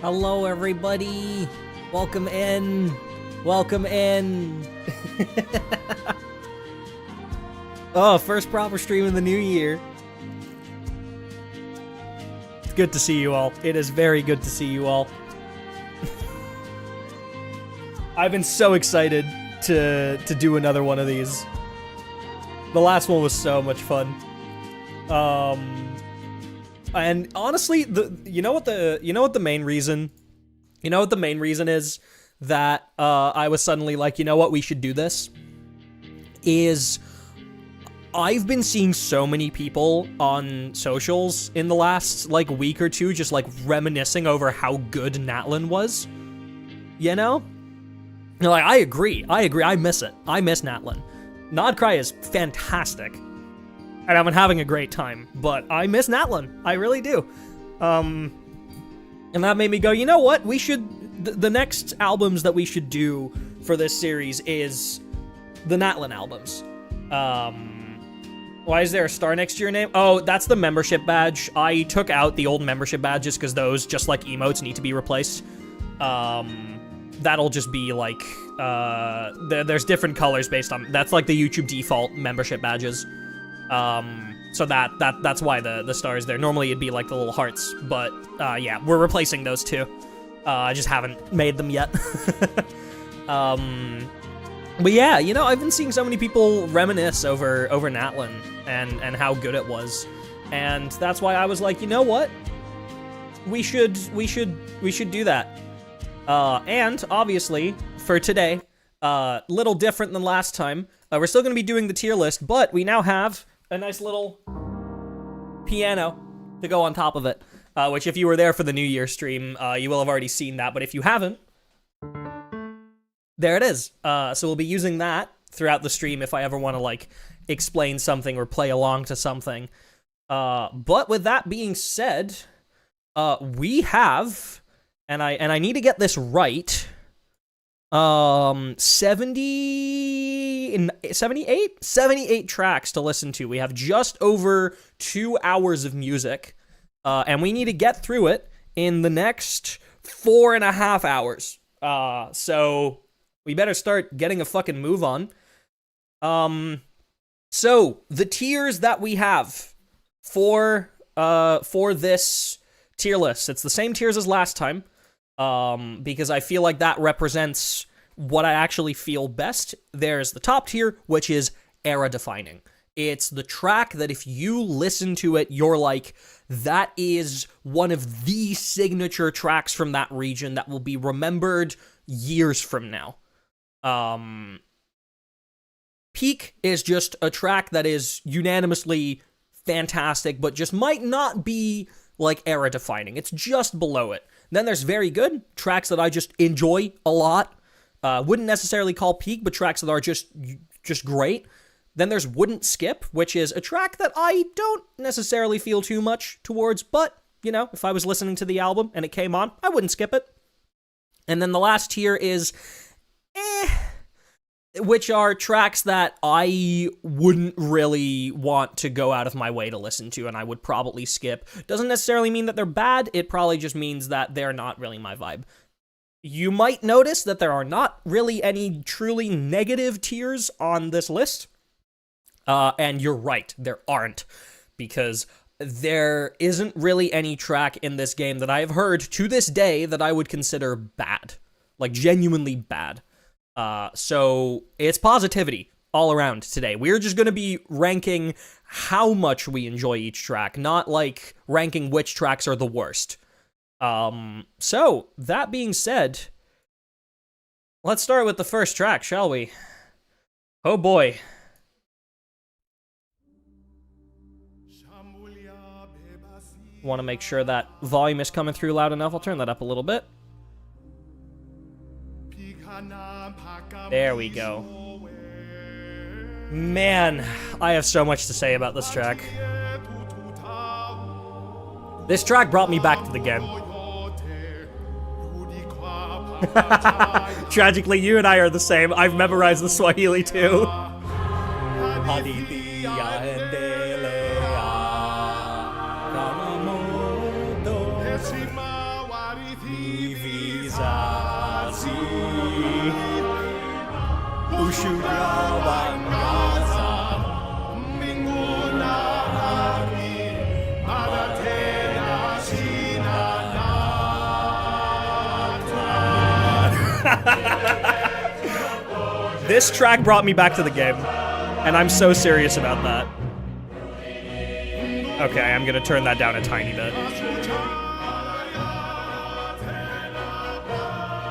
Hello, everybody. Welcome in. Welcome in. Oh, first proper stream in the new year. It's good to see you all. It is very good to see you all. I've been so excited to do another one of these. The last one was so much fun. And honestly, you know what the main reason is that I was suddenly like, you know what, we should do this, is I've been seeing so many people on socials in the last like week or two just like reminiscing over how good Natlan was. You know? Like, I agree, I miss it. I miss Natlan. Nodcry is fantastic. And I've been having a great time, but I miss Natlan. I really do. And that made me go, you know what? We should... The next albums that we should do for this series is the Natlan albums. Why is there a star next to your name? Oh, that's the membership badge. I took out the old membership badges because those, just like emotes, need to be replaced. That'll just be like... there's different colors based on... That's like the YouTube default membership badges. So that's why the stars there. Normally it'd be like the little hearts, but, yeah, we're replacing those too. I just haven't made them yet. But yeah, you know, I've been seeing so many people reminisce over Natlan and how good it was. And that's why I was like, you know what? We should do that. And obviously, for today, little different than last time, we're still gonna be doing the tier list, but we now have a nice little piano to go on top of it, which if you were there for the New Year stream, you will have already seen that, but if you haven't, there it is. So we'll be using that throughout the stream if I ever want to, like, explain something or play along to something. But with that being said, we have, and I need to get this right, 78 tracks to listen to. We have just over 2 hours of music, and we need to get through it in the next 4.5 hours. So we better start getting a fucking move on. So the tiers that we have for this tier list, it's the same tiers as last time. Because I feel like that represents what I actually feel best. There's the top tier, which is era-defining. It's the track that if you listen to it, you're like, that is one of the signature tracks from that region that will be remembered years from now. Peak is just a track that is unanimously fantastic, but just might not be, like, era-defining. It's just below it. Then there's very good, tracks that I just enjoy a lot. Wouldn't necessarily call peak, but tracks that are just great. Then there's Wouldn't Skip, which is a track that I don't necessarily feel too much towards, but, you know, if I was listening to the album and it came on, I wouldn't skip it. And then the last tier is, which are tracks that I wouldn't really want to go out of my way to listen to, and I would probably skip. Doesn't necessarily mean that they're bad, it probably just means that they're not really my vibe. You might notice that there are not really any truly negative tiers on this list, and you're right, there aren't, because there isn't really any track in this game that I have heard to this day that I would consider bad. Like, genuinely bad. So it's positivity all around today. We're just going to be ranking how much we enjoy each track, not like ranking which tracks are the worst. So that being said, let's start with the first track, shall we? Oh boy. Want to make sure that volume is coming through loud enough. I'll turn that up a little bit. There we go. Man, I have so much to say about this track. This track brought me back to the game. Tragically, you and I are the same. I've memorized the Swahili too. This track brought me back to the game, and I'm so serious about that. Okay, I'm gonna turn that down a tiny bit.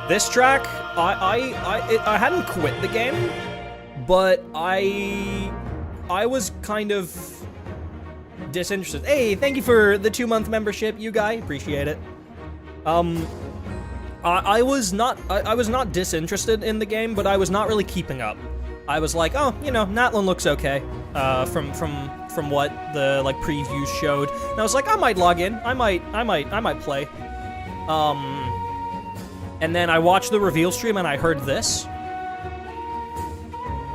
This track, I hadn't quit the game, but I was kind of disinterested. Hey, thank you for the 2-month membership, you guy. Appreciate it. I was not disinterested in the game, but I was not really keeping up. I was like, oh, you know, Natlan looks okay, from what the, like, previews showed. And I was like, I might log in. I might play. And then I watched the reveal stream and I heard this.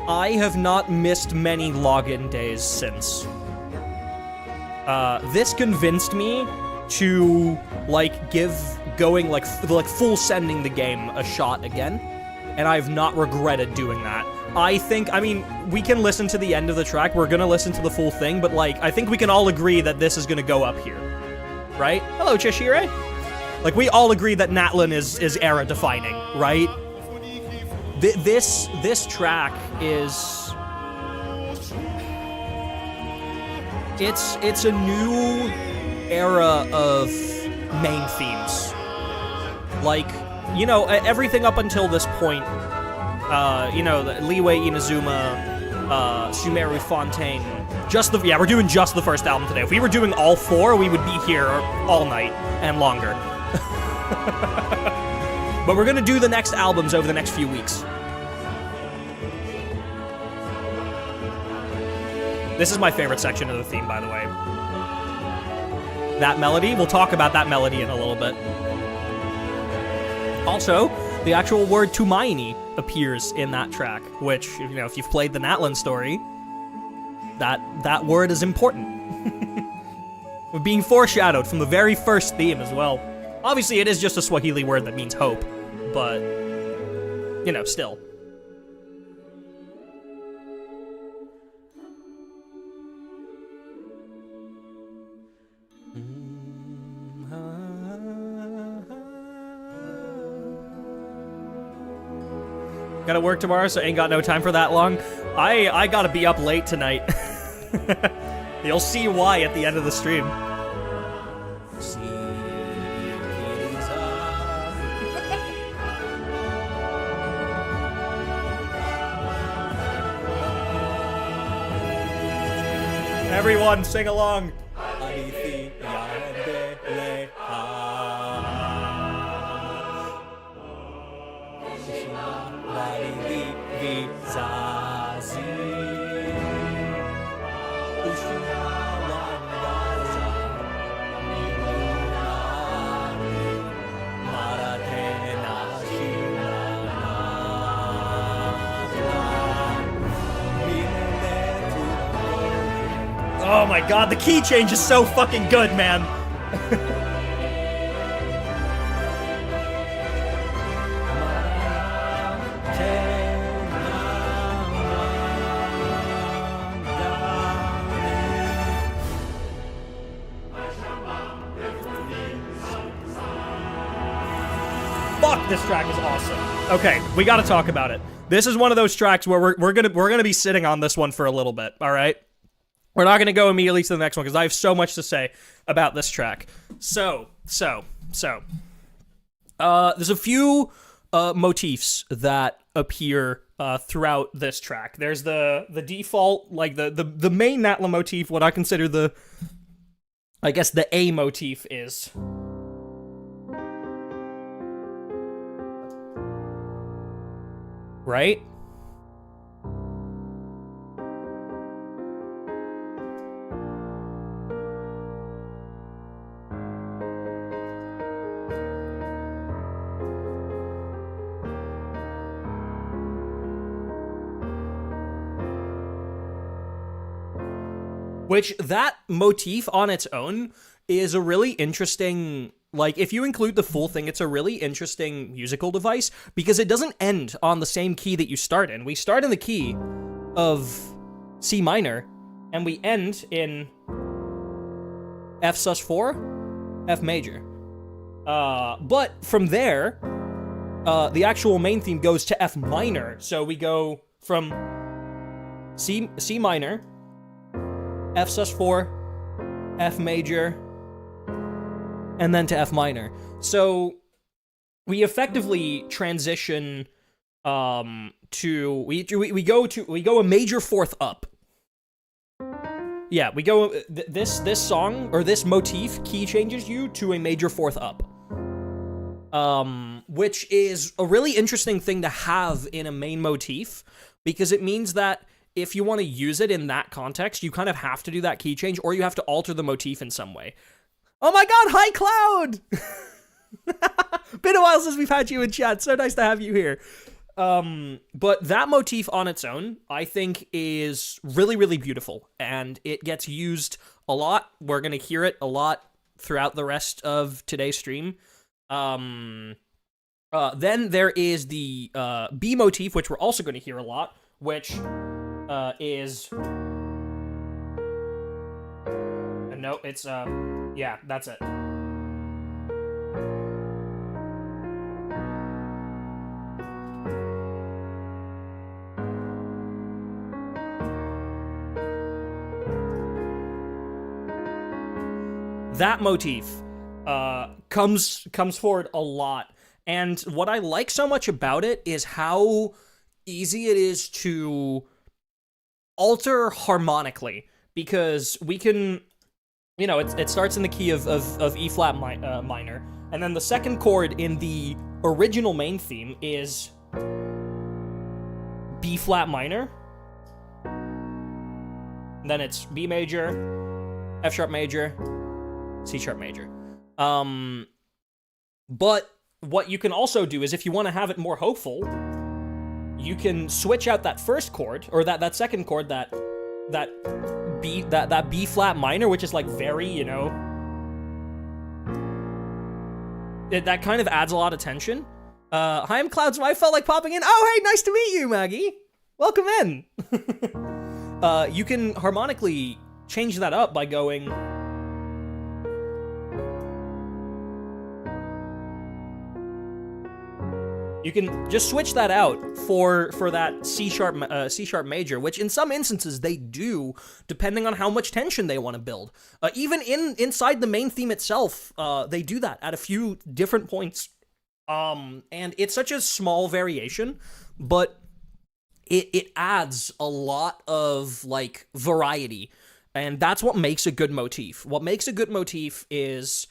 I have not missed many login days since. This convinced me to, like, give going, like, full sending the game a shot again, and I've not regretted doing that. I mean, we can listen to the end of the track, we're gonna listen to the full thing, but, like, I think we can all agree that this is gonna go up here. Right? Hello, Chishire. Like, we all agree that Natlan is era-defining, right? This track is... It's a new era of main themes. Like, you know, everything up until this point, you know, Leeway Inazuma, Sumeru Fontaine, yeah, we're doing just the first album today. If we were doing all 4, we would be here all night and longer. But we're gonna do the next albums over the next few weeks. This is my favorite section of the theme, by the way. That melody, we'll talk about that melody in a little bit. Also, the actual word Tumaini appears in that track, which, you know, if you've played the Natlan story, that word is important. We're being foreshadowed from the very first theme as well. Obviously, it is just a Swahili word that means hope, but, you know, still. Gotta work tomorrow, so ain't got no time for that long. I gotta be up late tonight. You'll see why at the end of the stream. Everyone, sing along. Oh my god, the key change is so fucking good, man. Fuck, this track is awesome. Okay, we gotta talk about it. This is one of those tracks where we're gonna be sitting on this one for a little bit, alright? We're not gonna go immediately to the next one because I have so much to say about this track. So, there's a few motifs that appear throughout this track. There's the default, like the main Natlan motif, what I consider the, I guess the A motif is. Right? Which, that motif on its own is a really interesting Like, if you include the full thing, it's a really interesting musical device because it doesn't end on the same key that you start in. We start in the key of C minor, and we end in F sus4, F major. But from there, the actual main theme goes to F minor. So we go from C minor, F sus4, F major, and then to F minor. So we effectively transition to we go a major fourth up. Yeah, we go this song or this motif key changes you to a major fourth up. Which is a really interesting thing to have in a main motif because it means that if you want to use it in that context, you kind of have to do that key change or you have to alter the motif in some way. Oh my god, hi Cloud! Been a while since we've had you in chat. So nice to have you here. But that motif on its own, I think, is really, really beautiful. And it gets used a lot. We're going to hear it a lot throughout the rest of today's stream. Then there is the B motif, which we're also going to hear a lot, which is... No, it's... Yeah, that's it. That motif comes forward a lot, and what I like so much about it is how easy it is to alter harmonically, because we can... You know, it starts in the key of E flat minor, and then the second chord in the original main theme is B flat minor. And then it's B major, F sharp major, C sharp major. But what you can also do is if you want to have it more hopeful, you can switch out that first chord or that second chord that B flat minor, which is like very, you know, that kind of adds a lot of tension. Hi, I'm Clouds. I felt like popping in. Oh, hey, nice to meet you, Maggie. Welcome in. You can harmonically change that up by going. You can just switch that out for that C sharp major, which in some instances they do, depending on how much tension they want to build. Even inside the main theme itself, they do that at a few different points. And it's such a small variation, but it adds a lot of like variety, and that's what makes a good motif. What makes a good motif is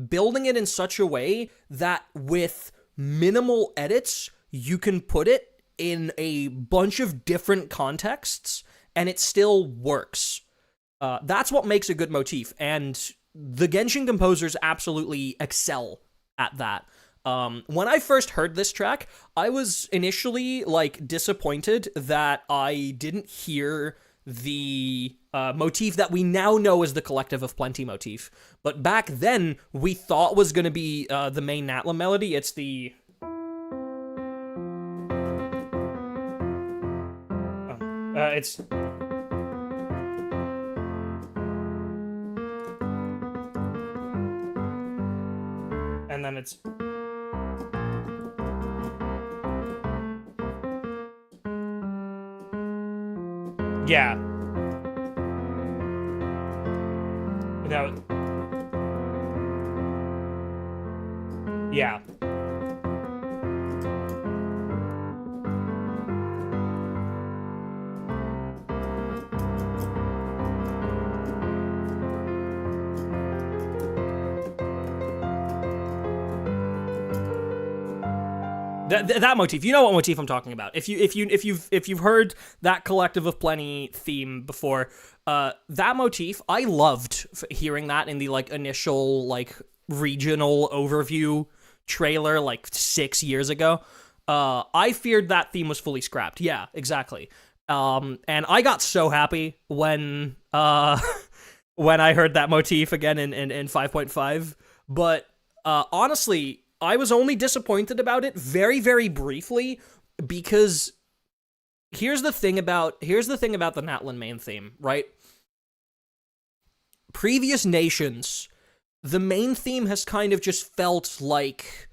building it in such a way that with minimal edits, you can put it in a bunch of different contexts, and it still works. That's what makes a good motif, and the Genshin composers absolutely excel at that. When I first heard this track, I was initially, like, disappointed that I didn't hear the motif that we now know as the Collective of Plenty motif. But back then, we thought was going to be the main Natlan melody. It's the... it's... And then it's... Yeah. Without... Yeah. That motif, you know what motif I'm talking about. If you've heard that Collective of Plenty theme before, that motif, I loved hearing that in the like initial like regional overview trailer like 6 years ago. I feared that theme was fully scrapped. Yeah, exactly. And I got so happy when when I heard that motif again in 5.5. But Honestly, I was only disappointed about it very, very briefly, because here's the thing about the Natlan main theme, right? Previous nations, the main theme has kind of just felt like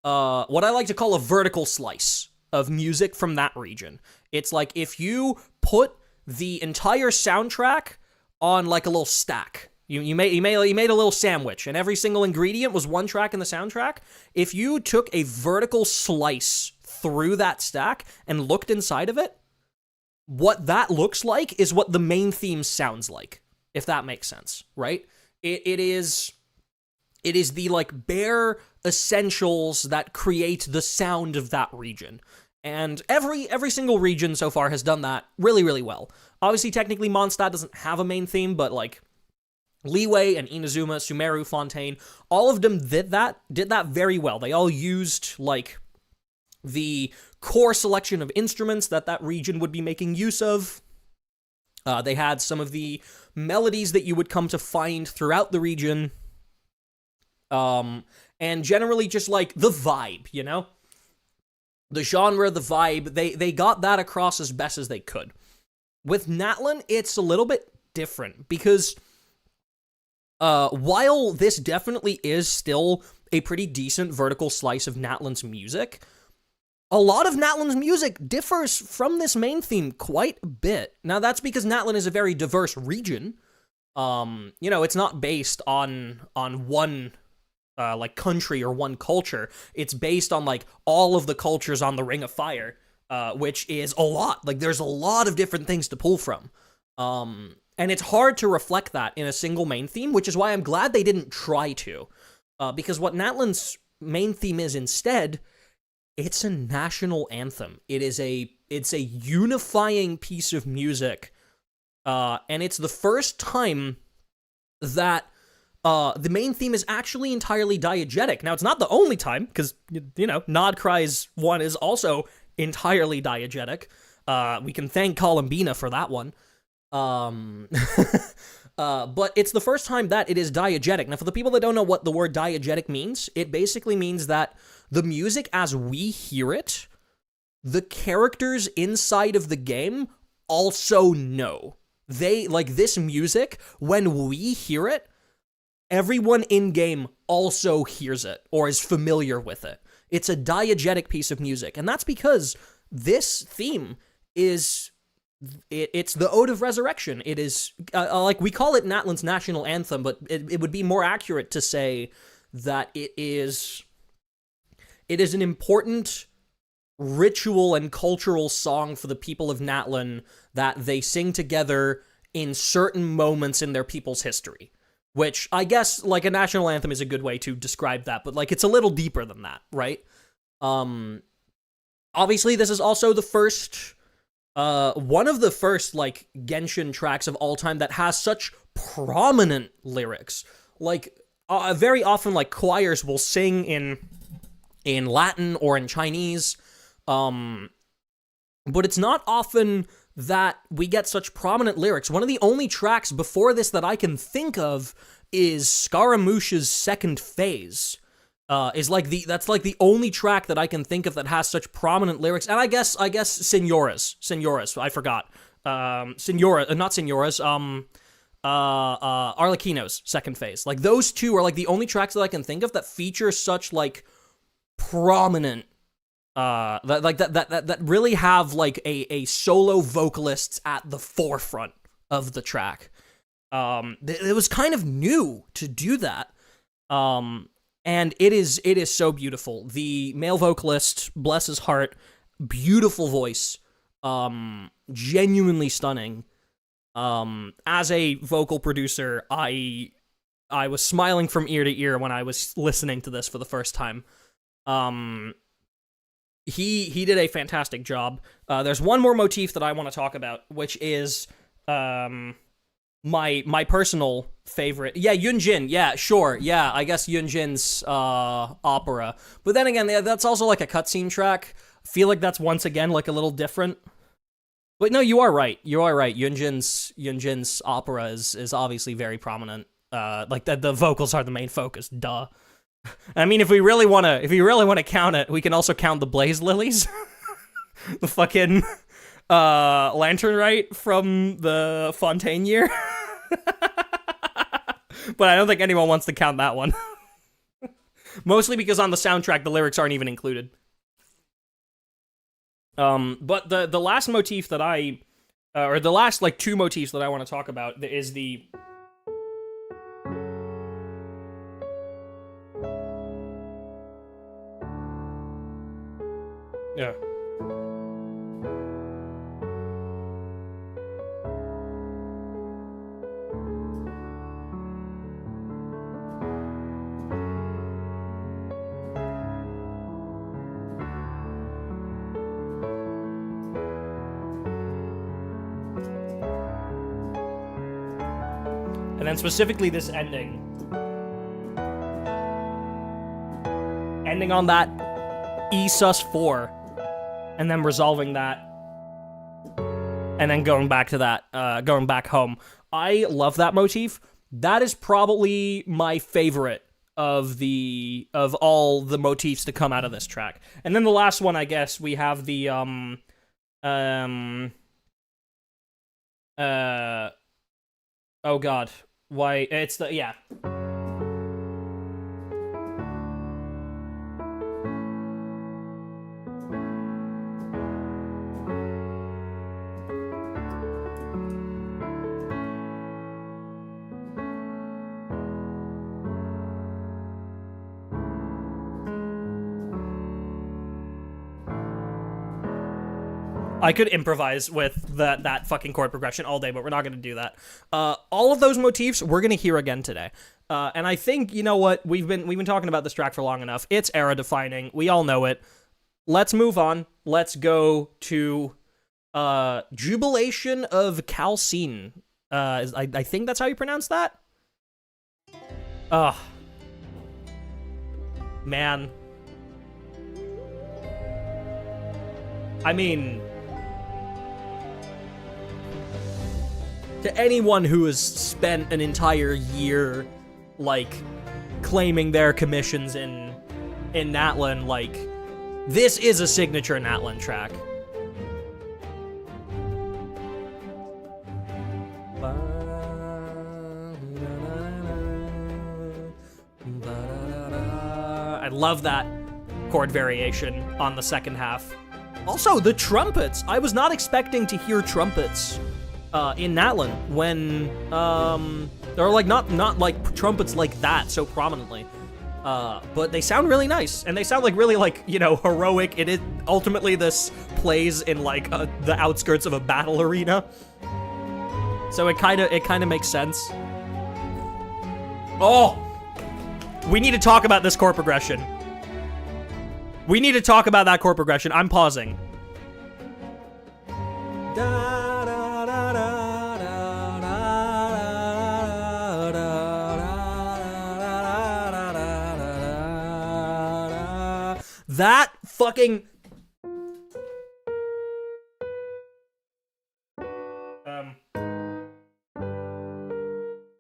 what I like to call a vertical slice of music from that region. It's like if you put the entire soundtrack on like a little stack. You made a little sandwich, and every single ingredient was one track in the soundtrack. If you took a vertical slice through that stack and looked inside of it, what that looks like is what the main theme sounds like, if that makes sense, right? It is the like bare essentials that create the sound of that region. And every single region so far has done that really, really well. Obviously, technically, Mondstadt doesn't have a main theme, but like Liyue and Inazuma, Sumeru, Fontaine, all of them did that very well. They all used like the core selection of instruments that region would be making use of. They had some of the melodies that you would come to find throughout the region. And generally just like the vibe, you know? The genre, the vibe, they got that across as best as they could. With Natlan, it's a little bit different, because while this definitely is still a pretty decent vertical slice of Natlan's music, a lot of Natlan's music differs from this main theme quite a bit. Now, that's because Natlan is a very diverse region. It's not based on one like country or one culture. It's based on like all of the cultures on the Ring of Fire, which is a lot. Like, there's a lot of different things to pull from. And it's hard to reflect that in a single main theme, which is why I'm glad they didn't try to. Because what Natlan's main theme is instead, it's a national anthem. It's a unifying piece of music. And it's the first time that the main theme is actually entirely diegetic. Now, it's not the only time, because, Nod Cry's one is also entirely diegetic. We can thank Columbina for that one. But it's the first time that it is diegetic. Now, for the people that don't know what the word diegetic means, it basically means that the music as we hear it, the characters inside of the game also know. They, like, this music, when we hear it, everyone in-game also hears it, or is familiar with it. It's a diegetic piece of music, and that's because this theme is... It's the Ode of Resurrection. It is, like, we call it Natlan's national anthem, but it would be more accurate to say that it is an important ritual and cultural song for the people of Natlan that they sing together in certain moments in their people's history. Which, I guess, like, a national anthem is a good way to describe that, but, like, it's a little deeper than that, right? Obviously, this is also the first... one of the first, like, Genshin tracks of all time that has such prominent lyrics. Like, very often, like, choirs will sing in Latin or in Chinese, but it's not often that we get such prominent lyrics. One of the only tracks before this that I can think of is Scaramouche's Second Phase. That's the only track that I can think of that has such prominent lyrics. And I guess Senora's, I forgot. Not Senora's, Arlecchino's Second Phase. Like, those two are, like, the only tracks that I can think of that feature such, like, prominent, that really have, like, a solo vocalist at the forefront of the track. It was kind of new to do that. And it is so beautiful. The male vocalist, bless his heart, beautiful voice, genuinely stunning. As a vocal producer, I was smiling from ear to ear when I was listening to this for the first time. He did a fantastic job. There's one more motif that I want to talk about, which is my personal favorite. Yeah, Yunjin. Yeah, sure. Yeah, I guess Yunjin's opera. But then again, that's also like a cutscene track. I feel like that's once again like a little different. But no, you are right. You are right. Yunjin's opera is obviously very prominent. Like the vocals are the main focus. Duh. I mean, if we really wanna count it, we can also count the blaze lilies, the fucking lantern rite from the Fontaine year. But I don't think anyone wants to count that one. Mostly because on the soundtrack the lyrics aren't even included. But the last motif that or the last like two motifs that I want to talk about is the yeah. And then specifically this ending. Ending on that E sus4. And then resolving that. And then going back to that, going back home. I love that motif. That is probably my favorite of all the motifs to come out of this track. And then the last one, I guess, we have the, oh god. Why, it's the, yeah. I could improvise with that fucking chord progression all day, but we're not going to do that. All of those motifs we're going to hear again today. And I think, you know what, we've been talking about this track for long enough. It's era defining. We all know it. Let's move on. Let's go to Jubilation of Calcine. I think that's how you pronounce that? Man. I mean, to anyone who has spent an entire year, like, claiming their commissions in Natlan, like, this is a signature Natlan track. I love that chord variation on the second half. Also, the trumpets! I was not expecting to hear trumpets in Natlan when they're like not like trumpets like that so prominently, but they sound really nice, and they sound like really, like, you know, heroic. It is ultimately, this plays in like the outskirts of a battle arena, so it kind of makes sense. Oh, we need to talk about this chord progression. We need to talk about that chord progression. I'm pausing. That fucking...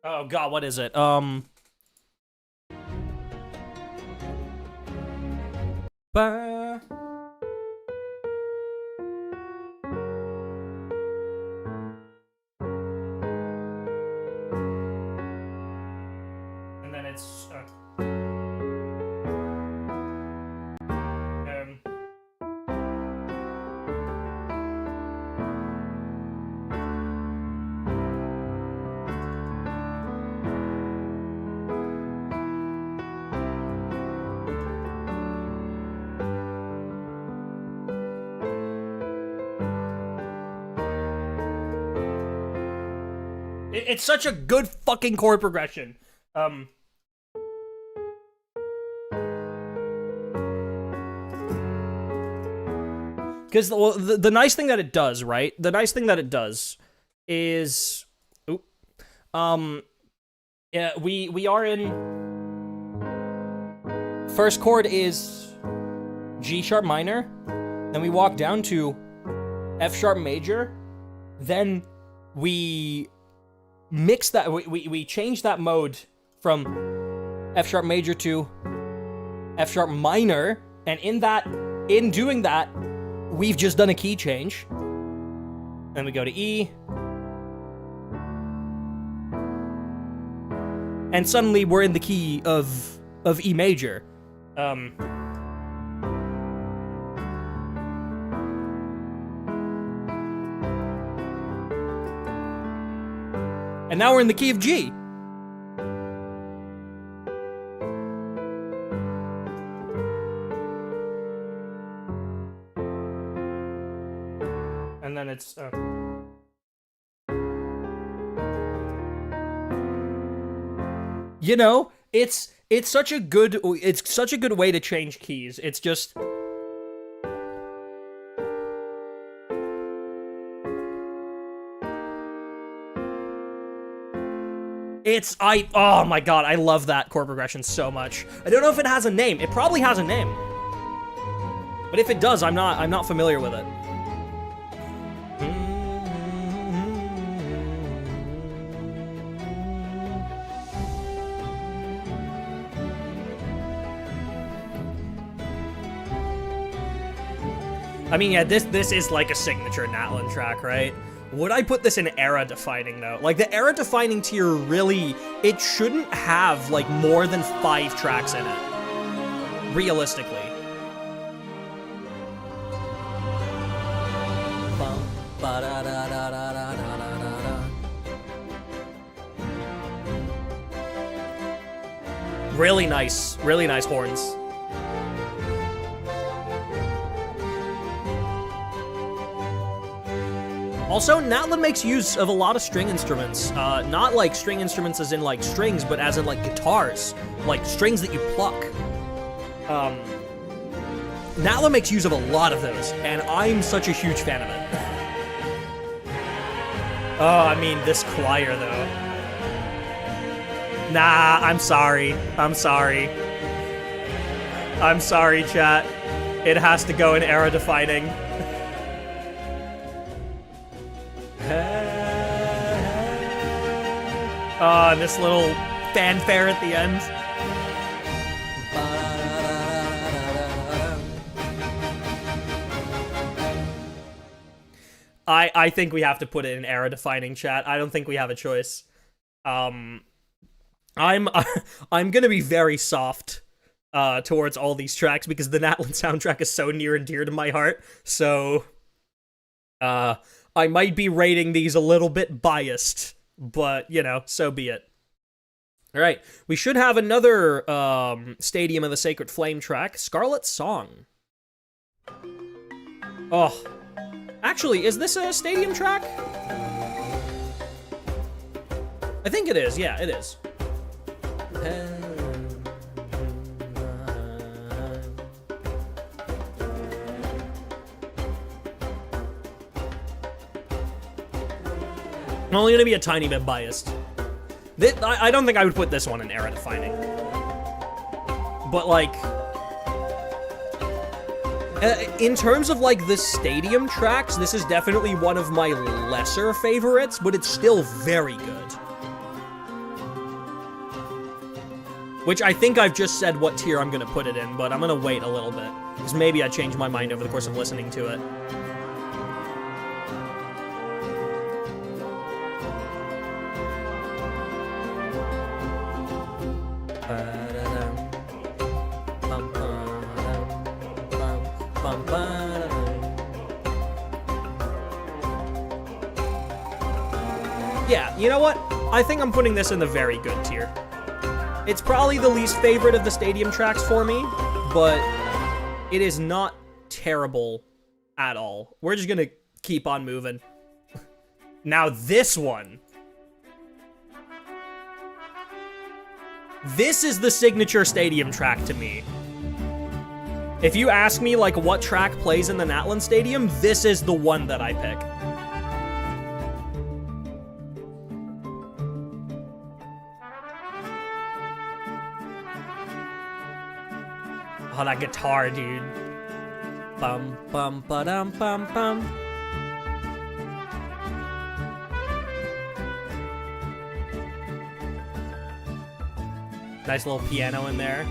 Oh god, what is it? Bah. And then it's it's such a good fucking chord progression. Because the nice thing that it does, right? The nice thing that it does is, yeah, we are in. First chord is G sharp minor, then we walk down to F sharp major, then we mix that, we change that mode from F sharp major to F sharp minor, and in doing that, we've just done a key change. Then we go to E. And suddenly we're in the key of E major. And now we're in the key of G. And then it's you know, it's such a good way to change keys. It's just oh my god, I love that chord progression so much. I don't know if it has a name. It probably has a name. But if it does, I'm not familiar with it. I mean, yeah, this is like a signature Natlan track, right? Would I put this in era-defining, though? Like, the era-defining tier really, it shouldn't have, like, more than 5 tracks in it. Realistically. Really nice horns. Also, Natlan makes use of a lot of string instruments. Not like string instruments as in like strings, but as in like guitars. Like strings that you pluck. Natlan makes use of a lot of those, and I'm such a huge fan of it. Oh, I mean, this choir, though. Nah, I'm sorry. I'm sorry, chat. It has to go in era-defining. Oh, and this little fanfare at the end. I think we have to put it in era-defining, chat. I don't think we have a choice. I'm gonna be very soft towards all these tracks because the Natlan soundtrack is so near and dear to my heart. So I might be rating these a little bit biased, but, you know, so be it. All right, we should have another Stadium of the Sacred Flame track, Scarlet's Song. Oh, actually, is this a Stadium track? I think it is, yeah, it is. I'm only gonna be a tiny bit biased. I don't think I would put this one in era-defining. But, like, in terms of, like, the Stadium tracks, this is definitely one of my lesser favorites, but it's still very good. Which I think I've just said what tier I'm gonna put it in, but I'm gonna wait a little bit. Because maybe I change my mind over the course of listening to it. Yeah, you know what? I think I'm putting this in the very good tier. It's probably the least favorite of the Stadium tracks for me, but it is not terrible at all. We're just gonna keep on moving. Now this one. This is the signature Stadium track to me. If you ask me, like, what track plays in the Natlan Stadium, this is the one that I pick. Oh, that guitar, dude. Bum, bum, ba-dum, bum, bum. Nice little piano in there.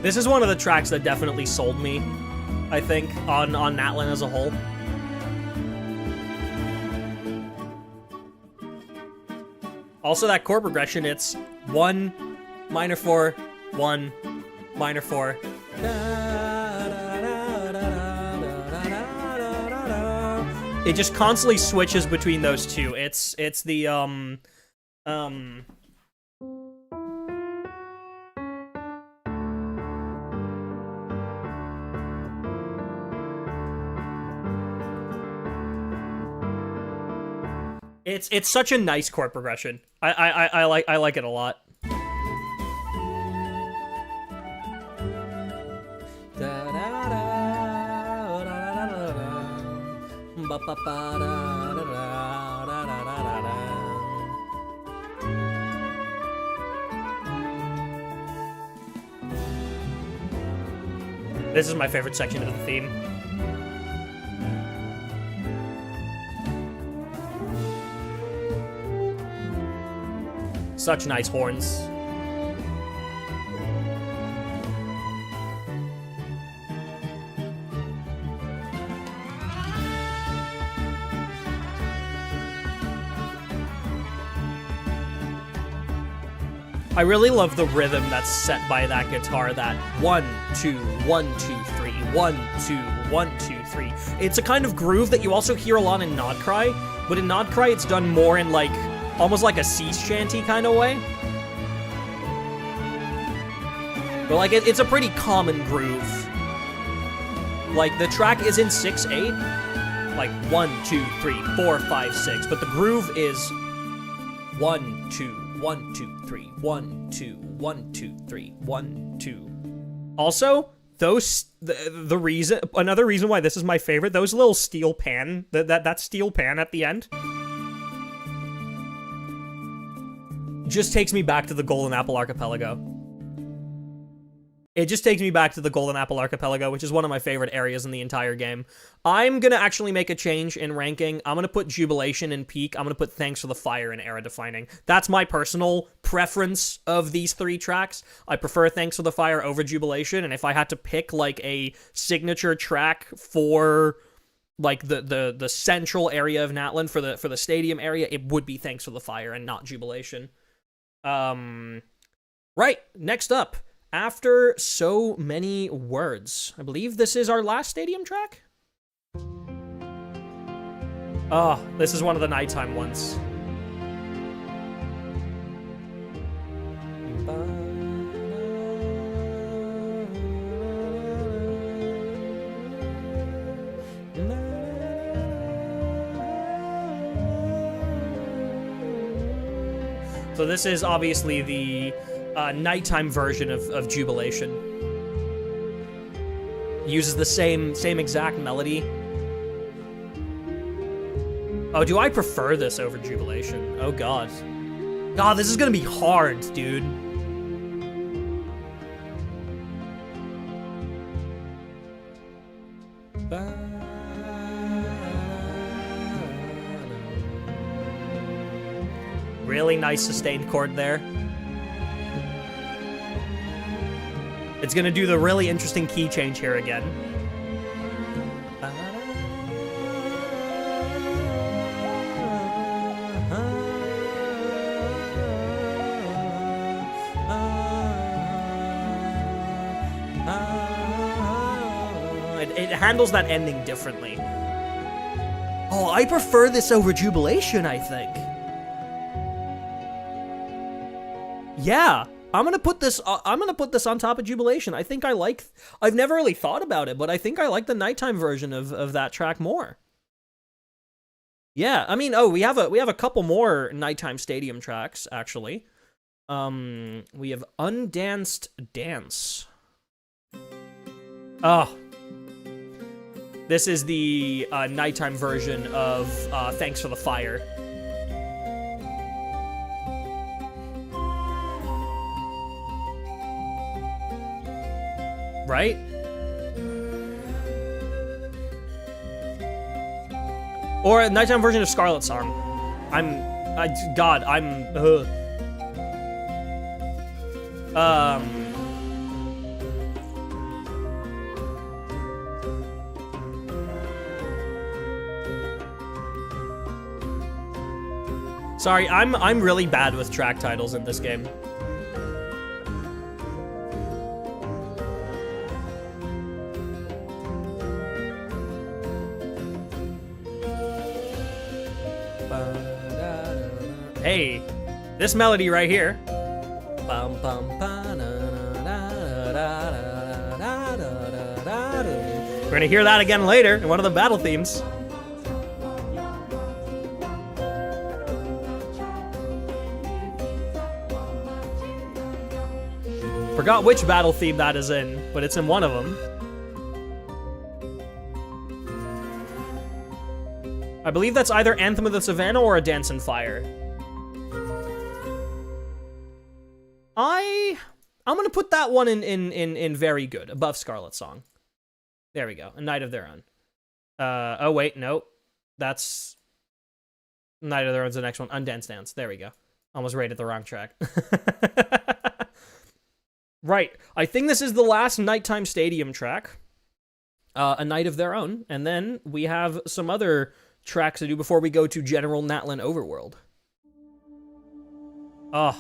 This is one of the tracks that definitely sold me, I think, on Natlan as a whole. Also, that chord progression, it's 1, minor 4, 1, minor 4. It just constantly switches between those two. It's the, It's such a nice chord progression. I like it a lot. This is my favorite section of the theme. Such nice horns. I really love the rhythm that's set by that guitar, that 1, 2, 1, 2, 3, 1, 2, 1, 2, 3. It's a kind of groove that you also hear a lot in Nod Cry, but in Nod Cry it's done more in like, almost like a sea shanty kind of way. But like, it's a pretty common groove. Like, the track is in 6/8. Like, 1, 2, 3, 4, 5, 6. But the groove is 1, 2, 1, 2, 3, 1, 2, 1, 2, 3, 1, 2. Also, those, the reason, another reason why this is my favorite, those little steel pan, that steel pan at the end, just takes me back to the Golden Apple Archipelago. It just takes me back to the Golden Apple Archipelago, which is one of my favorite areas in the entire game. I'm gonna actually make a change in ranking. I'm gonna put Jubilation in Peak. I'm gonna put Thanks for the Fire in Era Defining. That's my personal preference of these three tracks. I prefer Thanks for the Fire over Jubilation, and if I had to pick, like, a signature track for, like, the central area of Natlan, for the stadium area, it would be Thanks for the Fire and not Jubilation. Right, next up. After So Many Words. I believe this is our last stadium track? Oh, this is one of the nighttime ones. So this is obviously the nighttime version of Jubilation. Uses the same exact melody. Oh, do I prefer this over Jubilation? Oh god. God, this is gonna be hard, dude. Really nice sustained chord there. It's gonna do the really interesting key change here again. It handles that ending differently. Oh, I prefer this over Jubilation, I think. Yeah. I'm gonna put this on top of Jubilation. I think I've never really thought about it, but I think I like the nighttime version of that track more. Yeah, I mean, oh, we have a couple more nighttime stadium tracks, actually. We have Undanced Dance. Oh. This is the nighttime version of Thanks for the Fire. Right? Or a nighttime version of Scarlet Song. Sorry, I'm really bad with track titles in this game. Hey, this melody right here. We're gonna hear that again later in one of the battle themes. Forgot which battle theme that is in, but it's in one of them. I believe that's either Anthem of the Savannah or A Dance in Fire. I'm gonna put that one in very good, above Scarlet Song. There we go, A Night of Their Own. Oh wait, no. That's... Night of Their Own's the next one, Undance Dance, there we go. Almost rated the wrong track. Right, I think this is the last Nighttime Stadium track. A Night of Their Own, and then we have some other tracks to do before we go to General Natlan Overworld. Oh.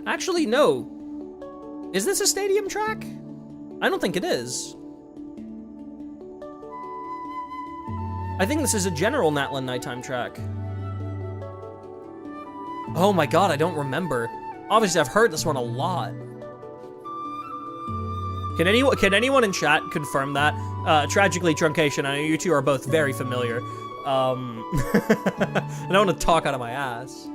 Actually, no. Is this a stadium track? I don't think it is. I think this is a General Natlan nighttime track. Oh my god, I don't remember. Obviously, I've heard this one a lot. Can anyone in chat confirm that? Tragically, Truncation, I know you two are both very familiar. I don't want to talk out of my ass.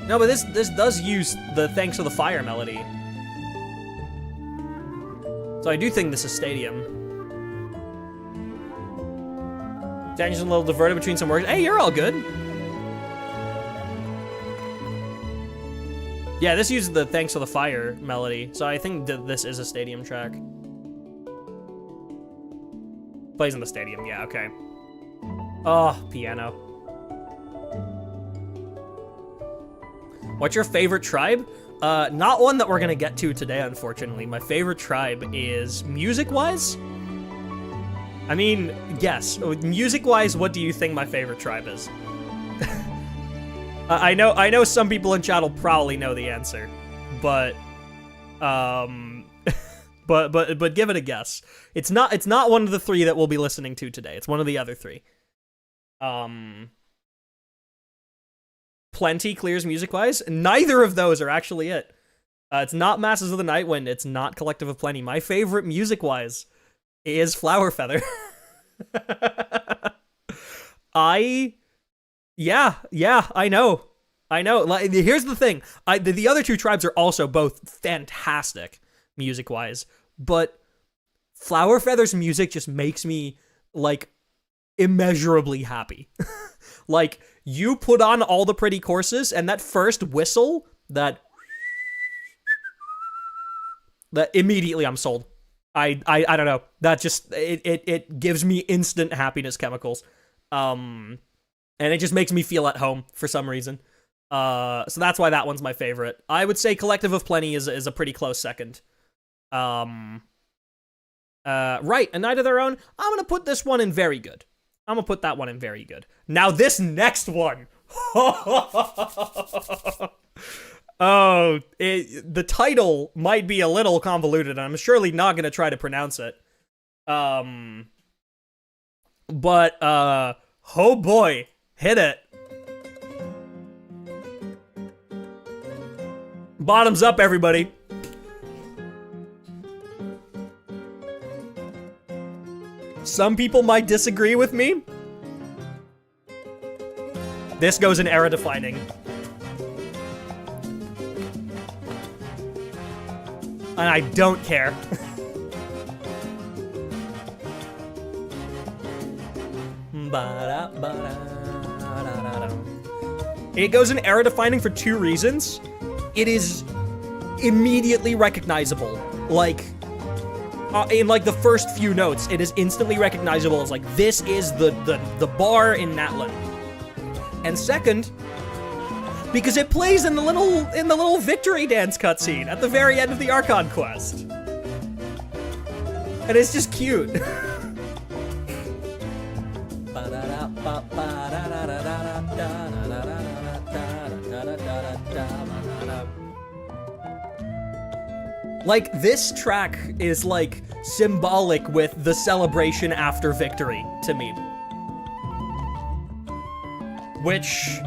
No, but this does use the Thanks for the Fire melody. So I do think this is Stadium. Daniel's a little diverted between some words. Hey, you're all good. Yeah, this uses the Thanks for the Fire melody, so I think that this is a Stadium track. Plays in the Stadium, yeah, okay. Oh, piano. What's your favorite tribe? Not one that we're gonna get to today, unfortunately. My favorite tribe is music-wise. I mean, guess. Music-wise, what do you think my favorite tribe is? I know some people in chat will probably know the answer, but but give it a guess. It's not one of the three that we'll be listening to today. It's one of the other three. Plenty clears music-wise. Neither of those are actually it. It's not Masses of the Night Wind. It's not Collective of Plenty. My favorite music-wise is Flower Feather. Yeah, I know. Like, here's the thing. The other two tribes are also both fantastic music-wise, but Flower Feather's music just makes me, like, immeasurably happy. Like, you put on all the pretty courses, and that first whistle, that immediately I'm sold. I don't know. That just, it gives me instant happiness chemicals. And it just makes me feel at home for some reason. So that's why that one's my favorite. I would say Collective of Plenty is a pretty close second. Right, A Night of Their Own. I'm gonna put this one in very good. I'm gonna put that one in very good. Now this next one. Oh, the title might be a little convoluted, and I'm surely not gonna try to pronounce it. But, oh boy, hit it. Bottoms up, everybody. Some people might disagree with me. This goes in era defining. And I don't care. It goes in era defining for two reasons. It is immediately recognizable. Like, in like the first few notes, it is instantly recognizable as like, this is the bar in Natlan. And second, because it plays in the little victory dance cutscene at the very end of the Archon quest. And it's just cute. Like, this track is, like, symbolic with the celebration after victory, to me. Which,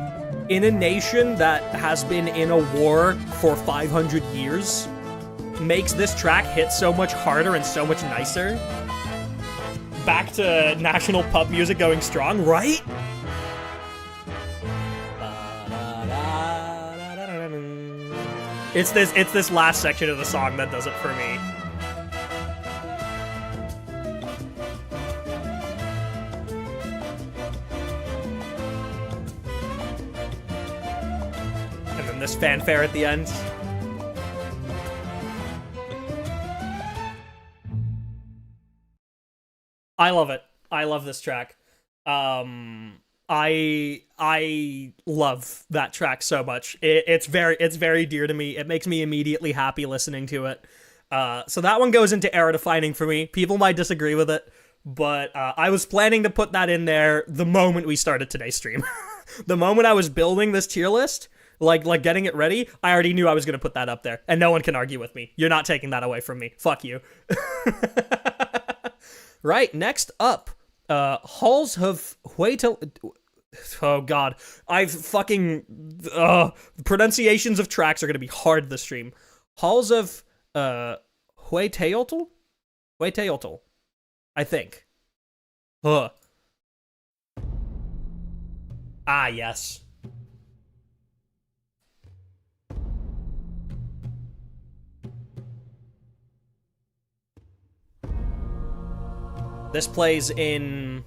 in a nation that has been in a war for 500 years, makes this track hit so much harder and so much nicer. Back to national pub music going strong, right? It's this last section of the song that does it for me. And then this fanfare at the end. I love it. I love this track. I love that track so much. It's very dear to me. It makes me immediately happy listening to it. So that one goes into era defining for me. People might disagree with it, but I was planning to put that in there the moment we started today's stream. The moment I was building this tier list, like getting it ready, I already knew I was gonna put that up there, and no one can argue with me. You're not taking that away from me. Fuck you. Right, next up, Halls of Huetel... Oh god, I've fucking... pronunciations of tracks are gonna be hard this stream. Halls of, Hueteotl? Hueteotl. I think. Ah, yes. This plays in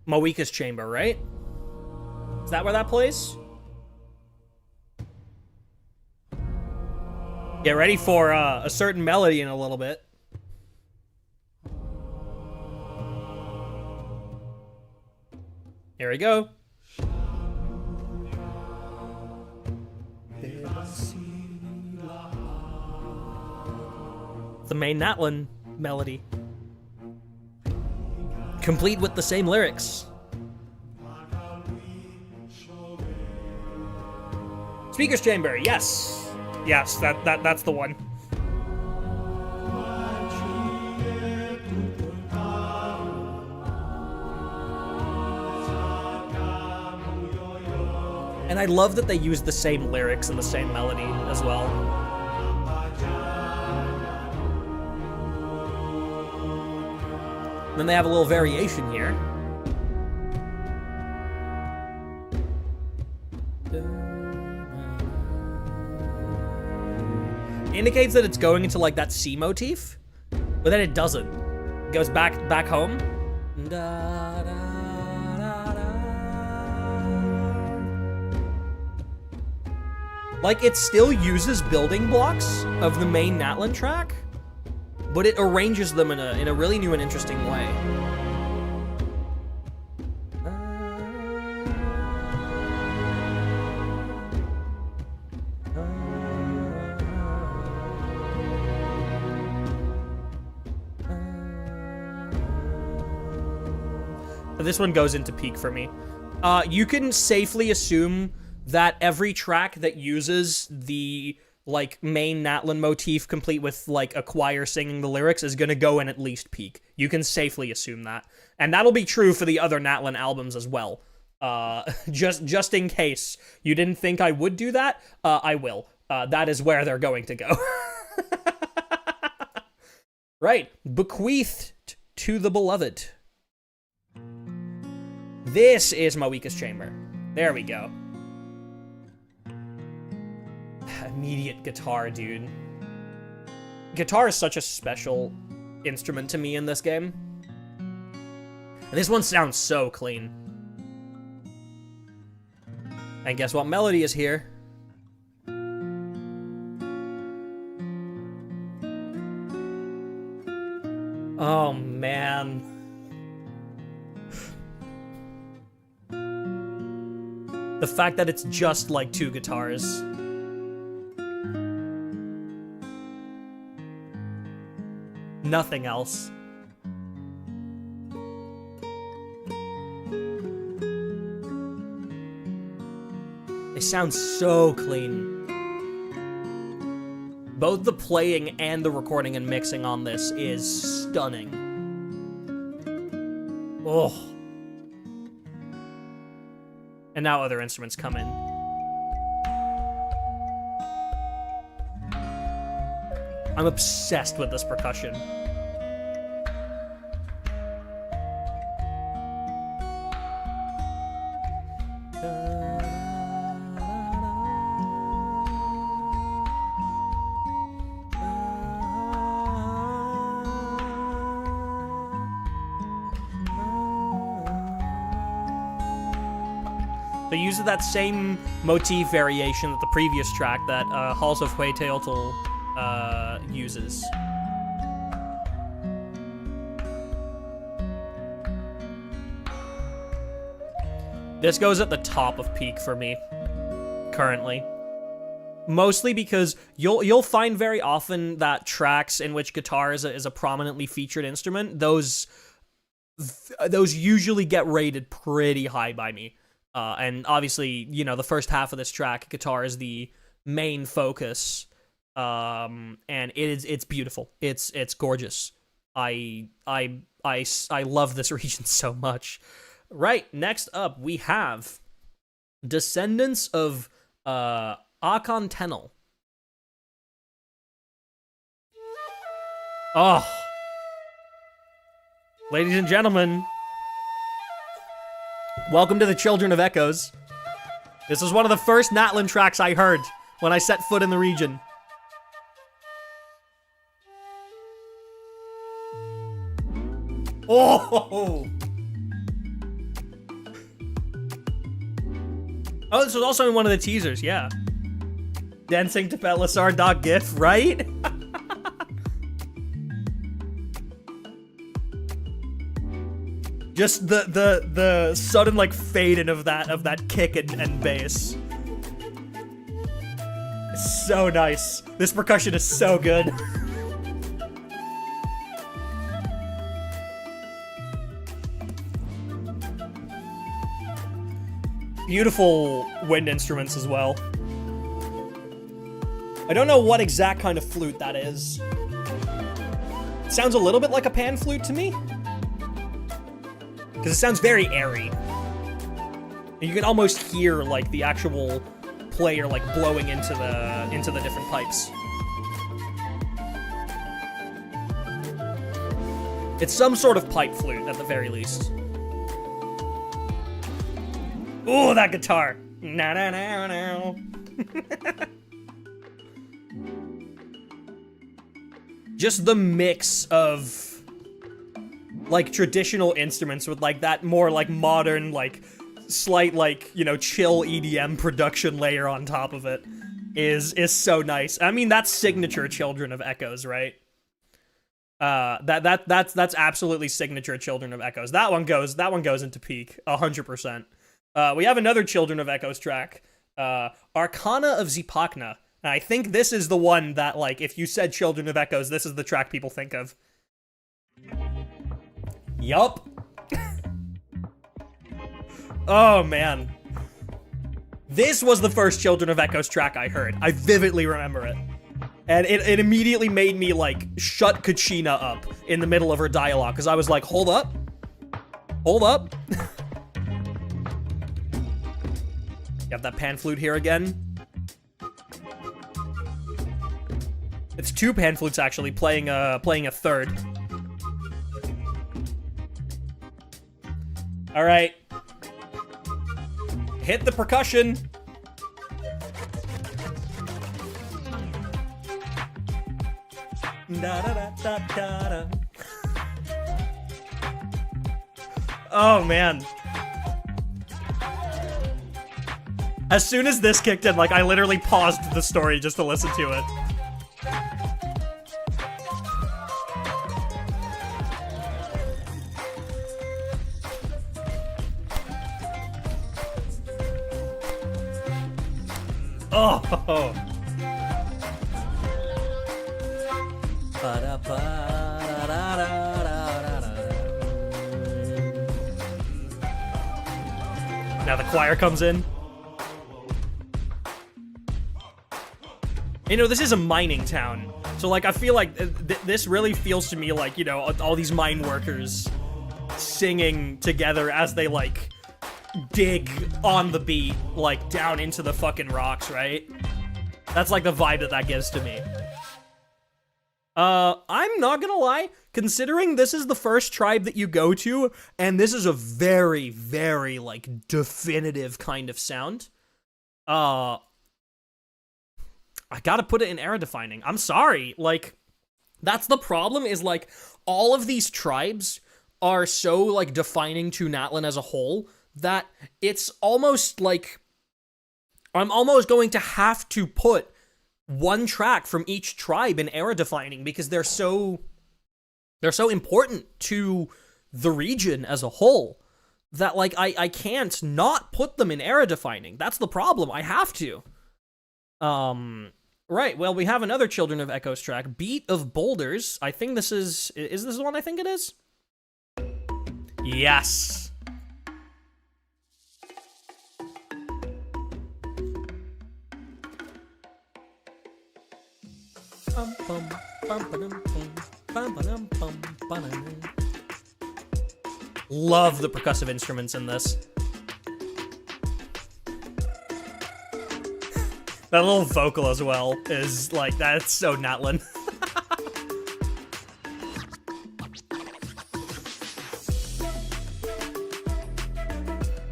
Moika's chamber, right? Is that where that plays? Get ready for a certain melody in a little bit. Here we go. The main Natlan melody. Complete with the same lyrics. Speaker's Chamber, yes. Yes, that's the one. And I love that they use the same lyrics and the same melody as well. Then they have a little variation here. Indicates that it's going into like that C motif, but then it doesn't. It goes back home. Like, it still uses building blocks of the main Natlan track, but it arranges them in a really new and interesting way. This one goes into peak for me. You can safely assume that every track that uses the like main Natlan motif complete with like a choir singing the lyrics is gonna go in at least peak. You can safely assume that. And that'll be true for the other Natlan albums as well. Just in case you didn't think I would do that, I will. That is where they're going to go. Right, Bequeathed to the Beloved. This is Moika's chamber. There we go. Immediate guitar, dude. Guitar is such a special instrument to me in this game. And this one sounds so clean. And guess what melody is here? Oh, man. The fact that it's just like 2 guitars. Nothing else. They sound so clean. Both the playing and the recording and mixing on this is stunning. Oh. And now other instruments come in. I'm obsessed with this percussion. They use that same motif variation that the previous track that Halls of Hueteotl uses. This goes at the top of peak for me, currently. Mostly because you'll find very often that tracks in which guitar is a prominently featured instrument, those usually get rated pretty high by me. And obviously, you know, the first half of this track, guitar is the main focus. And it's beautiful. It's gorgeous. I love this region so much. Right, next up we have Descendants of Akon Tenel. Oh. Ladies and gentlemen, welcome to the Children of Echoes. This is one of the first Natlan tracks I heard when I set foot in the region. Oh! Oh, this was also in one of the teasers, yeah. Dancing to Pelisar.gif, right? Just the sudden like fade in of that kick and bass. It's so nice. This percussion is so good. Beautiful wind instruments as well. I don't know what exact kind of flute that is. It sounds a little bit like a pan flute to me. Because it sounds very airy. And you can almost hear like the actual player like blowing into the different pipes. It's some sort of pipe flute at the very least. Ooh, that guitar. Na na na na. Just the mix of like traditional instruments with like that more like modern, like slight like, you know, chill EDM production layer on top of it is so nice. I mean, that's signature Children of Echoes, right? That's absolutely signature Children of Echoes. That one goes into peak 100%. We have another Children of Echoes track, Arcana of Zipakna. And I think this is the one that, like, if you said Children of Echoes, this is the track people think of. Yup. Oh, man. This was the first Children of Echoes track I heard. I vividly remember it. And it immediately made me, like, shut Kachina up in the middle of her dialogue, because I was like, hold up. Hold up. You have that pan flute here again. It's 2 pan flutes actually playing a third. All right. Hit the percussion. Da, da, da, da, da, da. Oh man. As soon as this kicked in, like, I literally paused the story just to listen to it. Oh. Now the choir comes in. You know, this is a mining town. So, like, I feel like this really feels to me like, you know, all these mine workers singing together as they, like, dig on the beat, like, down into the fucking rocks, right? That's, like, the vibe that gives to me. I'm not gonna lie, considering this is the first tribe that you go to, and this is a very, very, like, definitive kind of sound, I gotta put it in era defining. I'm sorry, like, that's the problem, is, like, all of these tribes are so, like, defining to Natlan as a whole, that it's almost, like, I'm almost going to have to put one track from each tribe in era defining, because they're so important to the region as a whole, that, like, I can't not put them in era defining. That's the problem. I have to. Right, well, we have another Children of Echoes track, Beat of Boulders. I think this is this the one I think it is? Yes. Love the percussive instruments in this. That little vocal as well is, like, that's so Natlan.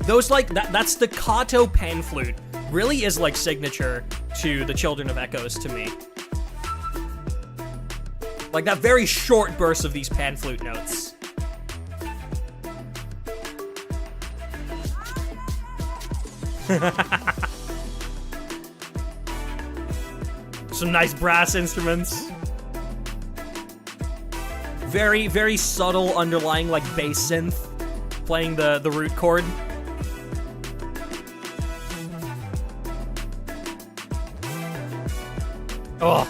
Those, like, that staccato pan flute really is, like, signature to the Children of Echoes to me. Like, that very short burst of these pan flute notes. Some nice brass instruments. Very, very subtle underlying, like, bass synth playing the root chord. Oh.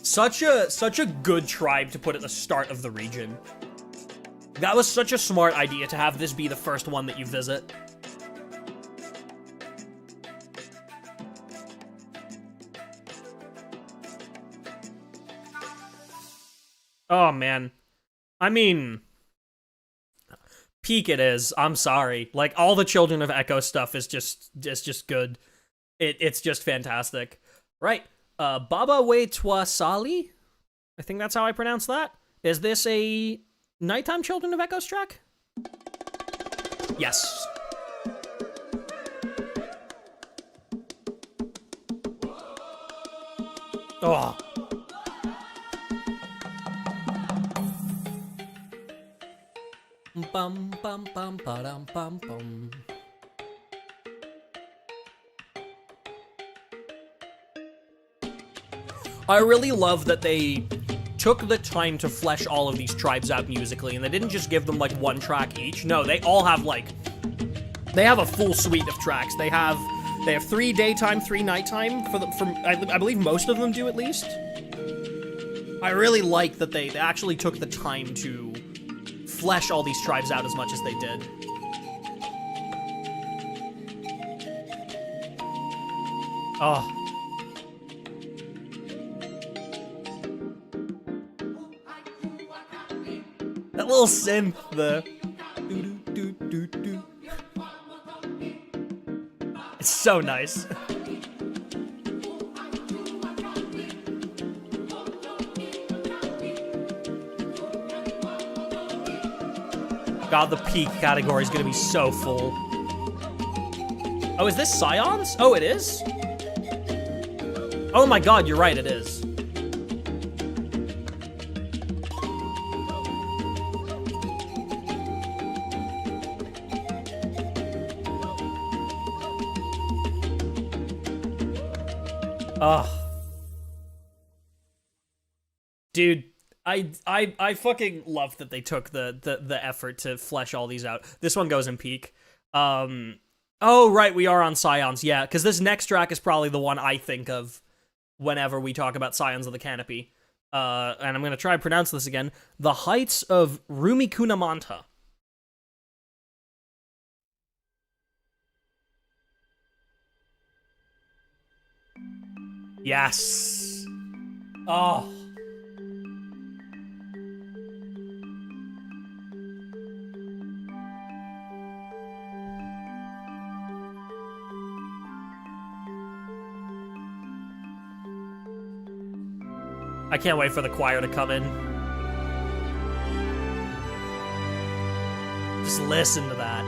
Such a good tribe to put at the start of the region. That was such a smart idea to have this be the first one that you visit. Oh, man. I mean, peak it is. I'm sorry. Like, all the Children of Echo stuff is just good. It's just fantastic. Right. Baba We Twa Sali? I think that's how I pronounce that. Is this a Nighttime Children of Echoes track? Yes. Oh. Bum bum bum ba-dum bum bum. I really love that they took the time to flesh all of these tribes out musically, and they didn't just give them, like, one track each. No, they all have, like, they have a full suite of tracks. They have 3 daytime, 3 nighttime, I believe most of them do, at least. I really like that they actually took the time to flesh all these tribes out as much as they did. Oh. That little synth, it's so nice. God, the peak category is gonna be so full. Oh, is this Scions? Oh, it is? Oh my god, you're right, it is. Ugh. Dude, I fucking love that they took the effort to flesh all these out. This one goes in peak. Oh, right, we are on Scions, yeah, because this next track is probably the one I think of whenever we talk about Scions of the Canopy. And I'm going to try to pronounce this again. The Heights of Rumikunamanta. Yes. Oh. I can't wait for the choir to come in. Just listen to that.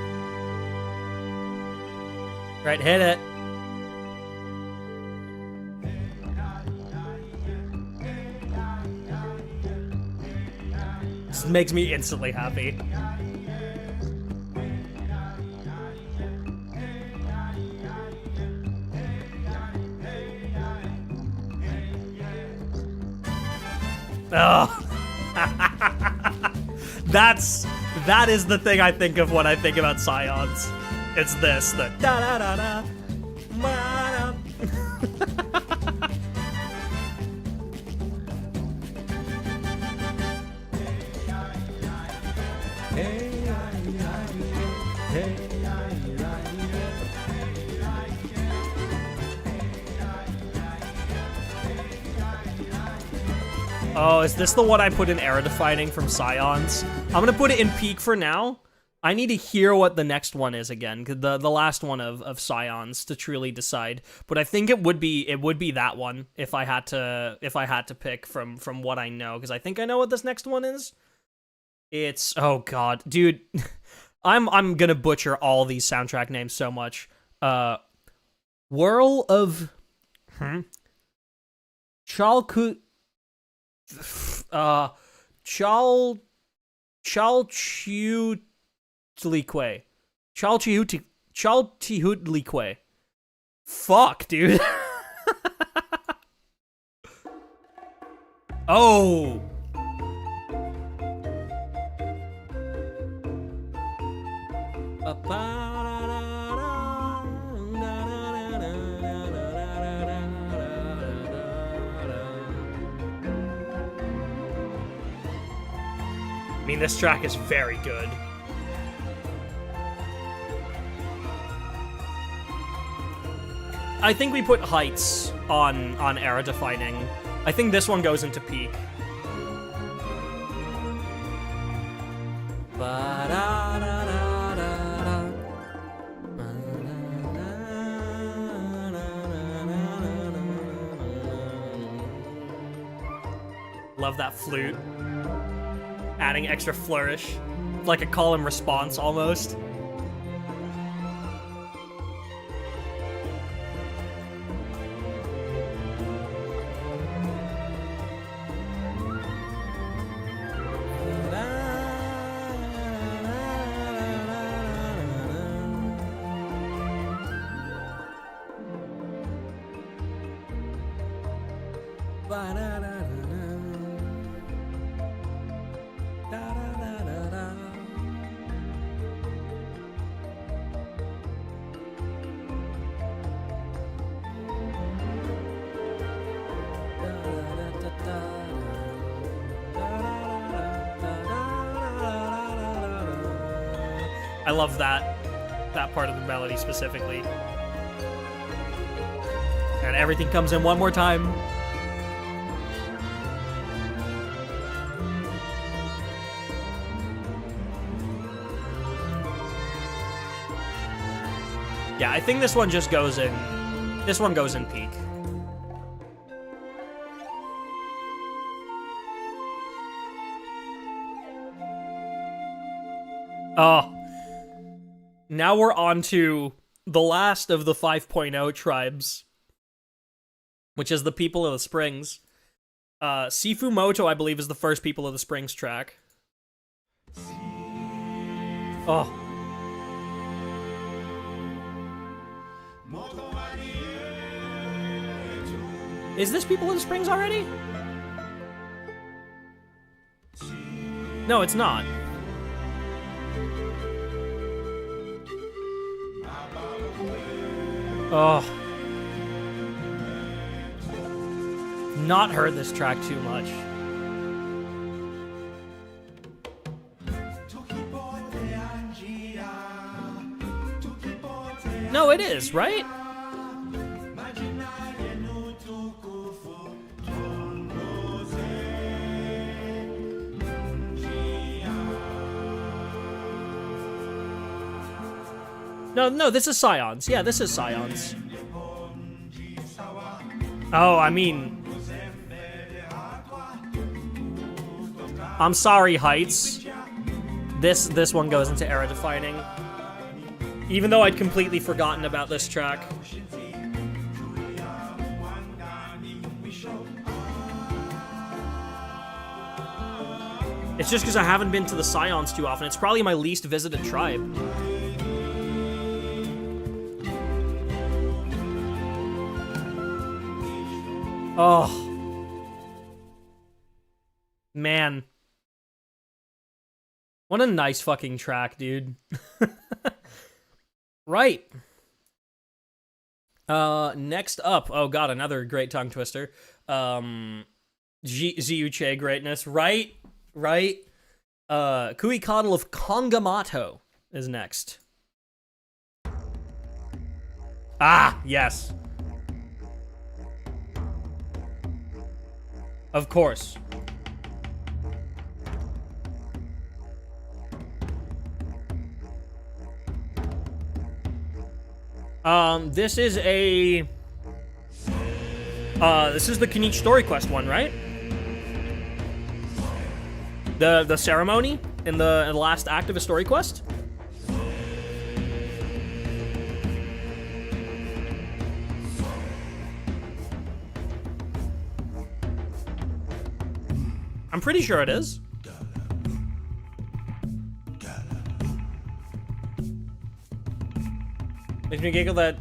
Right, hit it. This makes me instantly happy. Oh. That is the thing I think of when I think about Scions. It's this, the da da da da. Oh, is this the one I put in era defining from Scions? I'm gonna put it in peak for now. I need to hear what the next one is again, the last one of Scions to truly decide. But I think it would be that one if I had to pick from what I know, because I think I know what this next one is. It's, oh god, dude, I'm gonna butcher all these soundtrack names so much. Whirl of Chalku. Chalchihutlique. Fuck, dude. Oh. I mean, this track is very good. I think we put Heights on era defining. I think this one goes into peak. Love that flute. Adding extra flourish. Like a call and response, almost. I love that part of the melody specifically. And everything comes in one more time. Yeah, I think this one just goes in. This one goes in peak. Oh. Now we're on to the last of the 5.0 tribes, which is the People of the Springs. Sifumoto, I believe, is the first People of the Springs track. Oh. Is this People of the Springs already? No, it's not. Oh. Not heard this track too much. No, it is, right? No, this is Scions. Yeah, this is Scions. Oh, I mean... I'm sorry, Heights. This one goes into era defining. Even though I'd completely forgotten about this track. It's just because I haven't been to the Scions too often. It's probably my least visited tribe. Oh. Man. What a nice fucking track, dude. Right. Next up. Oh god, another great tongue twister. Zyuche greatness. Right. Kui Coddle of Kongamato is next. Ah, yes. Of course. This is a... this is the Kanichi Story Quest one, right? The ceremony in the last act of a story quest? I'm pretty sure it is. Makes me giggle that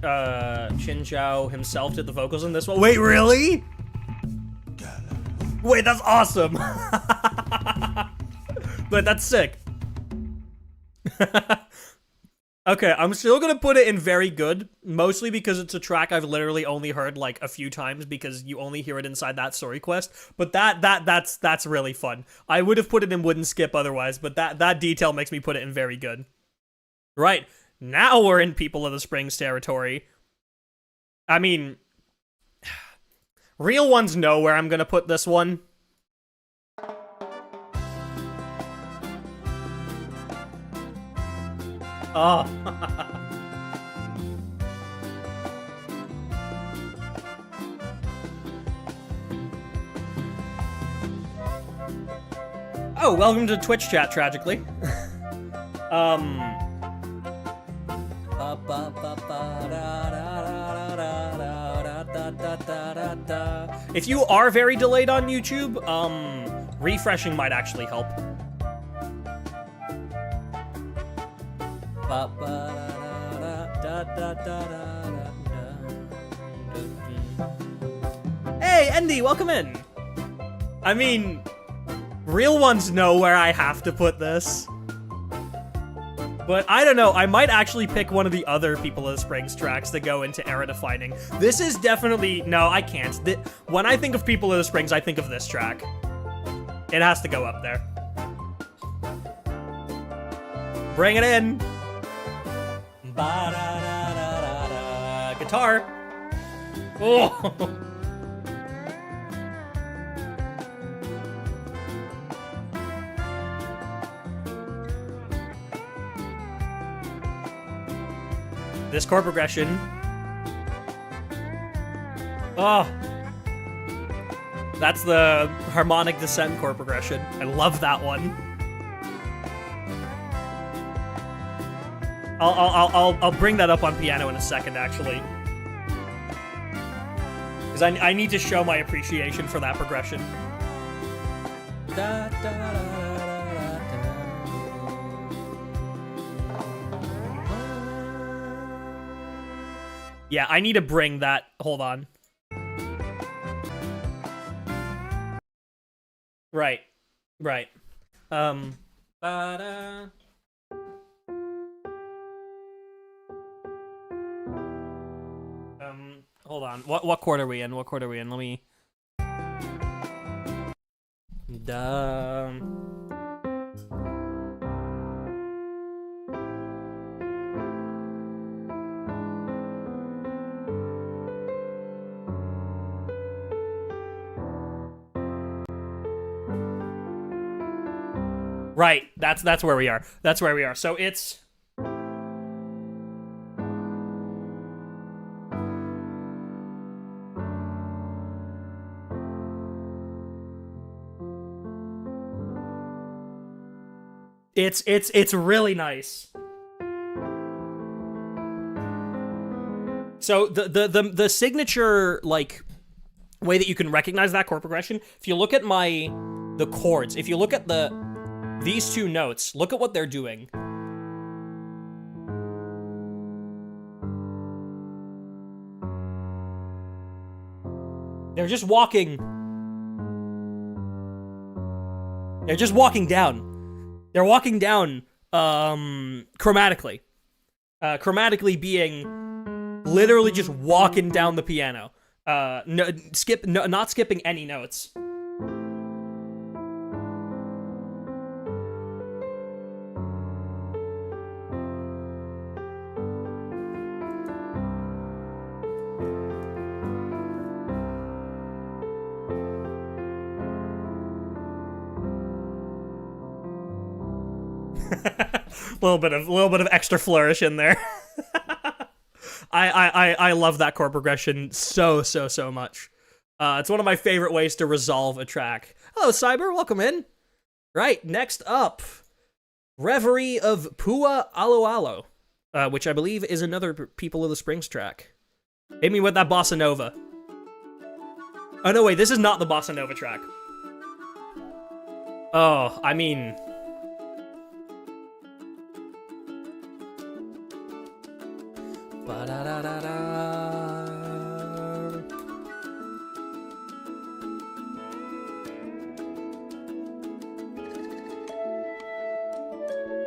Chin Zhao himself did the vocals in this one. Wait, really? Wait, that's awesome. But that's sick. Okay, I'm still gonna put it in very good, mostly because it's a track I've literally only heard like a few times because you only hear it inside that story quest. But that's really fun. I would have put it in wouldn't skip otherwise, but that detail makes me put it in very good. Right. Now we're in People of the Springs territory. I mean, real ones know where I'm gonna put this one. Oh. Oh, welcome to Twitch chat, tragically. If you are very delayed on YouTube, refreshing might actually help. Hey, Endy, welcome in. I mean, real ones know where I have to put this. But I don't know, I might actually pick one of the other People of the Springs tracks that go into era defining. This is definitely, no, I can't. When I think of People of the Springs, I think of this track. It has to go up there. Bring it in. Ba-da-da-da-da-da. Guitar. Oh. This chord progression. Oh. That's the harmonic descent chord progression. I love that one. I'll bring that up on piano in a second, actually. Because I need to show my appreciation for that progression. Da, da, da, da, da. Yeah, I need to bring that. Hold on. Right. Ba-da. Hold on. What chord are we in? What chord are we in? Let me... Right, that's where we are. That's where we are. So it's... It's really nice. So the signature, like, way that you can recognize that chord progression, if you look at the chords, if you look at these two notes, look at what they're doing. They're just walking. They're just walking down. They're walking down, chromatically. Chromatically being literally just walking down the piano. Not skipping any notes. A little bit of extra flourish in there. I love that chord progression so much. It's one of my favorite ways to resolve a track. Hello, Cyber, welcome in. Right, next up, Reverie of Pua Alo Alo, which I believe is another People of the Springs track. Hit me with that bossa nova. Oh no, wait, this is not the bossa nova track. Oh, I mean...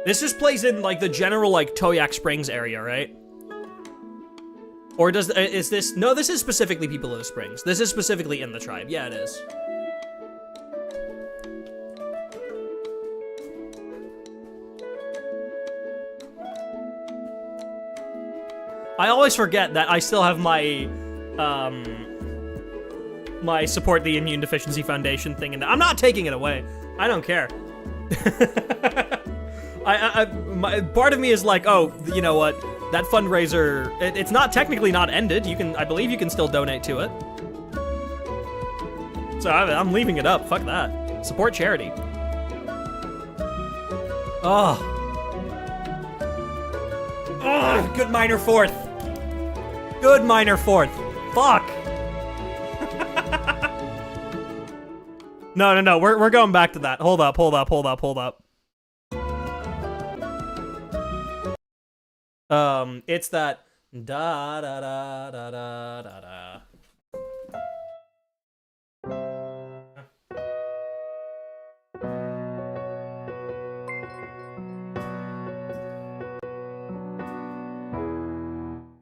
This just plays in, like, the general, like, Toyak Springs area, right? Or is this... No, this is specifically People of the Springs. This is specifically in the tribe. Yeah, it is. I always forget that I still have my, my Support the Immune Deficiency Foundation thing, and I'm not taking it away. I don't care. Part of me is like, oh, you know what? That fundraiser, it's not technically not ended. I believe you can still donate to it. So I'm leaving it up. Fuck that. Support charity. Oh. Oh, good minor fourth. Good minor fourth. Fuck. No. We're going back to that. Hold up. It's that da da da da da da da.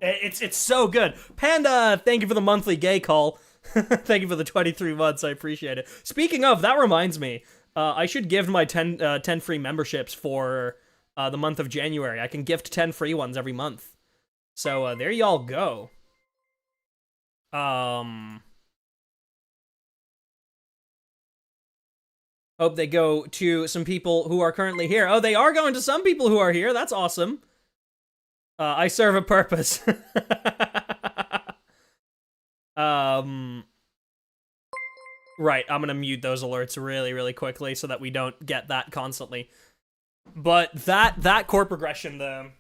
It's so good. Panda, thank you for the monthly gay call. Thank you for the 23 months. I appreciate it. Speaking of, that reminds me, I should give my 10 free memberships for the month of January. I can gift 10 free ones every month. So there y'all go. Hope they go to some people who are currently here. Oh, they are going to some people who are here. That's awesome. I serve a purpose. Right, I'm gonna mute those alerts really quickly so that we don't get that constantly. But that chord progression, though.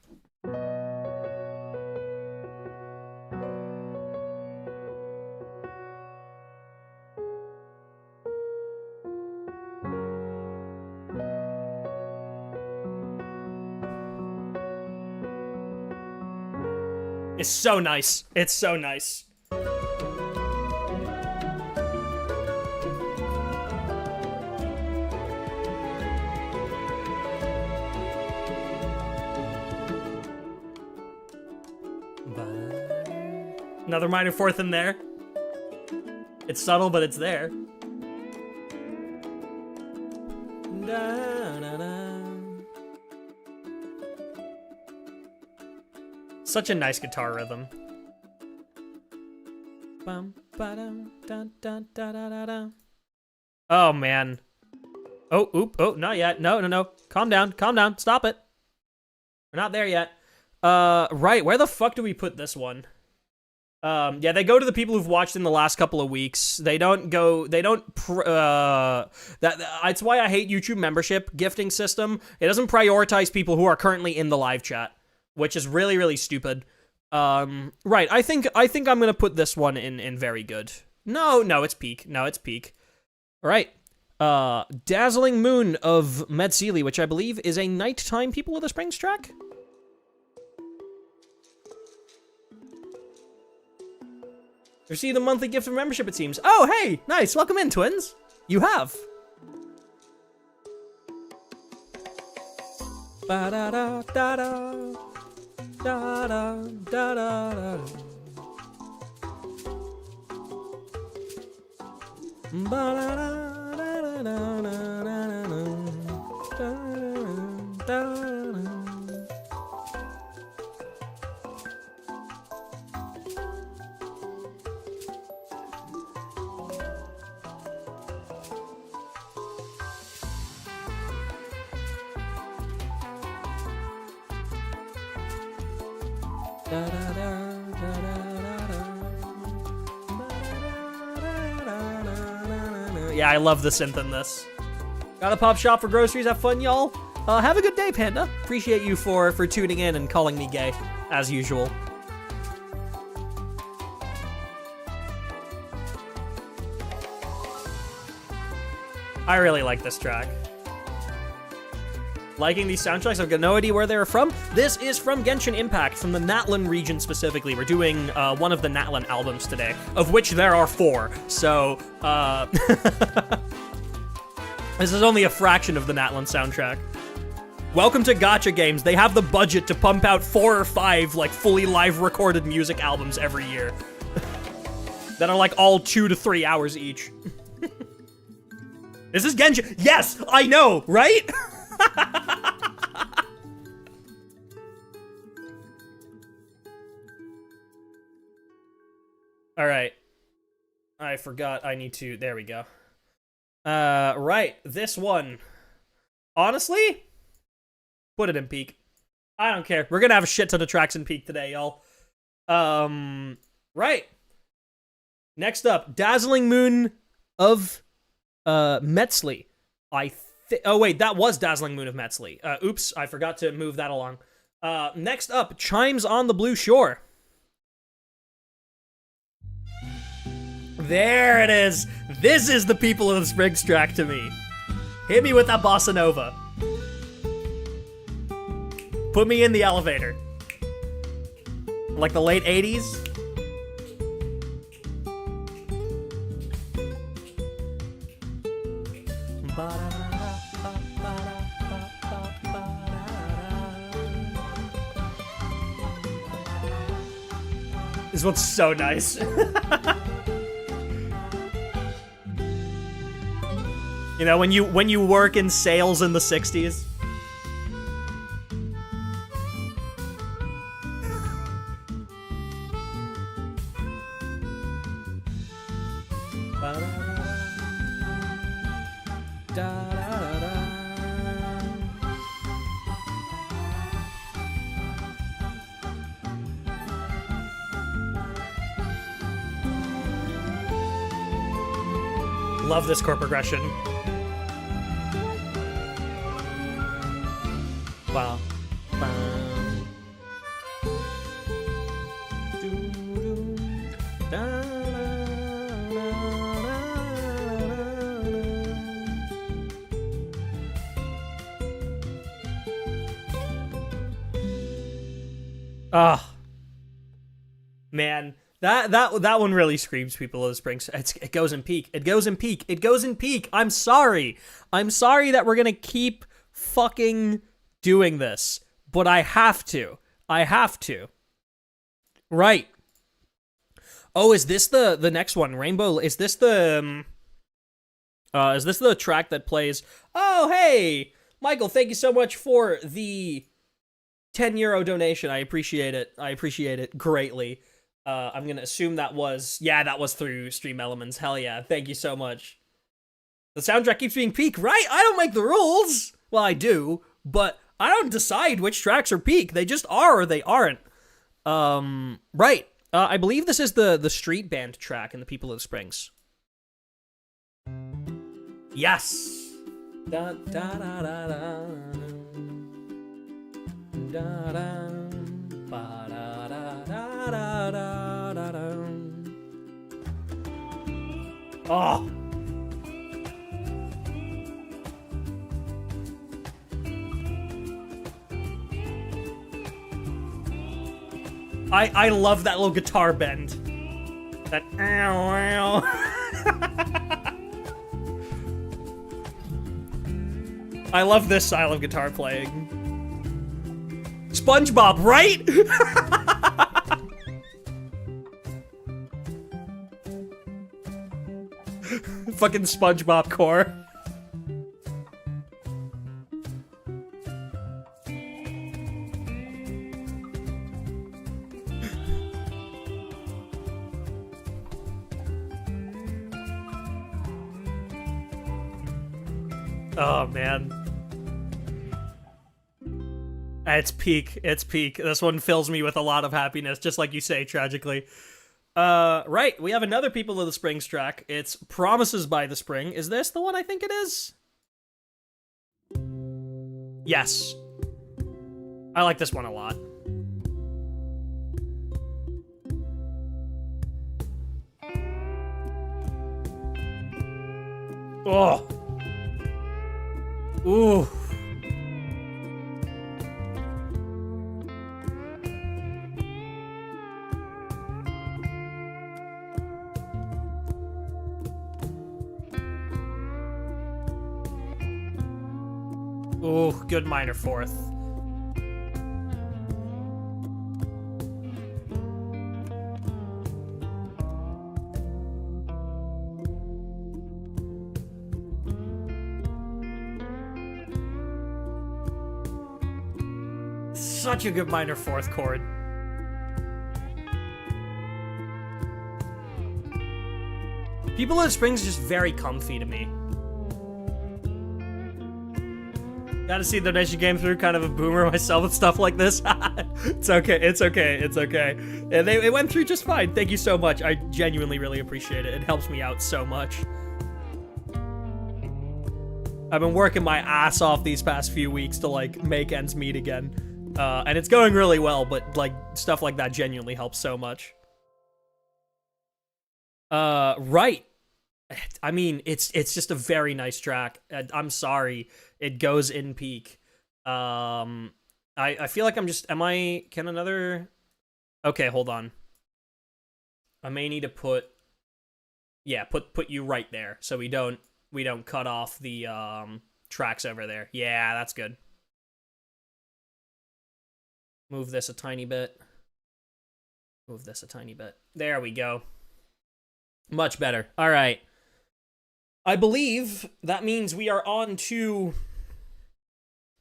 It's so nice. It's so nice. Another minor fourth in there. It's subtle, but it's there. Such a nice guitar rhythm. Oh, man. Oh, oop, oh, not yet. No. Calm down. Stop it. We're not there yet. Right, where the fuck do we put this one? Yeah, they go to the people who've watched in the last couple of weeks. That's why I hate YouTube membership gifting system. It doesn't prioritize people who are currently in the live chat, which is really, really stupid. Right, I think I'm gonna put this one in very good. No, it's peak. All right. Dazzling Moon of Metzili, which I believe is a nighttime People of the Springs track. Receive the monthly gift of membership, it seems. Oh, hey! Nice! Welcome in, twins! You have! Ba-da-da-da-da. Da-da-da-da-da. Ba-da-da-da-da-da-da-da. Yeah, I love the synth in this. Gotta pop shop for groceries. Have fun, y'all. Have a good day, Panda. Appreciate you for tuning in and calling me gay, as usual. I really like this track. Liking these soundtracks, I've got no idea where they're from. This is from Genshin Impact, from the Natlan region specifically. We're doing one of the Natlan albums today, of which there are 4. So, this is only a fraction of the Natlan soundtrack. Welcome to Gacha Games. They have the budget to pump out 4 or 5, like, fully live recorded music albums every year. That are, like, all 2 to 3 hours each. This is Genshin. Yes, I know, right? All right. I forgot I need to... There we go. Right. This one. Honestly, put it in peak. I don't care. We're gonna have a shit ton of tracks in peak today, y'all. Right. Next up, Dazzling Moon of Metzli. Oh, wait, that was Dazzling Moon of Metzli. Oops, I forgot to move that along. Next up, Chimes on the Blue Shore. There it is. This is the People of the Springs track to me. Hit me with that bossa nova. Put me in the elevator. Like the late 80s. This one's so nice. You know, when you work in sales in the 60s. Love this chord progression. Wow. Ah, man, that one really screams People of the Springs. It goes in peak. It goes in peak. It goes in peak. I'm sorry that we're gonna keep fucking doing this, but I have to. Right. Oh, is this the next one? Rainbow, is this the track that plays? Oh, hey! Michael, thank you so much for the 10 euro donation. I appreciate it. I appreciate it greatly. I'm gonna assume that was through Stream Elements. Hell yeah, thank you so much. The soundtrack keeps being peak, right? I don't make the rules! Well, I do, but I don't decide which tracks are peak. They just are or they aren't. Right. I believe this is the street band track in the People of the Springs. Yes! Da, da, da, da, da. Da, da. Ba, da, da, da, da, da, da, da. Oh! I love that little guitar bend. That ow, ow. I love this style of guitar playing. SpongeBob, right? Fucking SpongeBob core. Oh, man. It's peak. It's peak. This one fills me with a lot of happiness, just like you say, tragically. Right, we have another People of the Springs track. It's Promises by the Spring. Is this the one I think it is? Yes. I like this one a lot. Oh. Ooh. Ooh, good minor fourth. Such a good minor fourth chord. People in Springs is just very comfy to me. Gotta see the donation came through, kind of a boomer myself with stuff like this. It's okay, it's okay, it's okay. And it went through just fine. Thank you so much. I genuinely really appreciate it. It helps me out so much. I've been working my ass off these past few weeks to, like, make ends meet again. And it's going really well, but, like, stuff like that genuinely helps so much. Right. I mean, it's just a very nice track. I'm sorry. It goes in peak. I feel like I'm just, can another, okay, hold on. I may need to put you right there so we don't cut off the, tracks over there. Yeah, that's good. Move this a tiny bit. Move this a tiny bit. There we go. Much better. All right. I believe that means we are on to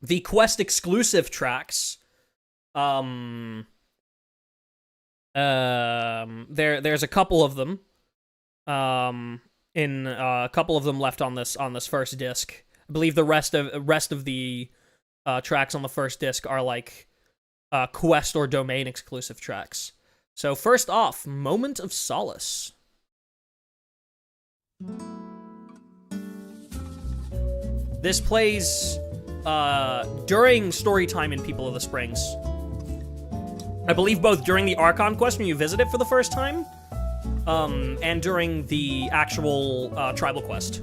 the Quest exclusive tracks. There's a couple of them. A couple of them left on this first disc. I believe the rest of the tracks on the first disc are like Quest or Domain exclusive tracks. So first off, Moment of Solace. This plays during story time in People of the Springs. I believe both during the Archon quest when you visit it for the first time, and during the actual tribal quest.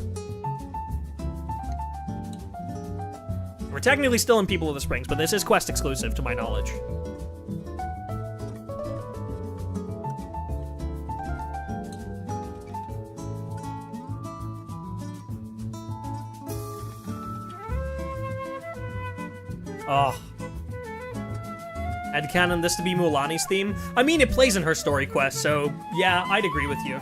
We're technically still in People of the Springs, but this is quest exclusive to my knowledge. Oh. Headcanon this to be Mulani's theme? I mean, it plays in her story quest, so yeah, I'd agree with you.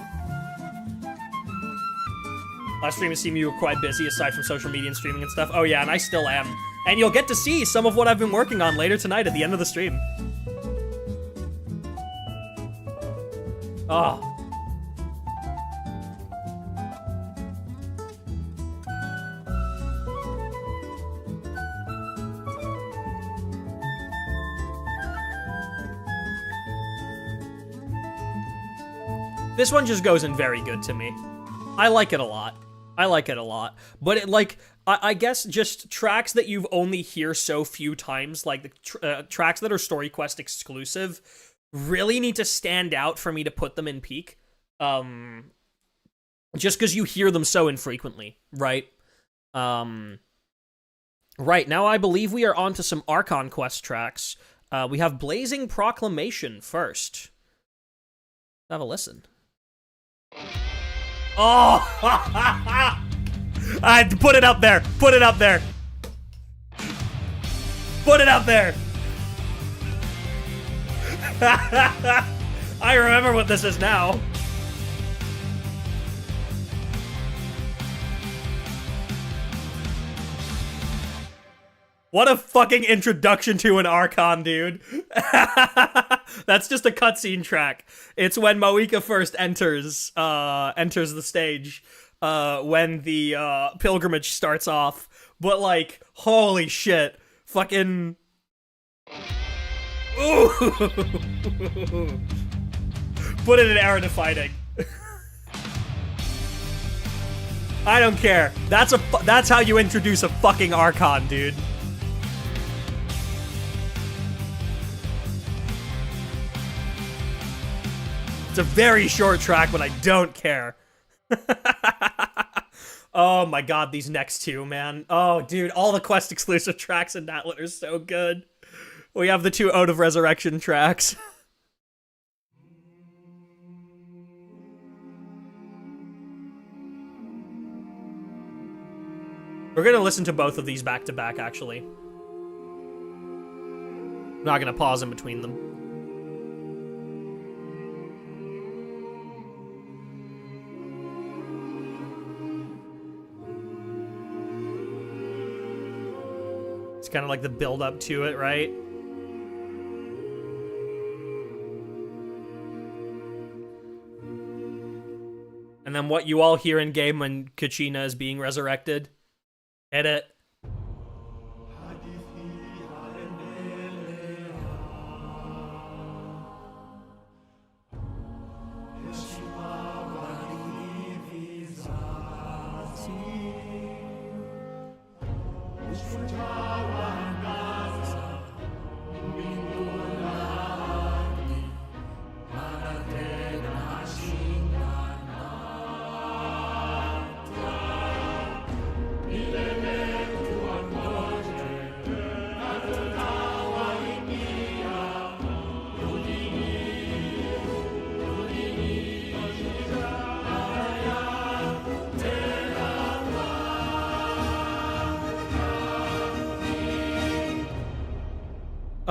Last stream it seemed you were quite busy aside from social media and streaming and stuff. Oh yeah, and I still am. And you'll get to see some of what I've been working on later tonight at the end of the stream. Oh. This one just goes in very good to me. I like it a lot. I like it a lot. But it, like, I guess just tracks that you've only hear so few times, like the tracks that are Story Quest exclusive, really need to stand out for me to put them in peak. Just because you hear them so infrequently, right? Right, now I believe we are on to some Archon Quest tracks. We have Blazing Proclamation first. Have a listen. Oh! I put it up there. Put it up there. Put it up there. I remember what this is now. What a fucking introduction to an Archon, dude. That's just a cutscene track. It's when Moika first enters the stage, when the pilgrimage starts off. But like, holy shit. Fucking... Ooh. Put it in era defining. I don't care. That's how you introduce a fucking Archon, dude. It's a very short track, but I don't care. Oh my god, these next two, man. Oh, dude, all the quest exclusive tracks in Natlan are so good. We have the two Ode of Resurrection tracks. We're gonna listen to both of these back to back, actually. I'm not gonna pause in between them. It's kind of like the build up to it, right? And then what you all hear in game when Kachina is being resurrected. Hit it.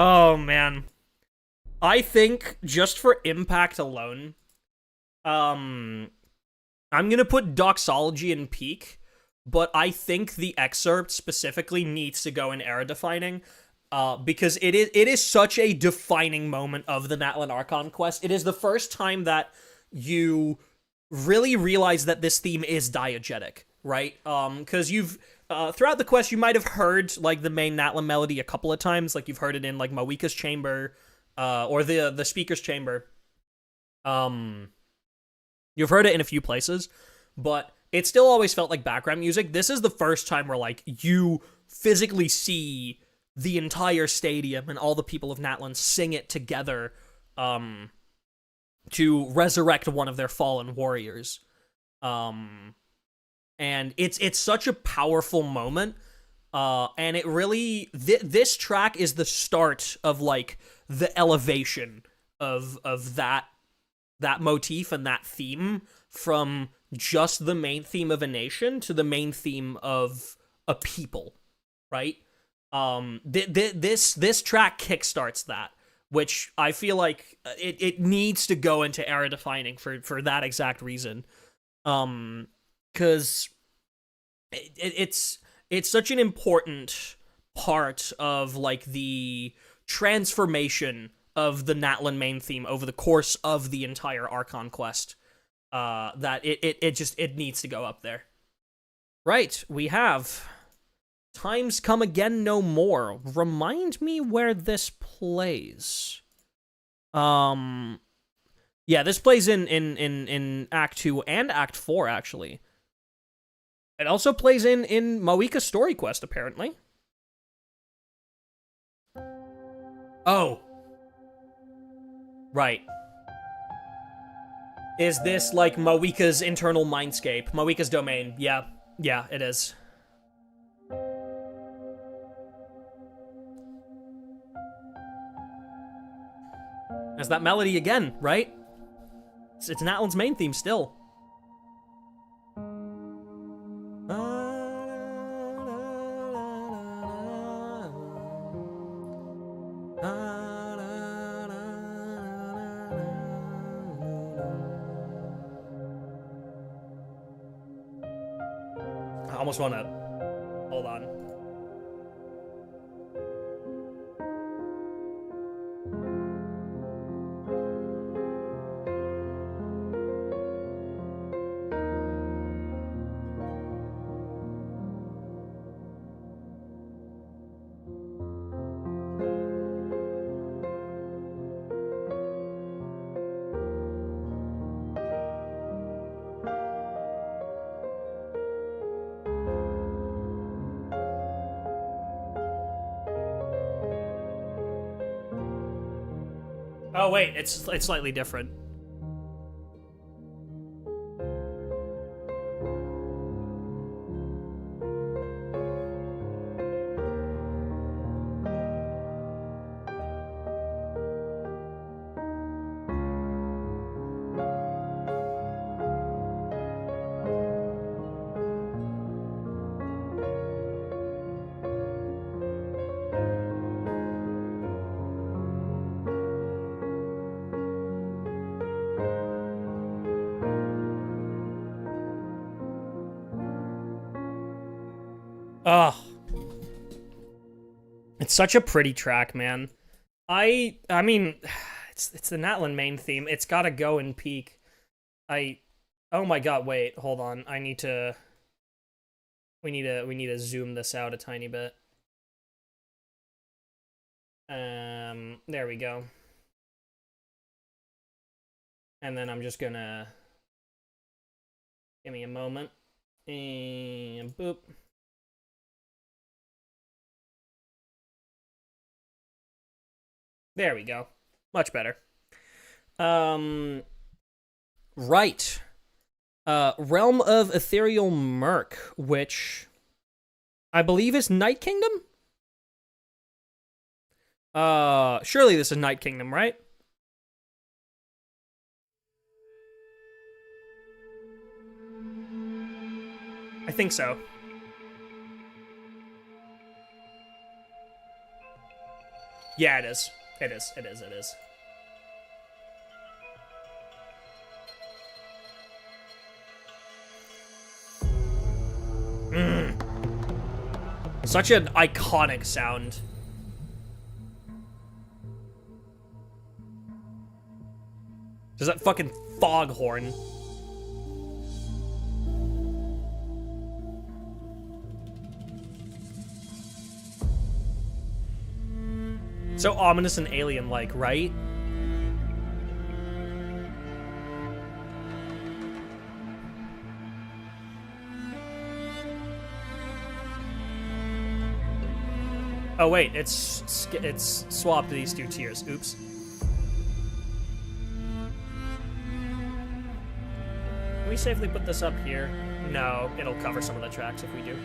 Oh, man. I think, just for impact alone, I'm gonna put Doxology in peak, but I think the excerpt specifically needs to go in era-defining, because it is such a defining moment of the Natlan Archon quest. It is the first time that you really realize that this theme is diegetic, right? Because you've... throughout the quest, you might have heard, like, the main Natlan melody a couple of times. Like, you've heard it in, like, Moika's chamber, or the speaker's chamber. You've heard it in a few places, but it still always felt like background music. This is the first time where, like, you physically see the entire stadium and all the people of Natlan sing it together, to resurrect one of their fallen warriors. And it's such a powerful moment, and it really... this track is the start of, like, the elevation of that motif and that theme from just the main theme of a nation to the main theme of a people, right? This track kickstarts that. which I feel like it needs to go into era defining for that exact reason. Because it's such an important part of like the transformation of the Natlan main theme over the course of the entire Archon quest, that it needs to go up there. Right, we have Times Come Again No More. Remind me where this plays. Yeah, this plays in Act 2 and Act 4, actually. It also plays in Moika's story quest, apparently. Oh. Right. Is this, like, Moika's internal mindscape? Moika's domain. Yeah. Yeah, it is. There's that melody again, right? It's Natlan's main theme still. I almost want to... Hold on. Oh wait, it's slightly different. Ugh. It's such a pretty track, man. I mean, it's the Natlan main theme. It's gotta go in peak. Oh my god, wait, hold on. We need to zoom this out a tiny bit. There we go. And then I'm just gonna... Give me a moment. And boop. There we go. Much better. Right. Realm of Ethereal Murk, which I believe is Night Kingdom? Surely this is Night Kingdom, right? I think so. Yeah, it is. It is. Such an iconic sound. There's that fucking foghorn. So ominous and alien-like, right? Oh wait, it's swapped these two tiers. Oops. Can we safely put this up here? No, it'll cover some of the tracks if we do.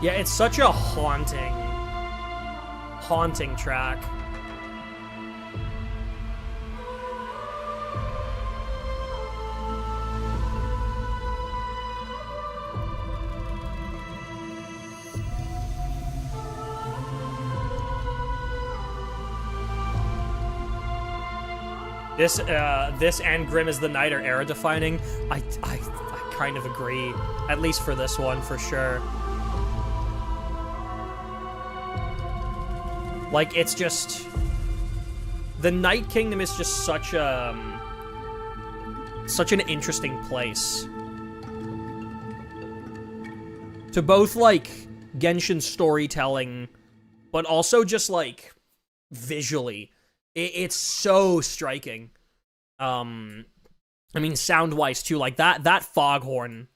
Yeah, it's such a haunting track. This and Grim is the Night are era-defining. I kind of agree, at least for this one, for sure. Like, it's just... The Night Kingdom is just such an interesting place. To both, like, Genshin storytelling, but also just, like, visually. It's so striking. I mean, sound-wise, too. Like, that foghorn,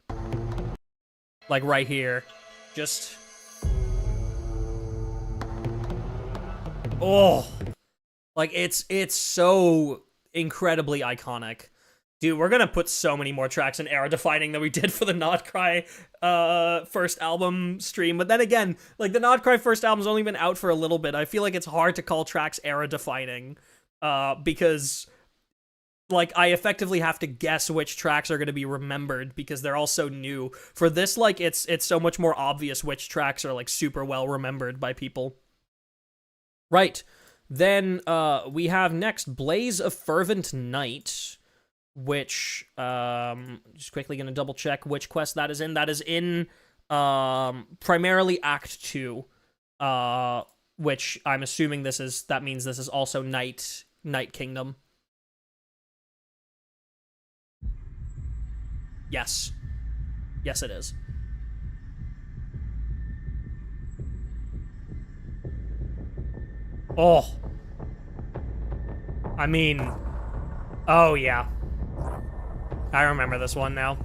like, right here. Just... Oh! Like, it's so incredibly iconic. Dude, we're gonna put so many more tracks in era-defining than we did for the Nodcry first album stream. But then again, like, the Nodcry first album's only been out for a little bit. I feel like it's hard to call tracks era-defining because, like, I effectively have to guess which tracks are gonna be remembered because they're all so new. For this, like, it's so much more obvious which tracks are, like, super well remembered by people. Right. Then we have next Blaze of Fervent Night, which just quickly gonna double check which quest that is in. That is in primarily Act 2, which I'm assuming that means this is also Night Kingdom. Yes. Yes, it is. Oh. I mean... Oh, yeah. I remember this one now.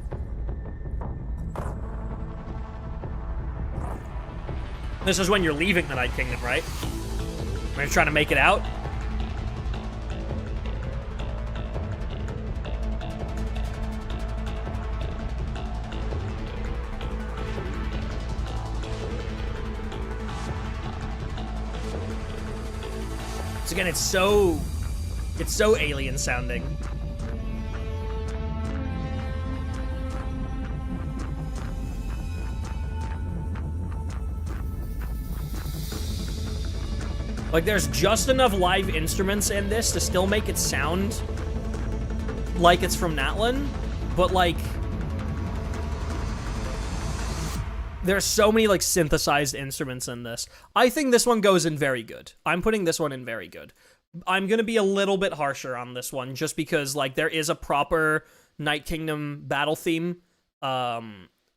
This is when you're leaving the Night Kingdom, right? When you're trying to make it out? So again, it's so alien sounding. Like, there's just enough live instruments in this to still make it sound like it's from Natlan, but, like, there's so many, like, synthesized instruments in this. I think this one goes in very good. I'm putting this one in very good. I'm gonna be a little bit harsher on this one, just because, like, there is a proper Night Kingdom battle theme,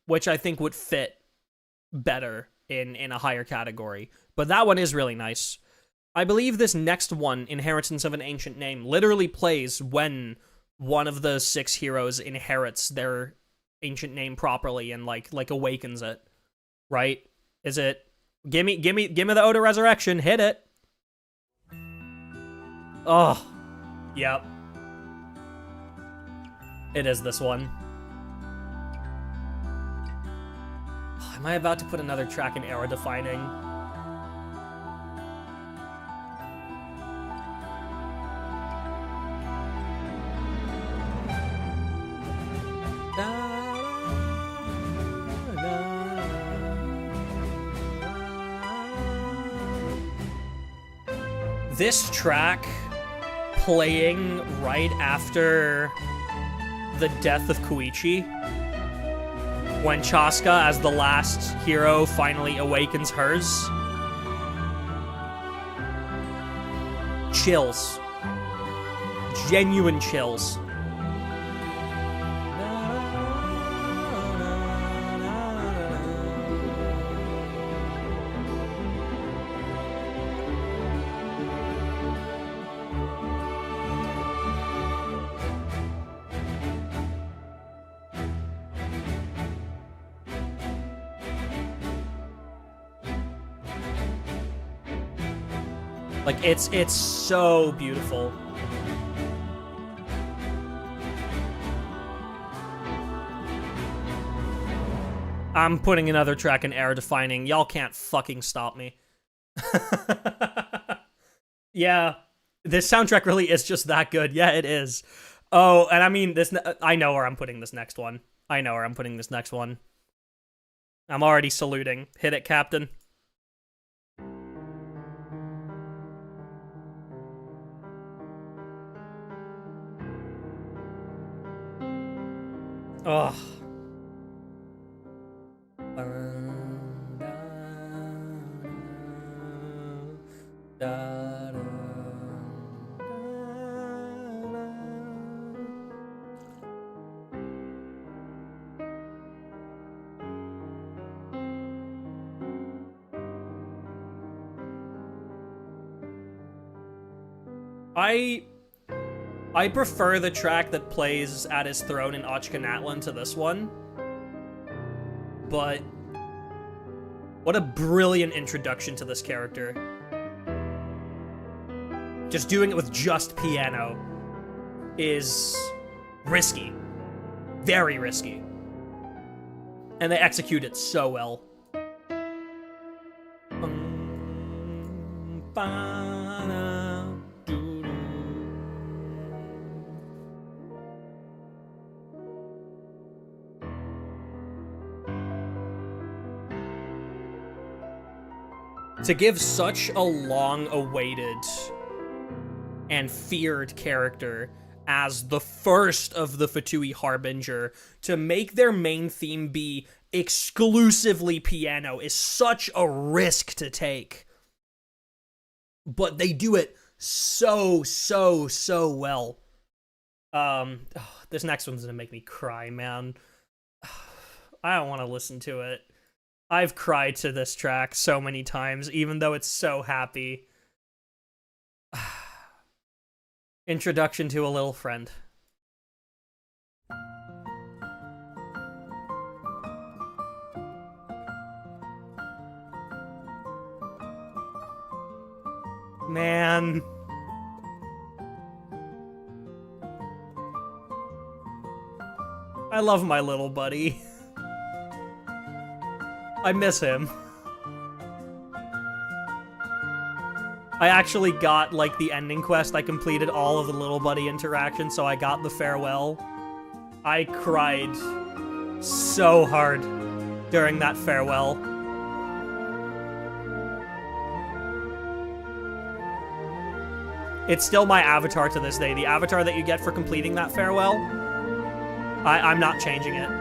which I think would fit better in a higher category. But that one is really nice. I believe this next one, Inheritance of an Ancient Name, literally plays when one of the 6 heroes inherits their ancient name properly and like awakens it. Right? Is it? Give me the Ode of Resurrection. Hit it. Oh, yep. It is this one. Am I about to put another track in era defining? This track playing right after the death of Koichi, when Chaska, as the last hero, finally awakens hers. Chills. Genuine chills. Like, it's so beautiful. I'm putting another track in era defining. Y'all can't fucking stop me. Yeah, this soundtrack really is just that good. Yeah, it is. Oh, and I mean, I know where I'm putting this next one. I'm already saluting. Hit it, Captain. Ugh. I prefer the track that plays at his throne in Natlan to this one. But what a brilliant introduction to this character. Just doing it with just piano is risky. Very risky. And they execute it so well. To give such a long-awaited and feared character as the first of the Fatui Harbinger, to make their main theme be exclusively piano is such a risk to take. But they do it so well. This next one's gonna make me cry, man. I don't want to listen to it. I've cried to this track so many times, even though it's so happy. Introduction to a Little Friend. Man. I love my little buddy. I miss him. I actually got, like, the ending quest. I completed all of the little buddy interactions, so I got the farewell. I cried so hard during that farewell. It's still my avatar to this day. The avatar that you get for completing that farewell, I'm not changing it.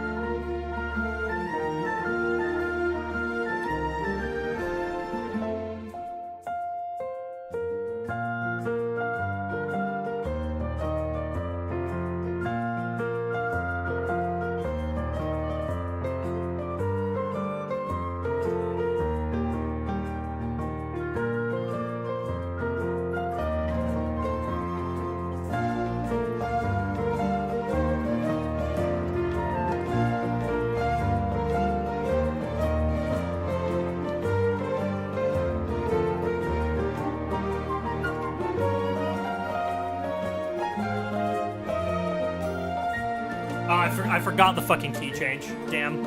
I forgot the fucking key change. Damn.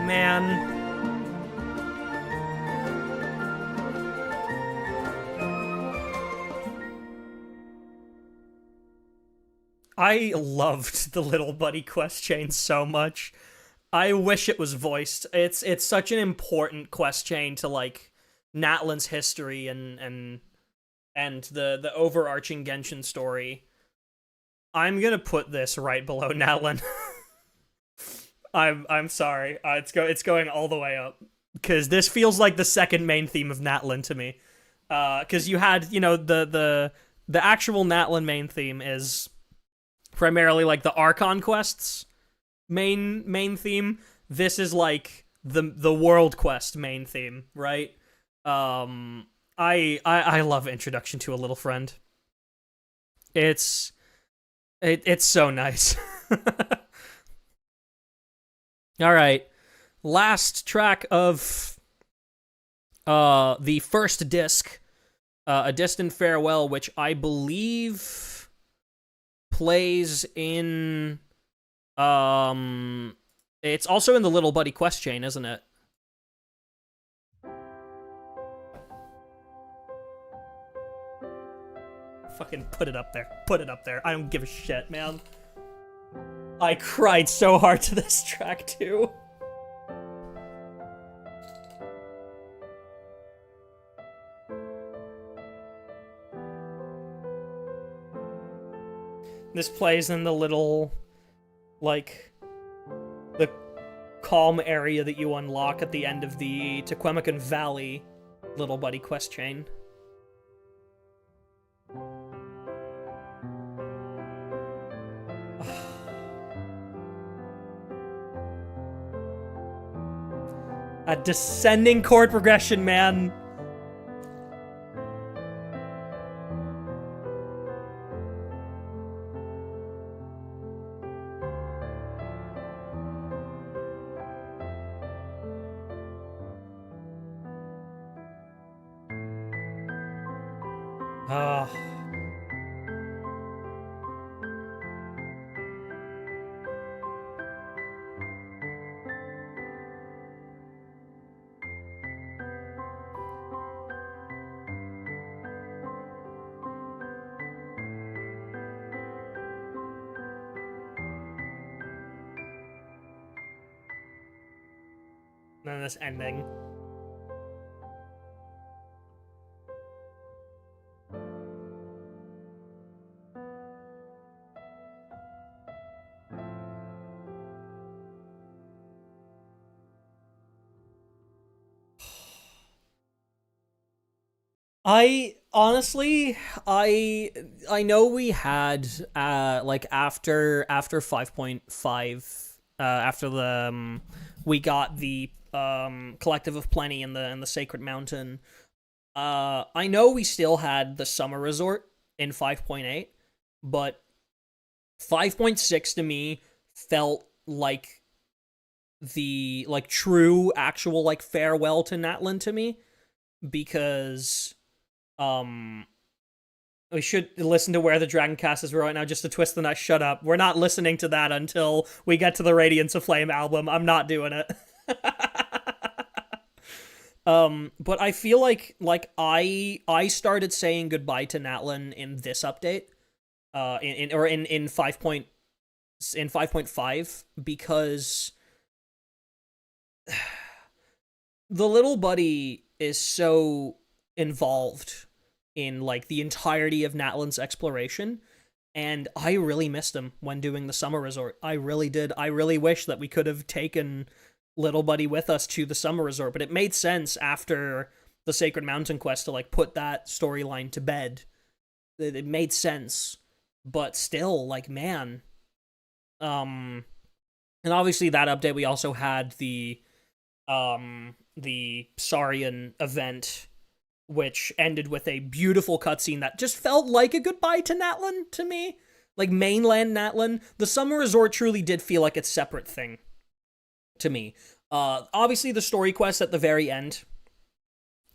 Man. I loved the Little Buddy quest chain so much. I wish it was voiced. It's such an important quest chain to, like, Natlan's history and the overarching Genshin story. I'm gonna put this right below Natlan. I'm sorry. It's going all the way up, because this feels like the second main theme of Natlan to me. Because you had, you know, the actual Natlan main theme is primarily like the Archon quests main theme. This is like the world quest main theme, right? I love Introduction to a Little Friend. It's so nice. All right, last track of the first disc, A Distant Farewell, which I believe plays in it's also in the Little Buddy quest chain, isn't it? Fucking put it up there. Put it up there. I don't give a shit, man. I cried so hard to this track, too. This plays in the little, like, the calm area that you unlock at the end of the Tequemacan Valley Little Buddy quest chain. A descending chord progression, man. And then this ending. I honestly, I know we had like after 5.5 after the we got the Collective of Plenty in the Sacred Mountain. I know we still had the Summer Resort in 5.8, but 5.6 to me felt like the true actual farewell to Natlan to me, because we should listen to Where the Dragon Cast is right now just to twist the nut. Shut up. We're not listening to that until we get to the Radiance of Flame album. I'm not doing it. But I feel like I started saying goodbye to Natlan in this update, in 5.5, because the little buddy is so involved in the entirety of Natlan's exploration, and I really missed him when doing the Summer Resort. I really did. I really wish that we could have taken little buddy with us to the Summer Resort, but it made sense after the Sacred Mountain quest to put that storyline to bed. It made sense, but still, man. And obviously that update we also had the Saurian event, which ended with a beautiful cutscene that just felt like a goodbye to Natlan to me. Mainland Natlan. The Summer Resort truly did feel like a separate thing to me. Obviously the story quest at the very end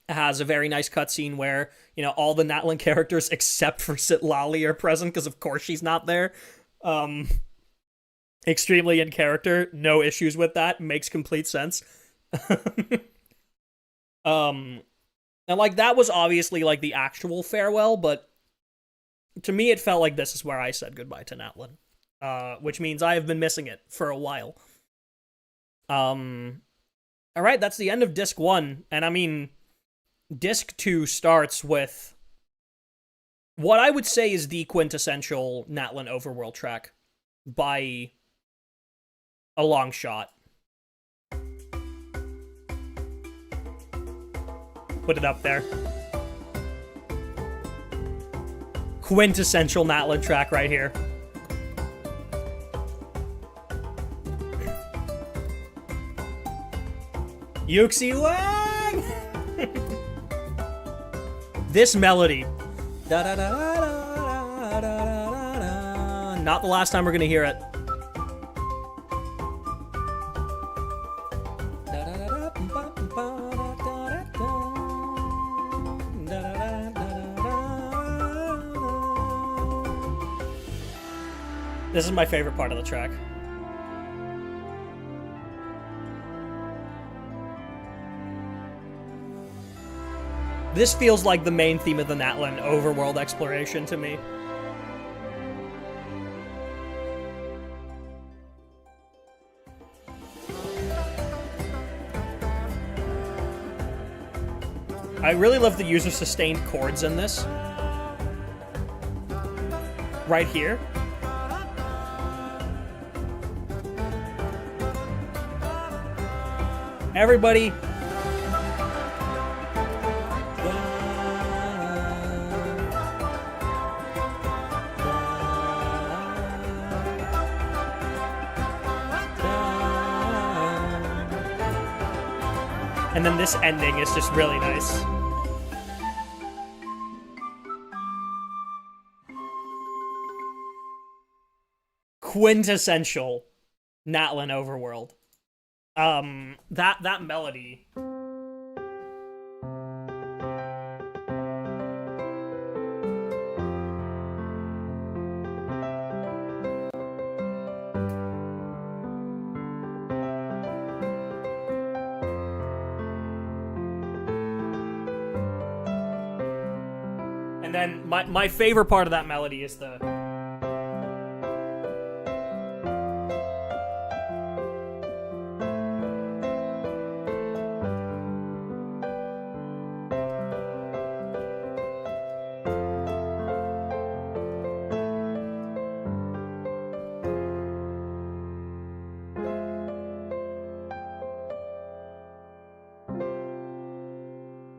has a very nice cutscene where, all the Natlan characters except for Citlali are present, because of course she's not there. Extremely in character, no issues with that, makes complete sense. And that was obviously the actual farewell, but to me it felt like this is where I said goodbye to Natlan. Which means I have been missing it for a while. Alright, that's the end of Disc 1, and I mean, Disc 2 starts with what I would say is the quintessential Natlan overworld track by a long shot. Put it up there. Quintessential Natlan track right here. Yuxi Wang! This melody. Not the last time we're gonna hear it. This is my favorite part of the track. This feels like the main theme of the Natlan overworld exploration to me. I really love the use of sustained chords in this. Right here. Everybody. And then this ending is just really nice. Quintessential Natlan overworld. That melody. And then my favorite part of that melody is the...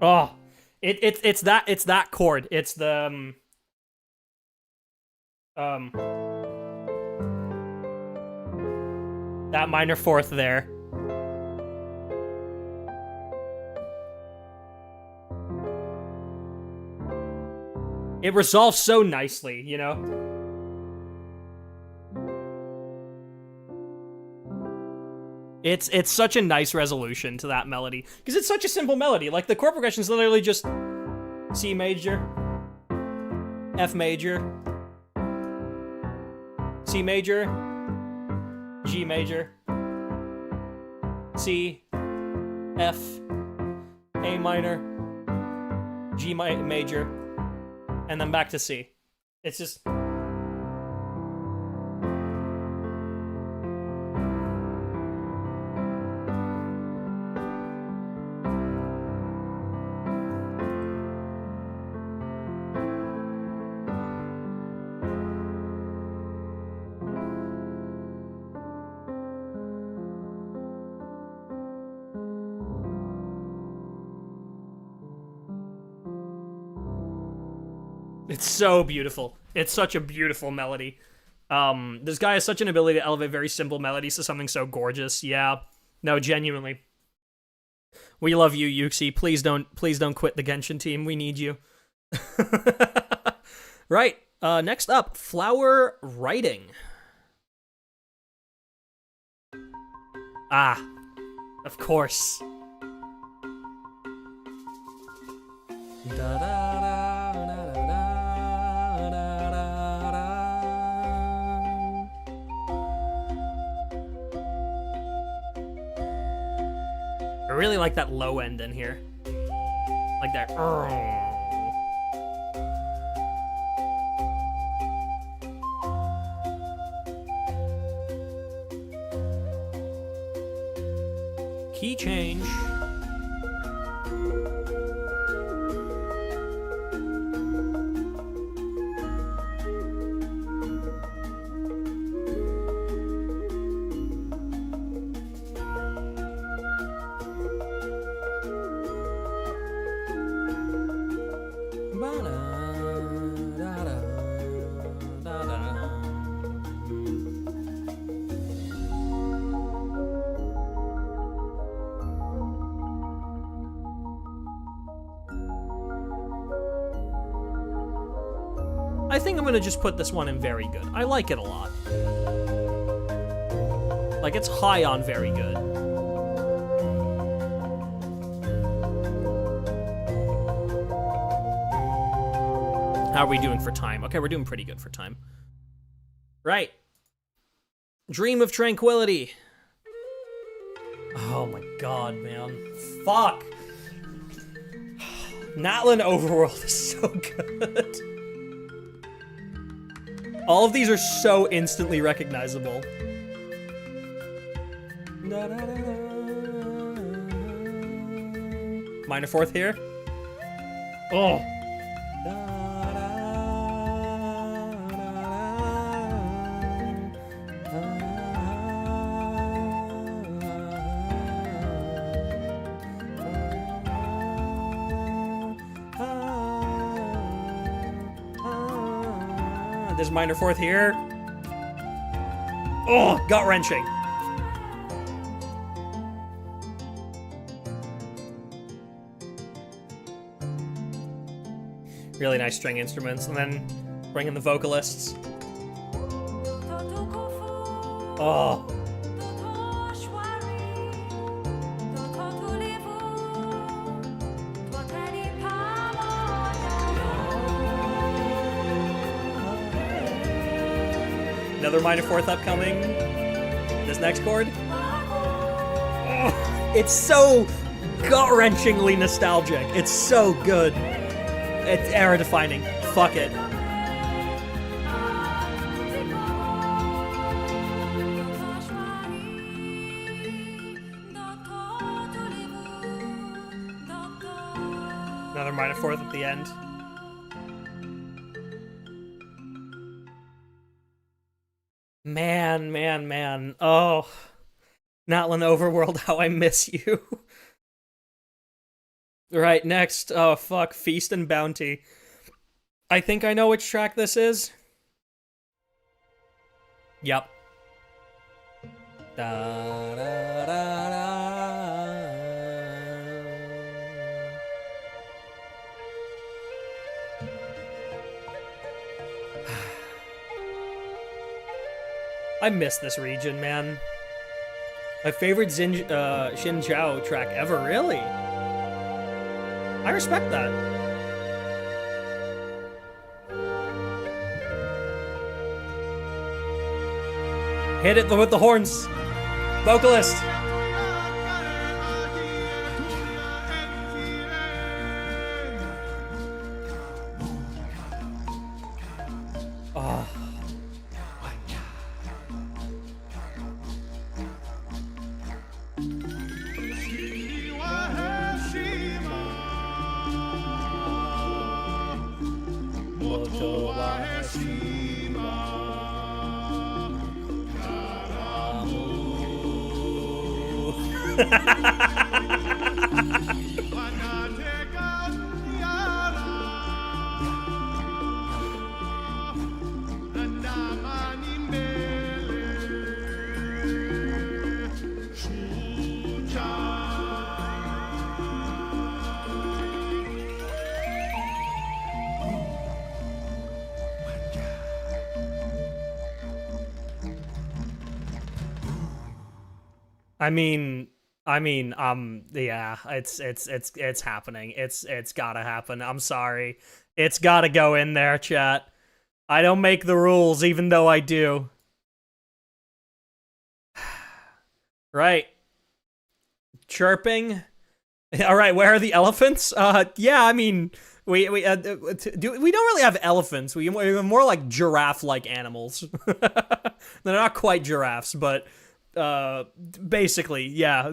Oh, it's that chord. It's the that minor fourth there. It resolves so nicely, you know? It's such a nice resolution to that melody, because it's such a simple melody. Like, the chord progression is literally just C major, F major, C major, G major, C, F, A minor, G major, and then back to C. It's just... It's so beautiful. It's such a beautiful melody. This guy has such an ability to elevate very simple melodies to something so gorgeous. Yeah. No, genuinely. We love you, Yuxi. Please don't quit the Genshin team. We need you. Right. Next up, flower writing. Ah, of course. I really like that low end in here. Like that. Key change. I think I'm gonna just put this one in very good. I like it a lot. Like, it's high on very good. How are we doing for time? Okay, we're doing pretty good for time. Right. Dream of Tranquility. Oh my god, man. Fuck. Natlan Overworld is so good. All of these are so instantly recognizable. Minor fourth here. Oh. this minor fourth here. Oh, gut-wrenching. Really nice string instruments, and then bring in the vocalists. Oh. Another minor fourth upcoming. This next chord. Oh, it's so gut-wrenchingly nostalgic. It's so good. It's era-defining. Fuck it. Another minor fourth at the end. Man. Oh. Natlan Overworld, how I miss you. Right, next. Oh, fuck. Feast and Bounty. I think I know which track this is. Yep. Da, da, da, da. I miss this region, man. My favorite Xinjiao track ever, really? I respect that. Hit it with the horns. Vocalist. Oh. Yeah, it's happening. It's gotta happen. I'm sorry. It's gotta go in there, chat. I don't make the rules, even though I do. Right. Chirping. All right, where are the elephants? Yeah, I mean, we don't really have elephants. We're more like giraffe-like animals. They're not quite giraffes, but basically, yeah,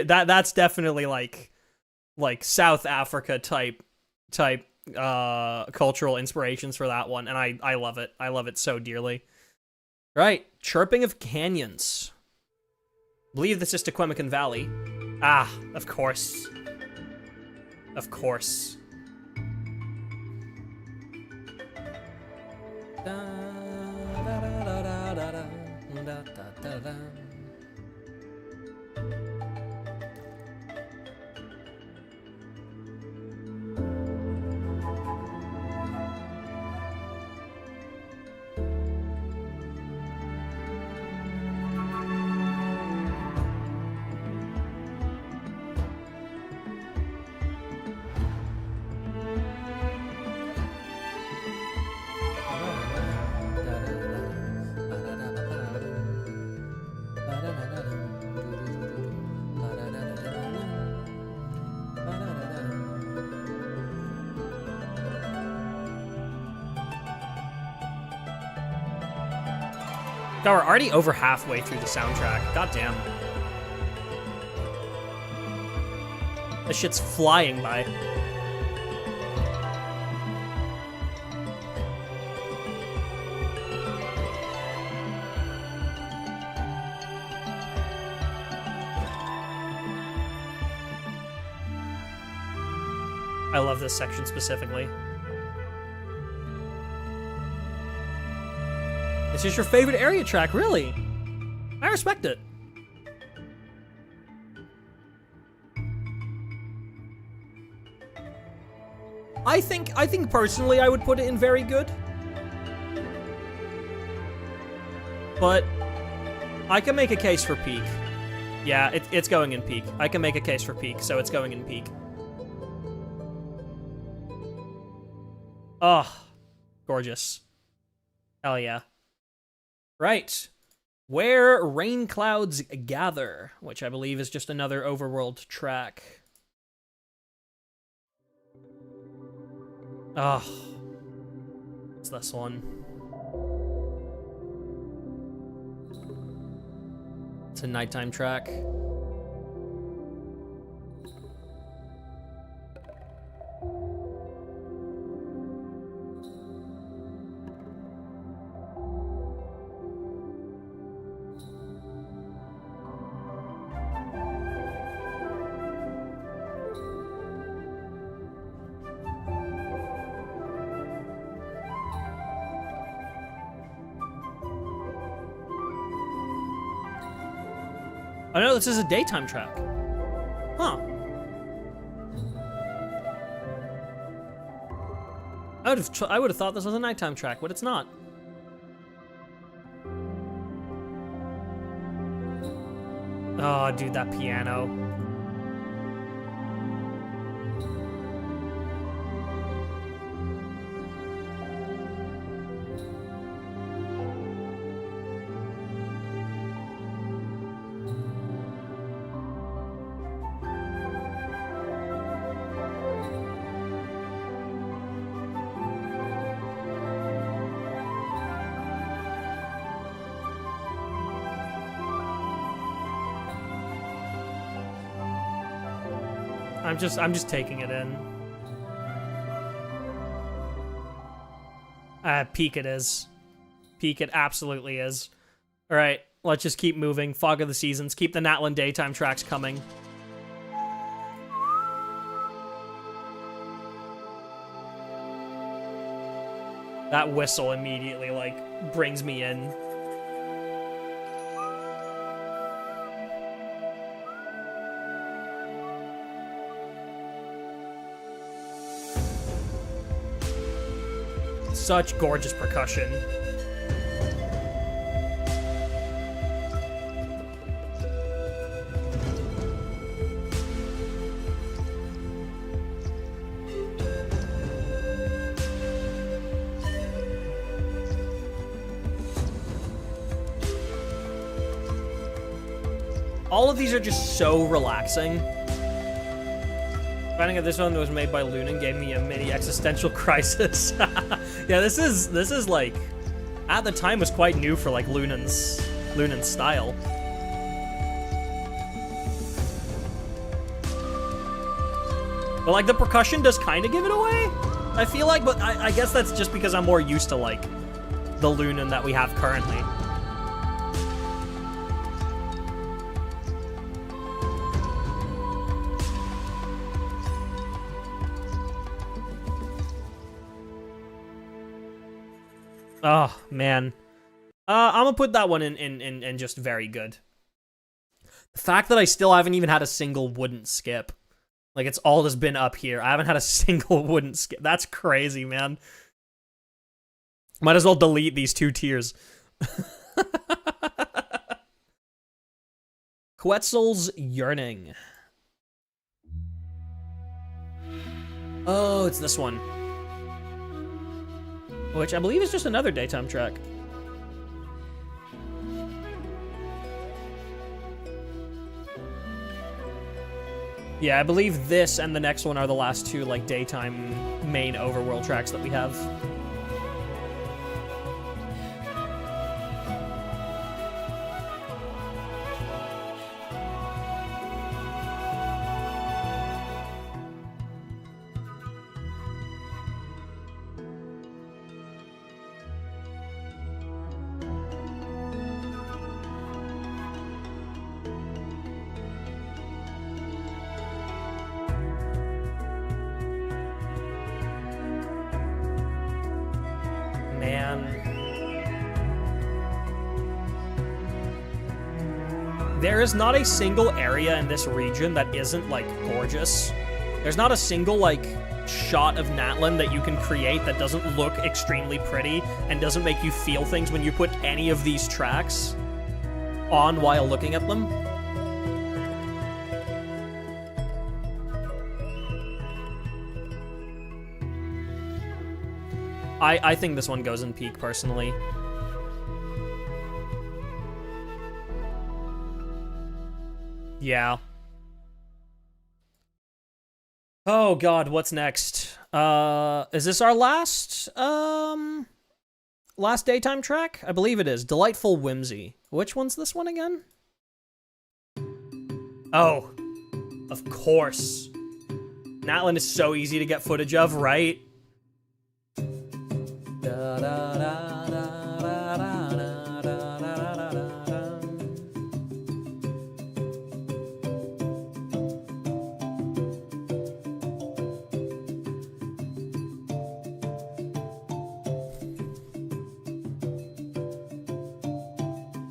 that's definitely like South Africa type cultural inspirations for that one, and I love it. I love it so dearly. Right, Chirping of Canyons. I believe this is Tequemican Valley. Ah, of course. Of course. God, we're already over halfway through the soundtrack. God damn. This shit's flying by. I love this section specifically. This is your favorite area track, really? I respect it. I think personally I would put it in very good. But I can make a case for peak. Yeah, it's going in peak. I can make a case for peak, so it's going in peak. Oh, gorgeous. Hell yeah. Right. Where Rain Clouds Gather, which I believe is just another overworld track. Oh, it's this one. It's a nighttime track. Oh no, this is a daytime track. Huh. I would have thought this was a nighttime track, but it's not. Oh, dude, that piano. I'm just taking it in. Peak it is. Peak it absolutely is. All right, let's just keep moving. Fog of the Seasons. Keep the Natlan daytime tracks coming. That whistle immediately, like, brings me in. Such gorgeous percussion. All of these are just so relaxing. Finding out this one was made by Lunan gave me a mini existential crisis. Yeah, this is like, at the time was quite new for like Lunan's style. But like the percussion does kind of give it away, I feel like, but I guess that's just because I'm more used to like the Lunan that we have currently. Oh, man. I'm gonna put that one in just very good. The fact that I still haven't even had a single wouldn't skip. Like, it's all just been up here. I haven't had a single wouldn't skip. That's crazy, man. Might as well delete these 2 tiers. Quetzal's Yearning. Oh, it's this one. Which I believe is just another daytime track. Yeah, I believe this and the next one are the last 2, like, daytime main overworld tracks that we have. There is not a single area in this region that isn't, like, gorgeous. There's not a single, like, shot of Natlan that you can create that doesn't look extremely pretty and doesn't make you feel things when you put any of these tracks on while looking at them. I think this one goes in peak, personally. Yeah. Oh god, what's next? Is this our last daytime track? I believe it is. Delightful Whimsy. Which one's this one again? Oh, of course. Natlan is so easy to get footage of, right?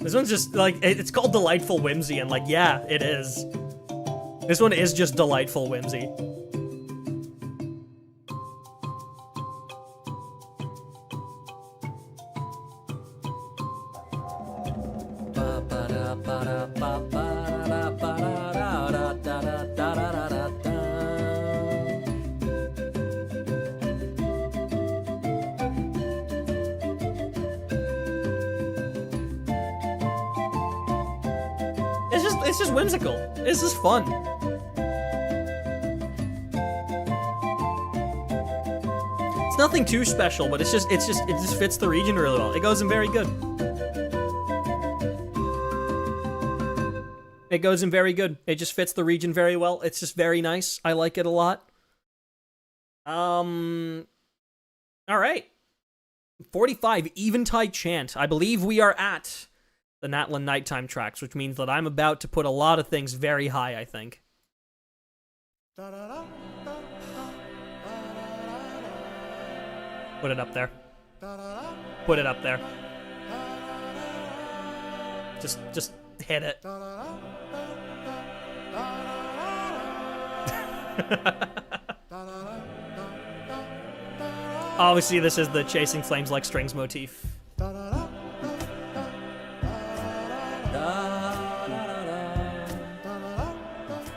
This one's just, like, it's called Delightful Whimsy, and, like, yeah, it is. This one is just Delightful Whimsy. It's just whimsical. It's just fun. It's nothing too special, but it just fits the region really well. It goes in very good. It goes in very good. It just fits the region very well. It's just very nice. I like it a lot. All right. 45, Eventide Chant. I believe we are at the Natlan nighttime tracks, which means that I'm about to put a lot of things very high, I think. Put it up there. Put it up there. Just hit it. Obviously, this is the Chasing Flames Like Strings motif.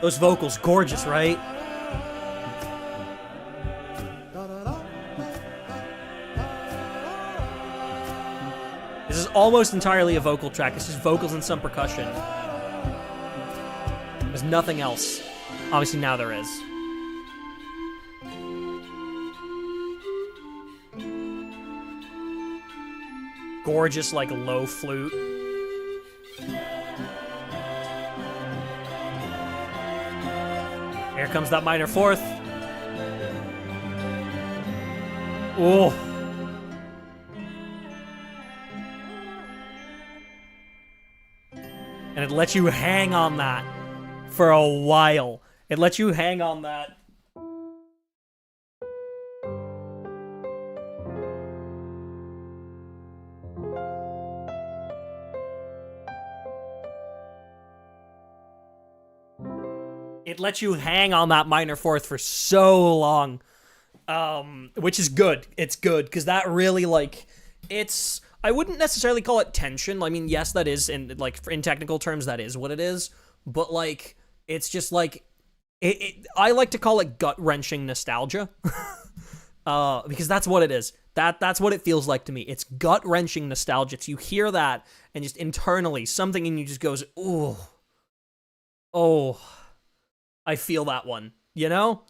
Those vocals, gorgeous, right? This is almost entirely a vocal track. It's just vocals and some percussion. There's nothing else. Obviously, now there is. Gorgeous, like, low flute. Here comes that minor fourth. Oh. And it lets you hang on that for a while. It lets you hang on that. It lets you hang on that minor fourth for so long, which is good. It's good, because that really, like, it's... I wouldn't necessarily call it tension. I mean, yes, that is, in technical terms, that is what it is. But, like, it's just, like... I like to call it gut-wrenching nostalgia. Because that's what it is. That's what it feels like to me. It's gut-wrenching nostalgia. So you hear that, and just internally, something in you just goes, ooh. Oh... I feel that one, you know?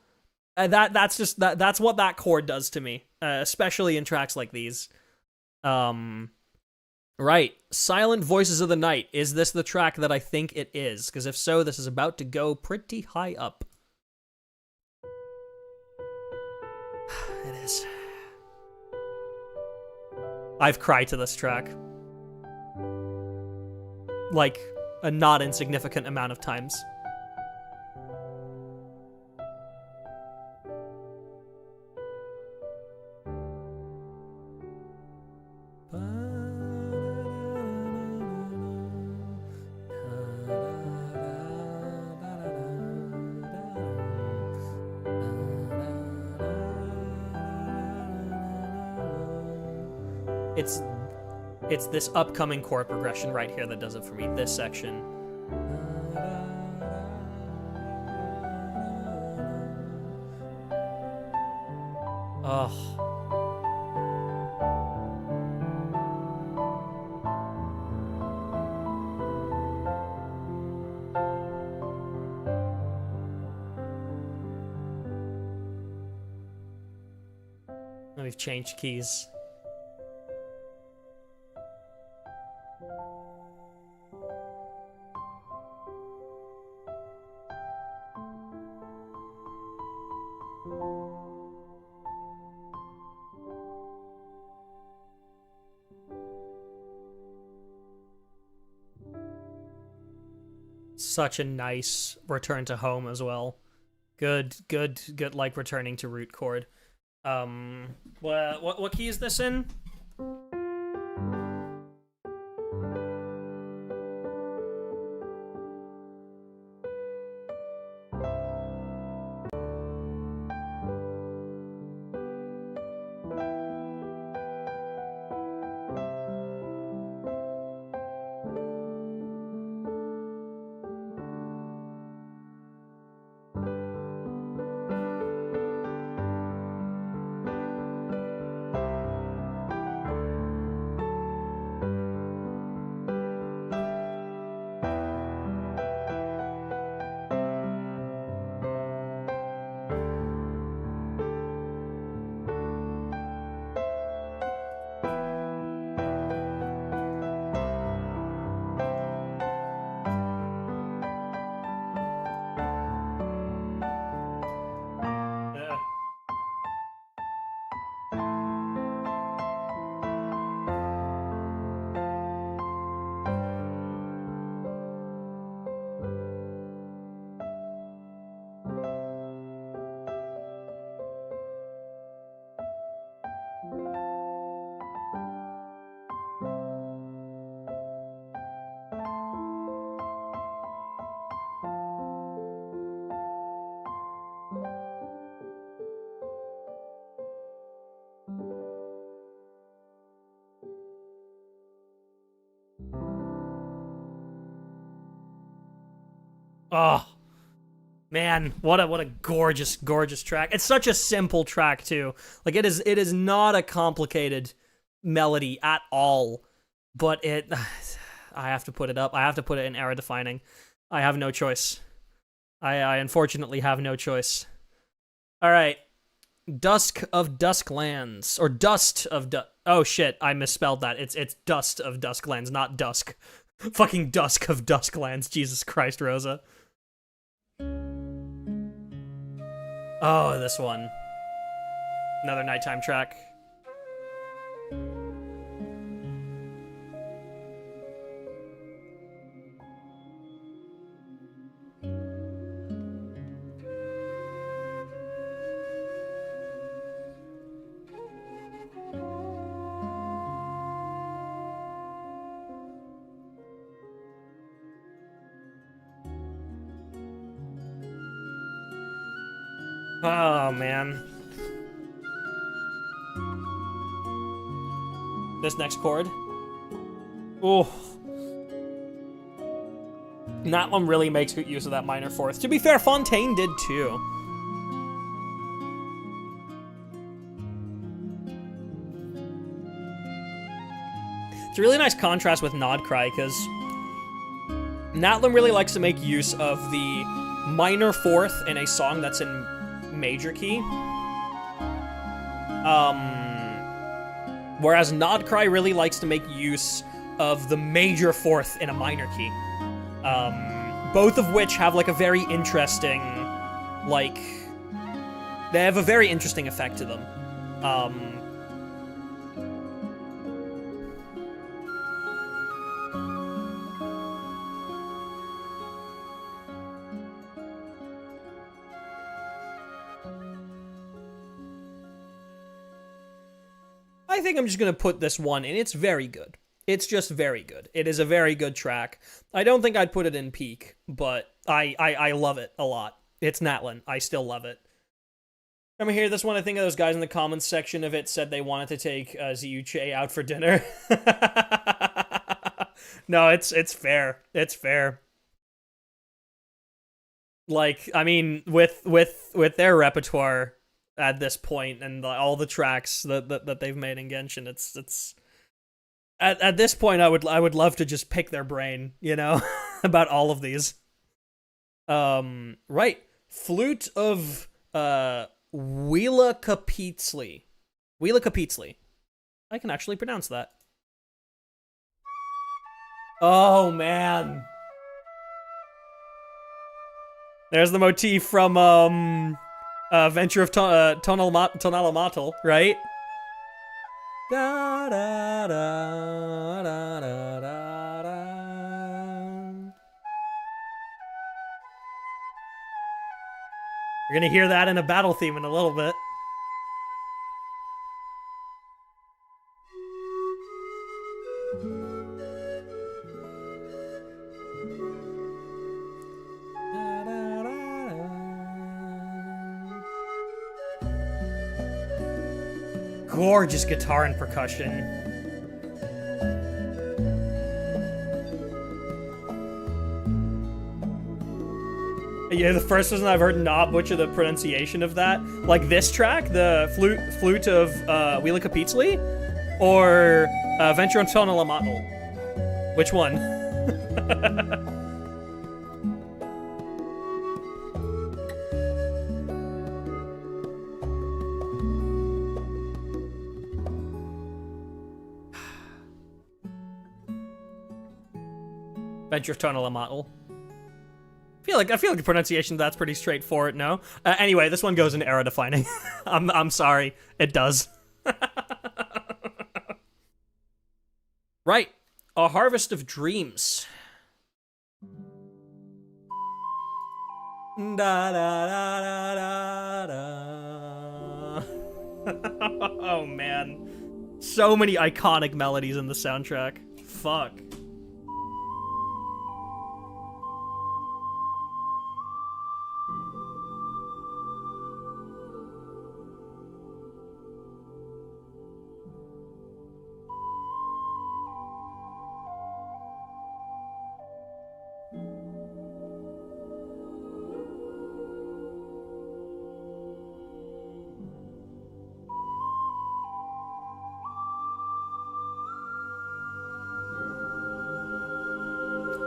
That's what that chord does to me, especially in tracks like these. Right. Silent Voices of the Night. Is this the track that I think it is? Because if so, this is about to go pretty high up. It is. I've cried to this track. Like, a not insignificant amount of times. It's this upcoming chord progression right here that does it for me. This section. Ugh. We've changed keys. Such a nice return to home as well. Good, like returning to root chord. What key is this in? Oh, man, what a gorgeous track. It's such a simple track too. Like it is not a complicated melody at all, but I have to put it up. I have to put it in era defining. I have no choice. I unfortunately have no choice. All right. Dusk of Dusklands, or Dust of oh shit, I misspelled that. It's Dust of Dusklands, not Dusk. Fucking Dusk of Dusklands. Jesus Christ, Rosa. Oh, this one. Another nighttime track. Oh, man. This next chord. Oh. Natlan really makes good use of that minor fourth. To be fair, Fontaine did too. It's a really nice contrast with Nodcry, because Natlan really likes to make use of the minor fourth in a song that's in major key. Whereas Nodcry really likes to make use of the major fourth in a minor key. Both of which have like a very interesting, like, they have a very interesting effect to them. I think I'm just gonna put this one in. It's very good. It's just very good. It is a very good track. I don't think I'd put it in peak, but I love it a lot. It's Natlan. I still love it. Come here, this one, I think of those guys in the comments section of it said they wanted to take Ziyuche out for dinner. No, it's fair. It's fair. Like, I mean, with their repertoire at this point and all the tracks that they've made in Genshin, it's at this point I would love to just pick their brain, you know, about all of these. Right. Flute of Wheelakapitsli. Wheelakapitsli. I can actually pronounce that. Oh man. There's the motif from Venture of Tonalamatl, right? Da, da, da, da, da, da, da. You're gonna hear that in a battle theme in a little bit. Gorgeous guitar and percussion. Yeah, the first person I've heard not butcher the pronunciation of that. Like this track, the flute of Wheelakapitsli, or Venture on Tonalamatl. Which one? Venture of Tonalamatl. I feel like the pronunciation of that's pretty straightforward. No. Anyway, this one goes into era defining. I'm sorry, it does. Right, A Harvest of Dreams. Da da da da da da. Oh man, so many iconic melodies in the soundtrack. Fuck.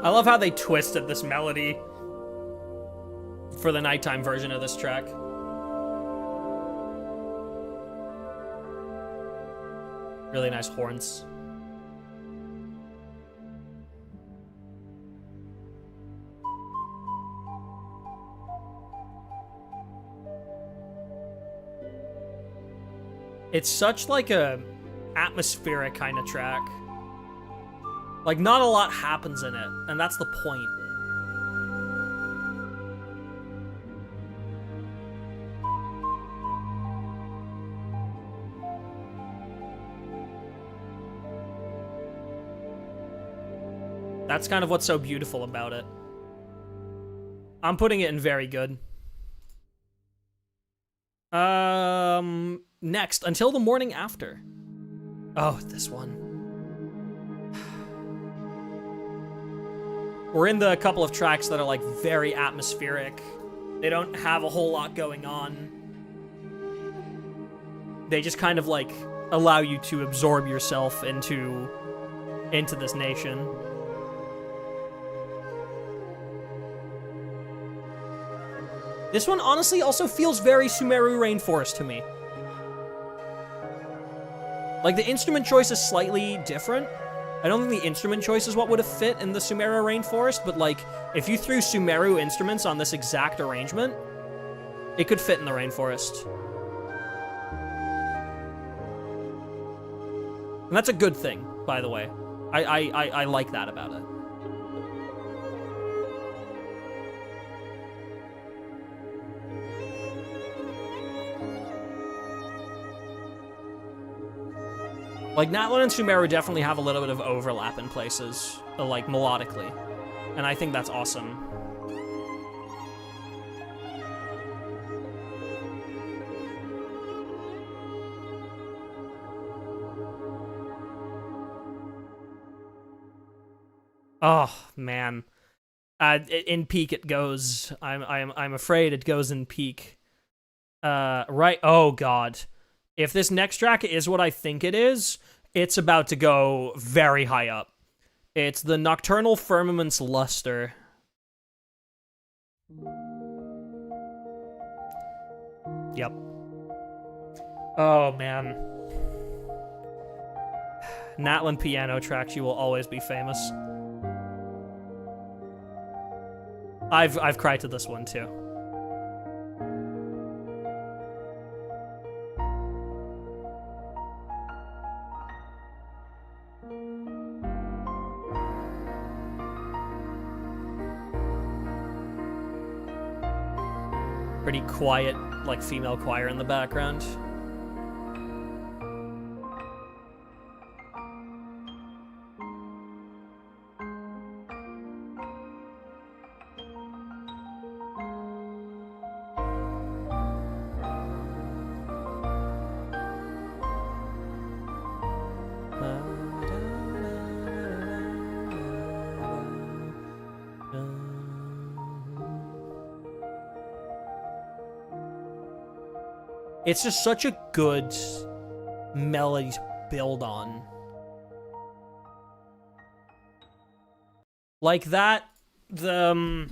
I love how they twisted this melody for the nighttime version of this track. Really nice horns. It's such like a atmospheric kind of track. Like, not a lot happens in it, and that's the point. That's kind of what's so beautiful about it. I'm putting it in very good. Next, Until the Morning After. Oh, this one. We're in the couple of tracks that are like very atmospheric. They don't have a whole lot going on. They just kind of like allow you to absorb yourself into this nation. This one honestly also feels very Sumeru Rainforest to me. Like the instrument choice is slightly different. I don't think the instrument choice is what would have fit in the Sumeru Rainforest, but like, if you threw Sumeru instruments on this exact arrangement, it could fit in the rainforest. And that's a good thing, by the way. I like that about it. Like, Natlan and Sumeru definitely have a little bit of overlap in places, like, melodically. And I think that's awesome. Oh man. In peak it goes. I'm afraid it goes in peak. Right. Oh god. If this next track is what I think it is, it's about to go very high up. It's the Nocturnal Firmament's Luster. Yep. Oh man. Natlan piano tracks, you will always be famous. I've cried to this one too. Pretty quiet, like, female choir in the background. It's just such a good melody to build on. Like that, the...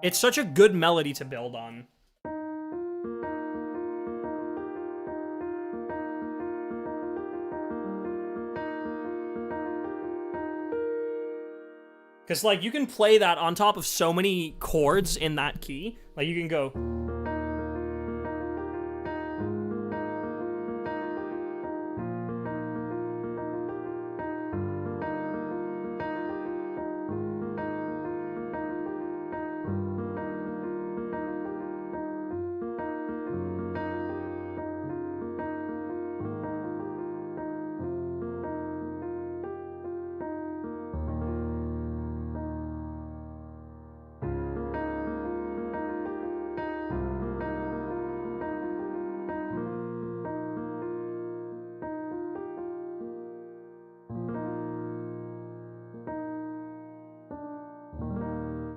It's such a good melody to build on. Because, like, you can play that on top of so many chords in that key. Like, you can go...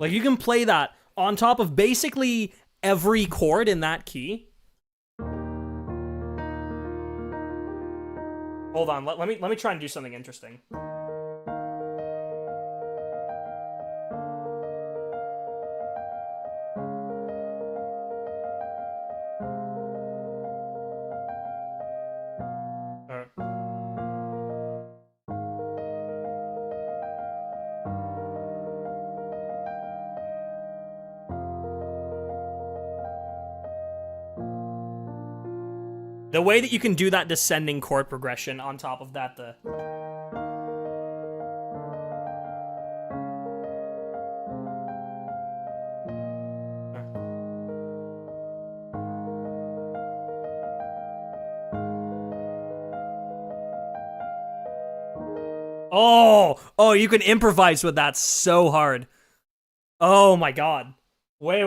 Like, you can play that on top of basically every chord in that key. Hold on, let me try and do something interesting. The way that you can do that descending chord progression on top of that, the... Oh, you can improvise with that so hard. Oh my god. Wait.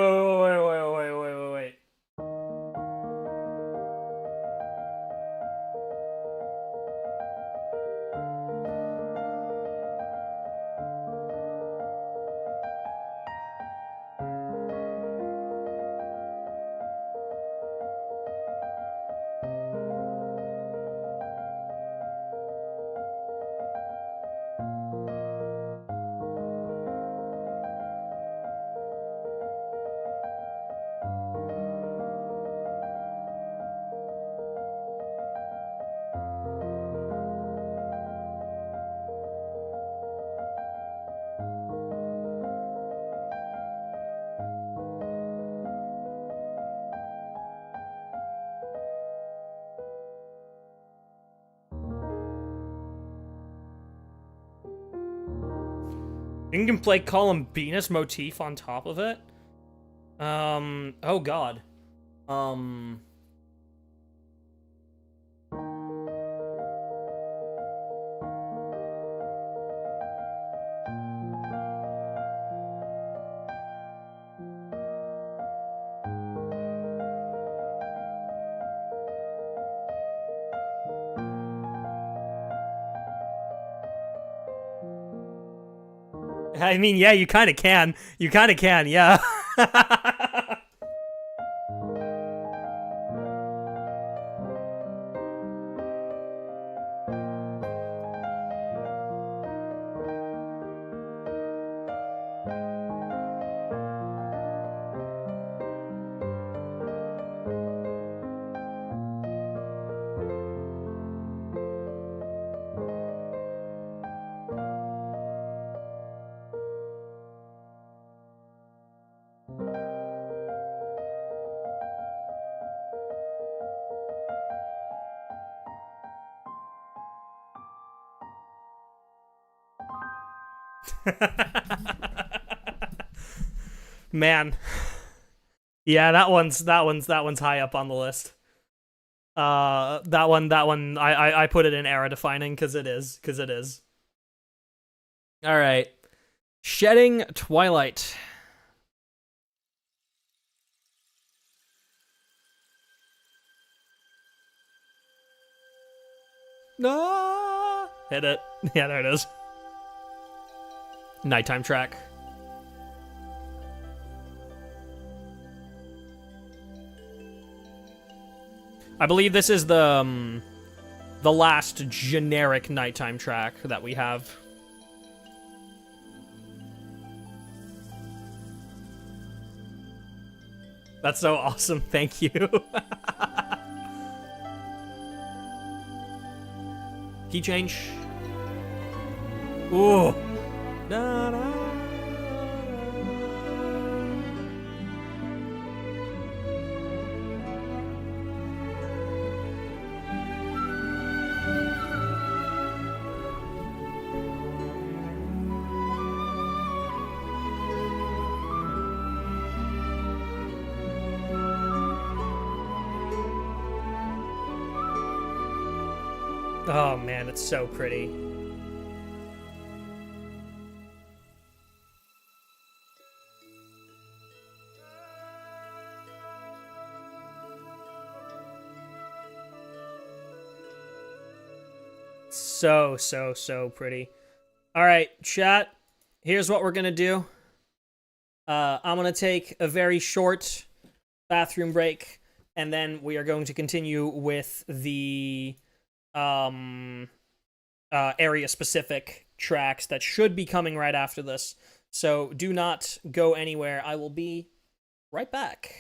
You can play Columbinus motif on top of it. Oh god. I mean, yeah, you kind of can. You kind of can, yeah. Man. Yeah, that one's high up on the list. That one I put it in era defining because it is. All right. Shedding Twilight. No. Hit it. Yeah, there it is. Nighttime track. I believe this is the last generic nighttime track that we have. That's so awesome. Thank you. Key change. Ooh. Da, da. Oh man, it's so pretty. So pretty. All right, chat. Here's what we're gonna do. I'm gonna take a very short bathroom break, and then we are going to continue with the area specific tracks that should be coming right after this. So do not go anywhere. I will be right back.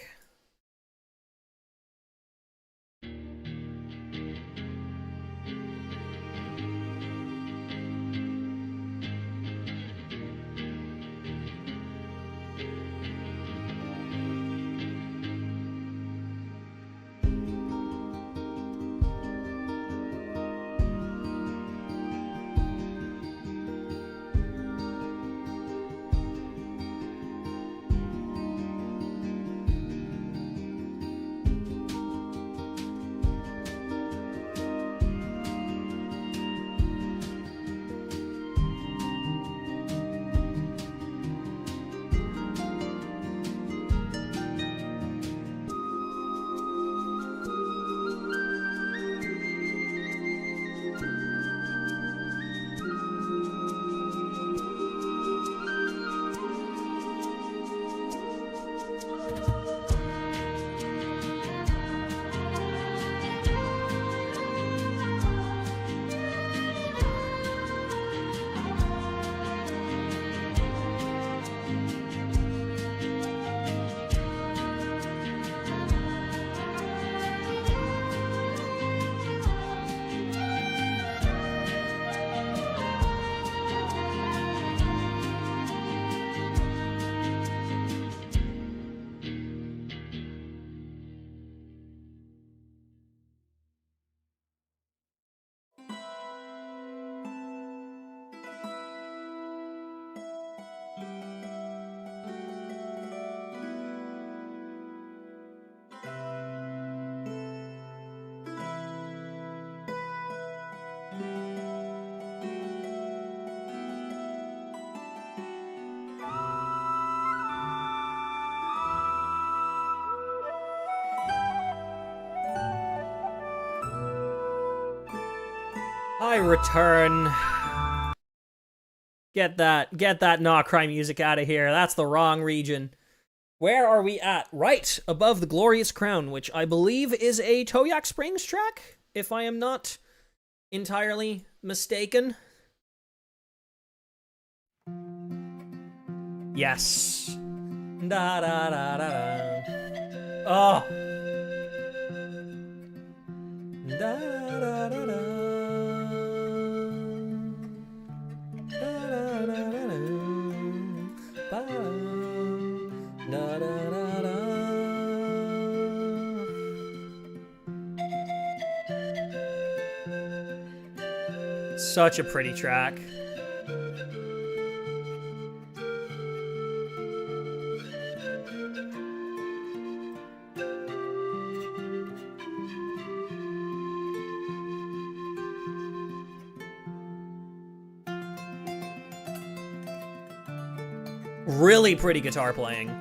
I return. Get that Nah Cry music out of here. That's the wrong region. Where are we at? Right above the Glorious Crown, which I believe is a Toyak Springs track, if I am not entirely mistaken. Yes. Da da da da da. Oh. Da da da da da. Such a pretty track. Really pretty guitar playing.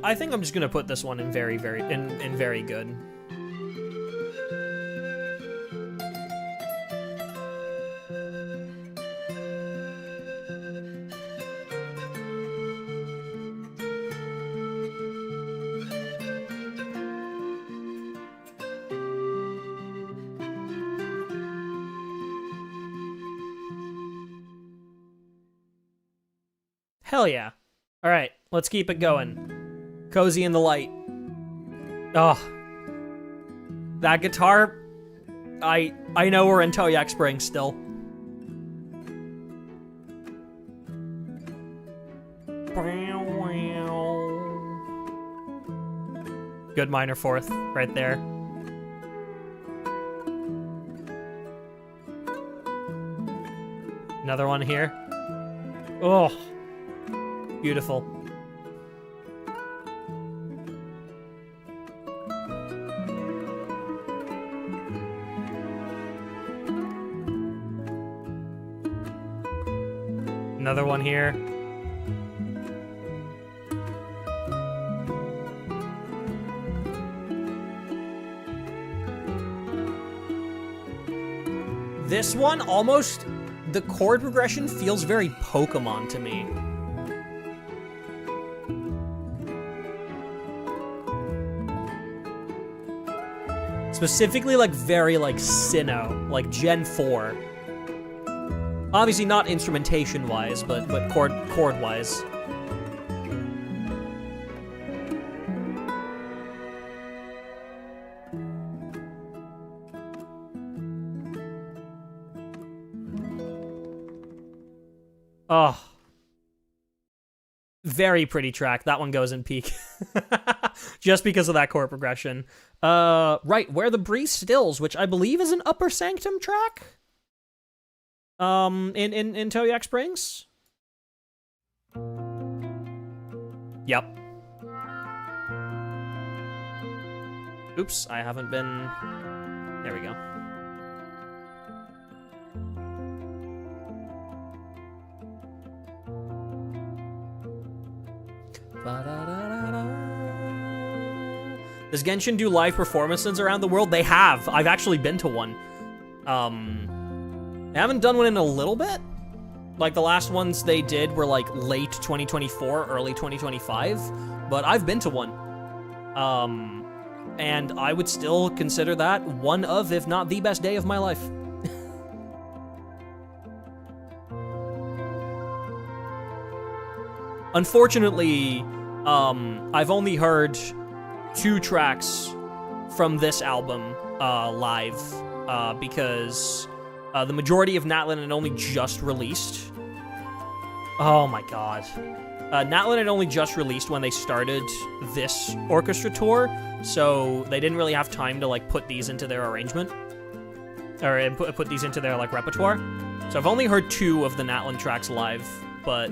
I think I'm just gonna put this one in very good. Hell yeah. All right, let's keep it going. Cozy in the Light. Oh. That guitar, I know we're in Toyak Springs still. Good minor fourth right there. Another one here. Oh. Beautiful. Another one here. This one, almost, the chord progression feels very Pokemon to me. Specifically, like, very, like, Sinnoh, like Gen 4. Obviously not instrumentation-wise, but chord-wise. Oh. Very pretty track. That one goes in peak. Just because of that chord progression. Right, Where the Breeze Stills, which I believe is an Upper Sanctum track? In Toyak Springs? Yep. Oops, I haven't been... There we go. Does Genshin do live performances around the world? They have. I've actually been to one. I haven't done one in a little bit. Like, the last ones they did were, like, late 2024, early 2025. But I've been to one. And I would still consider that one of, if not the best day of my life. Unfortunately, I've only heard 2 tracks from this album live because the majority of Natlan had only just released. Oh my god. Natlan had only just released when they started this orchestra tour, so they didn't really have time to like put these into their arrangement or put these into their like repertoire. So I've only heard 2 of the Natlan tracks live, but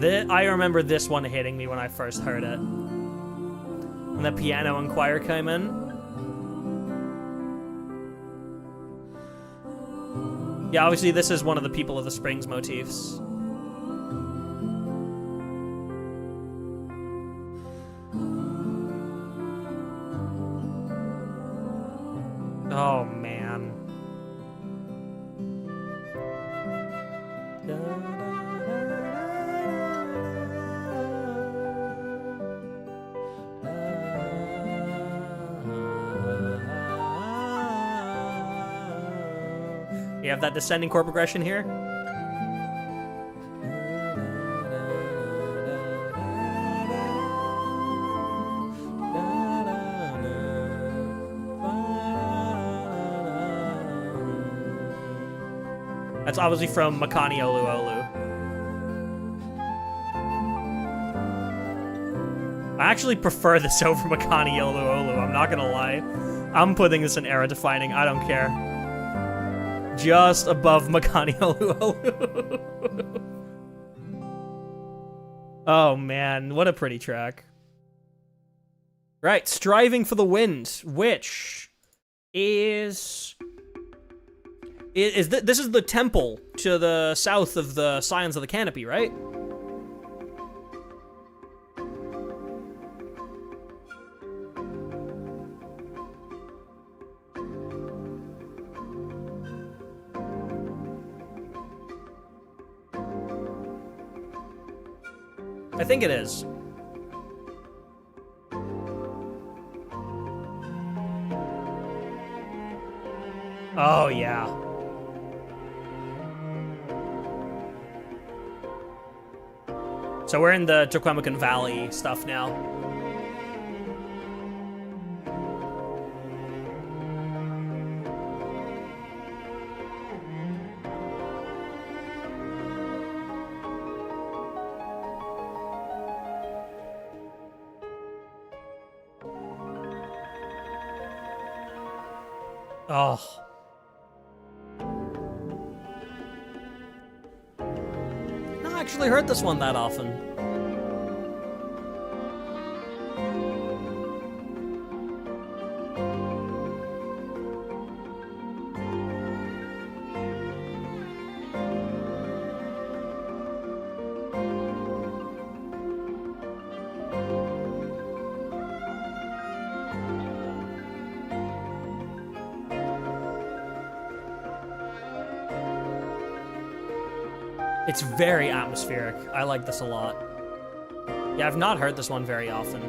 I remember this one hitting me when I first heard it. And the piano and choir came in. Yeah, obviously this is one of the People of the Springs motifs. Oh, man. You have that descending chord progression here. That's obviously from Makani Olu Olu. I actually prefer this over Makani Olu Olu, I'm not gonna lie. I'm putting this in era defining, I don't care. Just above Makani Olu Olu. Oh man, what a pretty track. Right, Striving for the Wind, which is... This is the temple to the south of the Scions of the Canopy, right? I think it is. Oh, yeah. So we're in the Turquemacan Valley stuff now. Oh. Not actually heard this one that often. It's very atmospheric. I like this a lot. Yeah, I've not heard this one very often.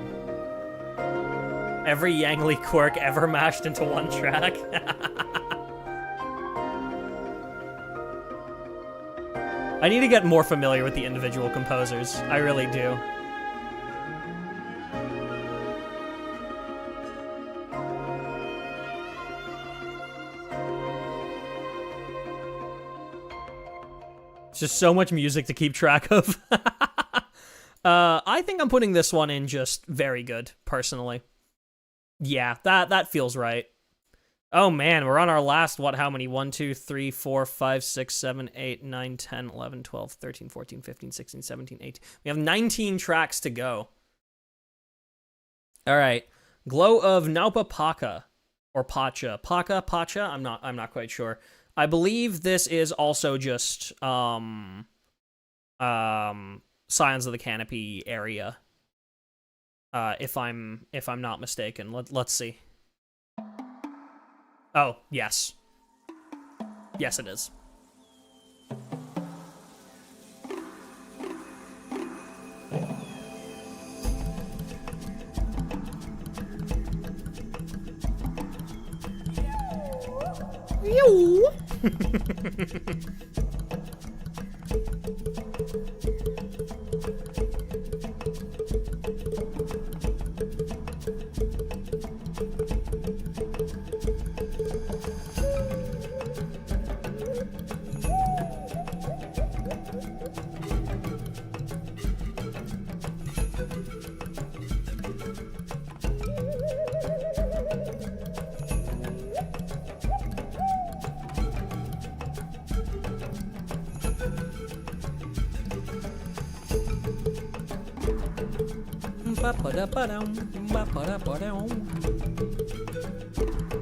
Every Yangli quirk ever mashed into one track. I need to get more familiar with the individual composers. I really do. Just so much music to keep track of. I think I'm putting this one in just very good, personally. Yeah, that feels right. Oh man, we're on our last, what, how many? 1, 2, 3, 4, 5, 6, 7, 8, 9, 10, 11, 12, 13, 14, 15, 16, 17, 18. We have 19 tracks to go. All right. Glow of Naupa Paca. Or Pacha. Pacha? I'm not quite sure. I believe this is also just Scions of the Canopy area. If I'm not mistaken. Let's see. Oh, yes. Yes, it is.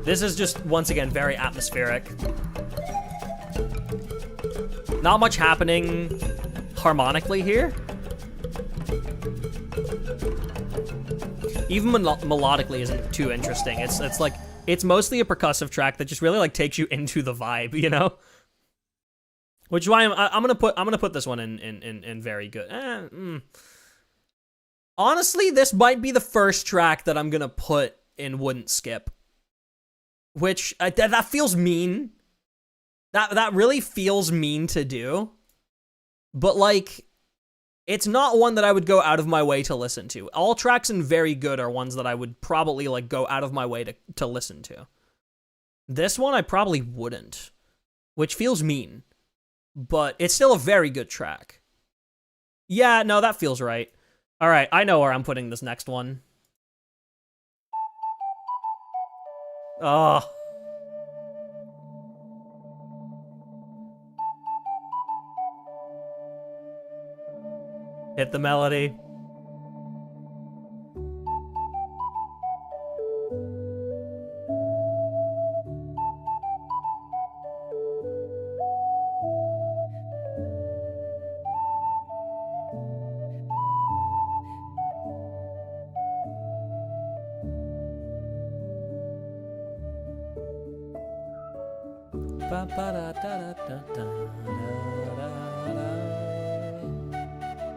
This is just, once again, very atmospheric. Not much happening harmonically here. Even melodically isn't too interesting. It's like, it's mostly a percussive track that just really like takes you into the vibe, you know? Which is why I'm gonna put this one in very good. Honestly, this might be the first track that I'm gonna put in wouldn't skip. Which that feels mean. That really feels mean to do. But like, it's not one that I would go out of my way to listen to. All tracks in very good are ones that I would probably like go out of my way to listen to. This one I probably wouldn't, which feels mean. But it's still a very good track. Yeah, no, that feels right. All right, I know where I'm putting this next one. Oh. Hit the melody.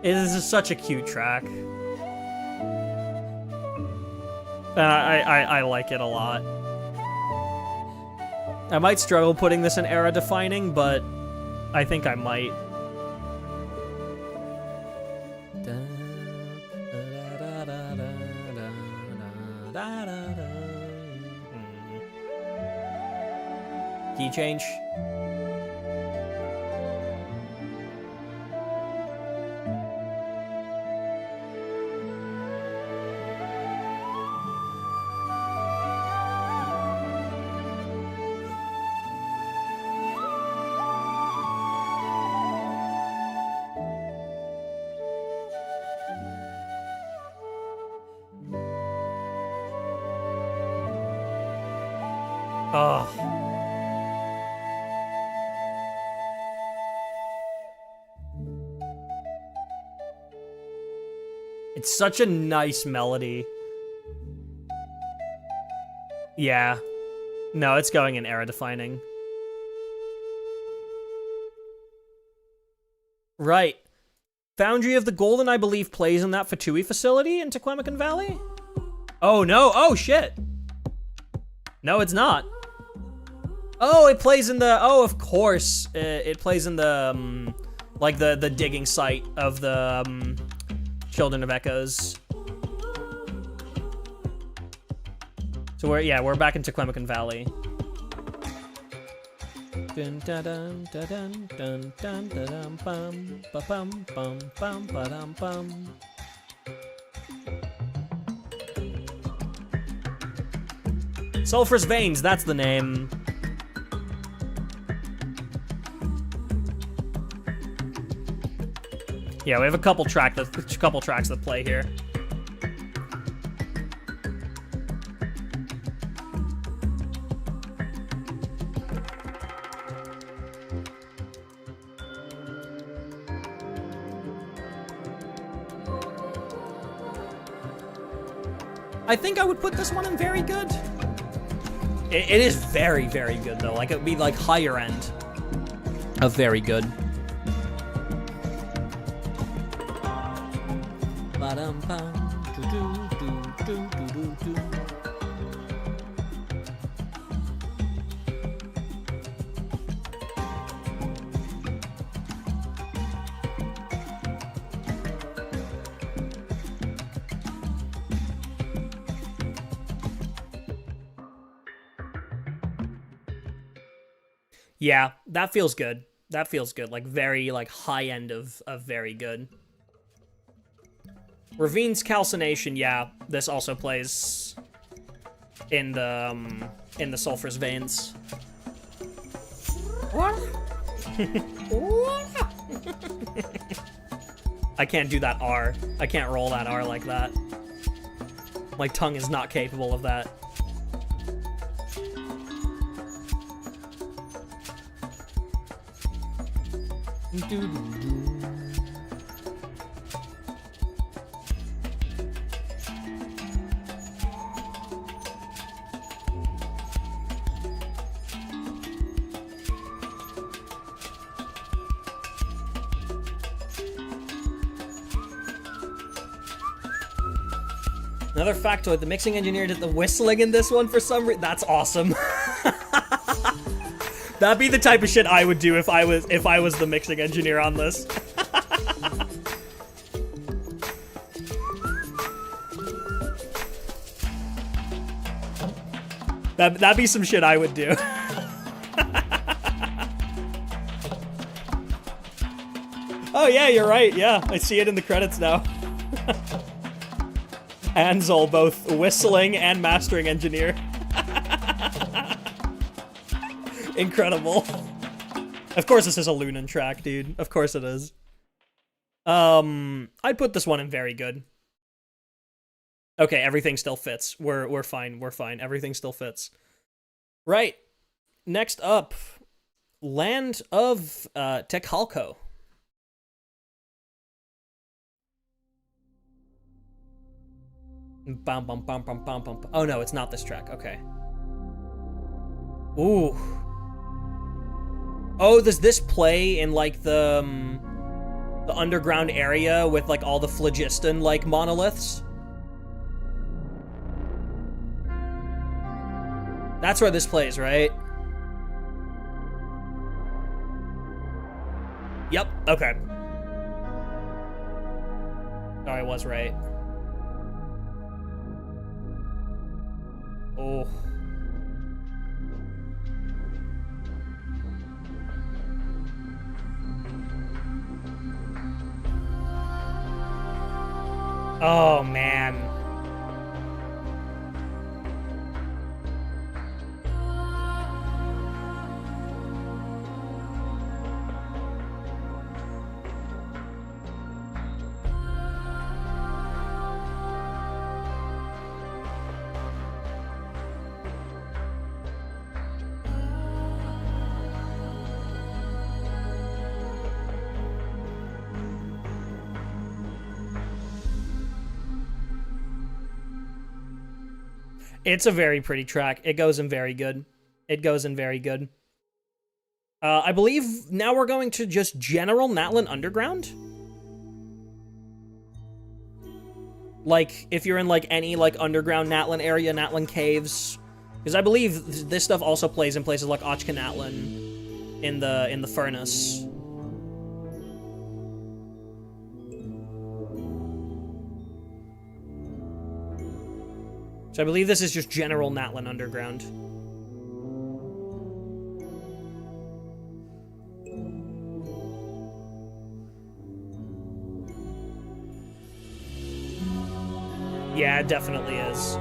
It is such a cute track. And I like it a lot. I might struggle putting this in era defining, but I think I might. Key change. Oh. It's such a nice melody. Yeah. No, it's going in era defining. Right. Foundry of the Golden, I believe, plays in that Fatui facility in Tequemacan Valley? Oh, no. Oh, shit. No, it's not. Oh, it plays in the... Oh, of course. It plays in the, like, the digging site of the, Children of Echoes. So we're back in Tequemacan Valley. Dun dun dun dun dun dun dun bum ba bum bum bum ba dum bum. Sulphurous Veins, that's the name. Yeah, we have a couple tracks that play here. I think I would put this one in very good. It is very, very good though. Like, it would be like higher end of very good. Yeah, that feels good. That feels good. Like, very, like, high end of very good. Ravine's Calcination, yeah. This also plays in the Sulphurous Veins. I can't do that R. I can't roll that R like that. My tongue is not capable of that. Another factoid, the mixing engineer did the whistling in this one for some reason. That's awesome. That'd be the type of shit I would do if I was the mixing engineer on this. That'd be some shit I would do. Oh yeah, you're right. Yeah, I see it in the credits now. Ansel, both whistling and mastering engineer. Incredible. Of course this is a Lunan track, dude. Of course it is. I'd put this one in very good. Okay, everything still fits. We're fine. We're fine. Everything still fits. Right. Next up, Land of Tekhalko. Bum, bum, bum, bum, bum, bum. Oh no, it's not this track. Okay. Ooh. Oh, does this play in like the underground area with like all the phlogiston like monoliths? That's where this plays, right? Yep. Okay. Oh, I was right. Oh. Oh, man. It's a very pretty track. It goes in very good. It goes in very good. I believe now we're going to just general Natlan Underground. Like, if you're in, like, any, like, underground Natlan area, Natlan Caves. Because I believe this stuff also plays in places like Ochka Natlan in the Furnace. So I believe this is just general Natlan Underground. Yeah, it definitely is.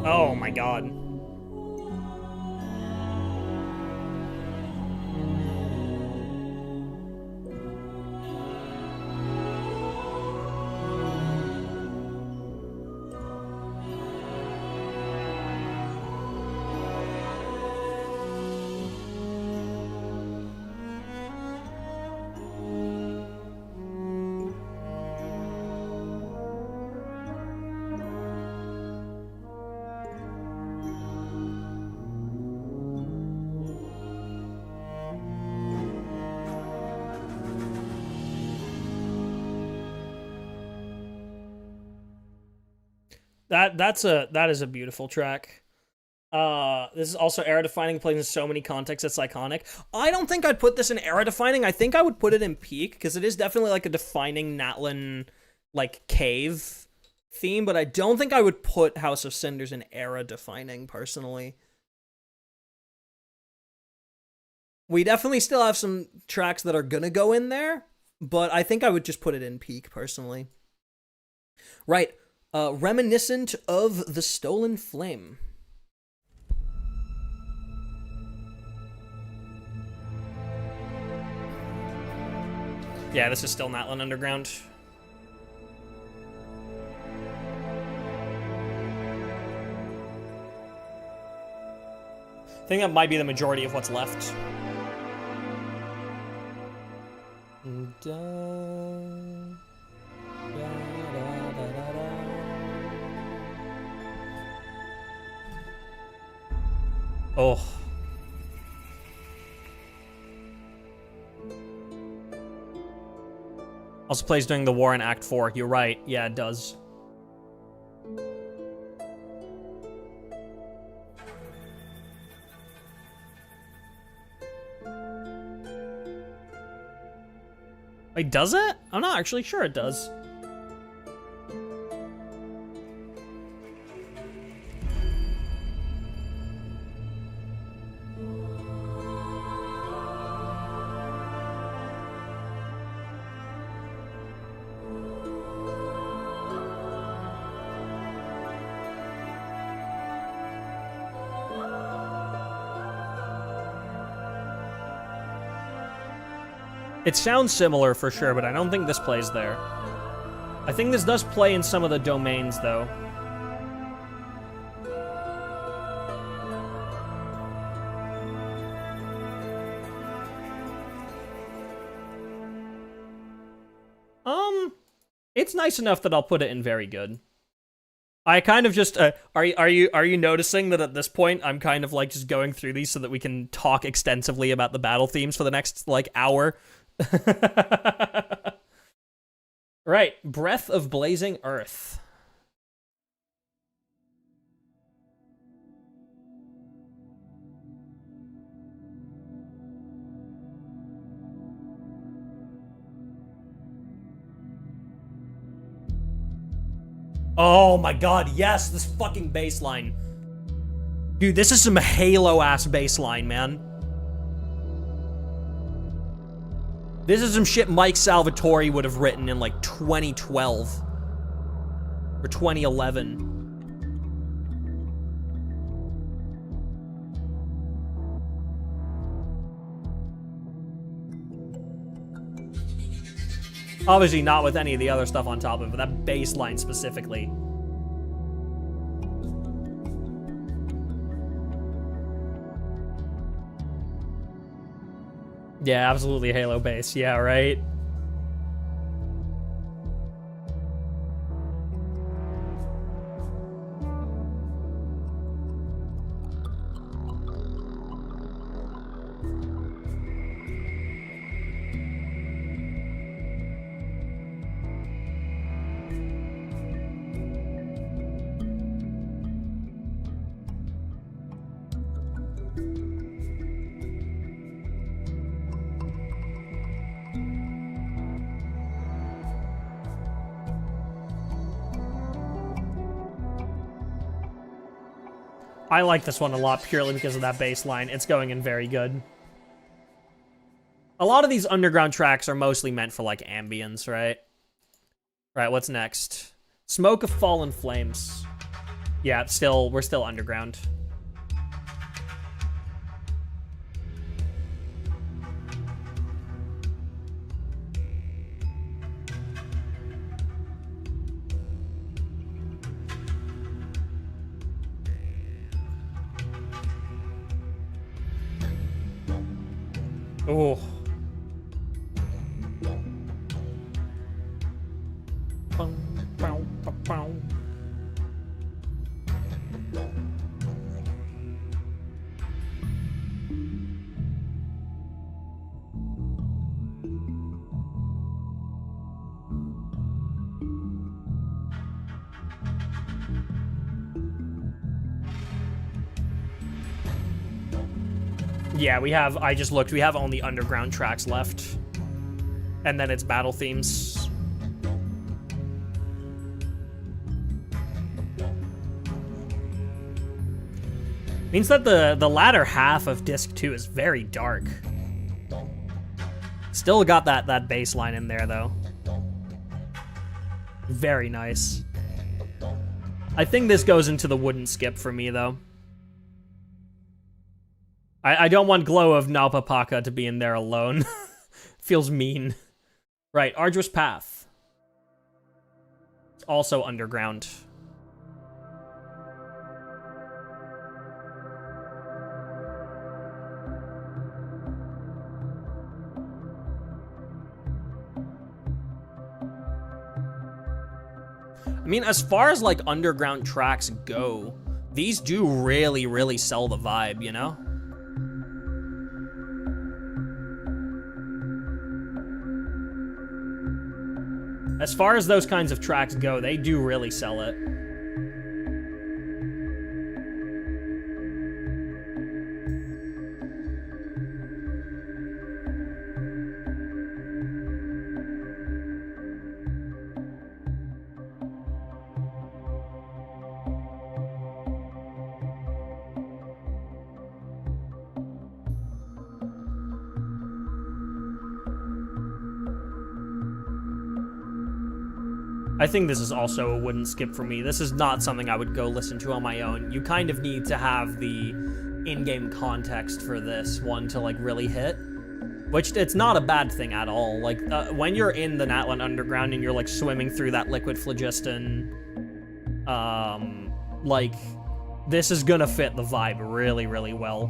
Oh my god. That is a beautiful track. This is also era defining, plays in so many contexts, it's iconic. I don't think I'd put this in era defining. I think I would put it in peak, because it is definitely like a defining Natlan like cave theme, but I don't think I would put House of Cinders in era defining personally. We definitely still have some tracks that are gonna go in there, but I think I would just put it in peak personally. Right. Reminiscent of the Stolen Flame. Yeah, this is still Natlan Underground. I think that might be the majority of what's left. Oh. Also plays during the war in Act 4. You're right. Yeah, it does. Wait, does it? I'm not actually sure it does. It sounds similar for sure, but I don't think this plays there. I think this does play in some of the domains, though. It's nice enough that I'll put it in very good. I kind of just are you noticing that at this point I'm kind of like just going through these so that we can talk extensively about the battle themes for the next like hour? Right, Breath of Blazing Earth. Oh my god, yes, this fucking bassline. Dude, this is some Halo-ass bassline, man. This is some shit Mike Salvatore would have written in, like, 2012. Or 2011. Obviously not with any of the other stuff on top of it, but that bass line specifically. Yeah, absolutely Halo bass. Yeah, right? I like this one a lot purely because of that bass line. It's going in very good. A lot of these underground tracks are mostly meant for, like, ambience, right? Right, what's next? Smoke of Fallen Flames. Yeah, we're still underground. Oh. Yeah, I just looked, we have only underground tracks left. And then it's battle themes. Means that the latter half of disc 2 is very dark. Still got that bass line in there, though. Very nice. I think this goes into the wooden skip for me, though. I don't want Glow of Naupapaka to be in there alone. Feels mean. Right, Arduous Path. It's also underground. I mean, as far as like underground tracks go, these do really, really sell the vibe, you know? As far as those kinds of tracks go, they do really sell it. I think this is also a wouldn't skip for me. This is not something I would go listen to on my own. You kind of need to have the in-game context for this one to like really hit, which it's not a bad thing at all. Like when you're in the Natlan Underground and you're like swimming through that liquid phlogiston, like this is gonna fit the vibe really, really well.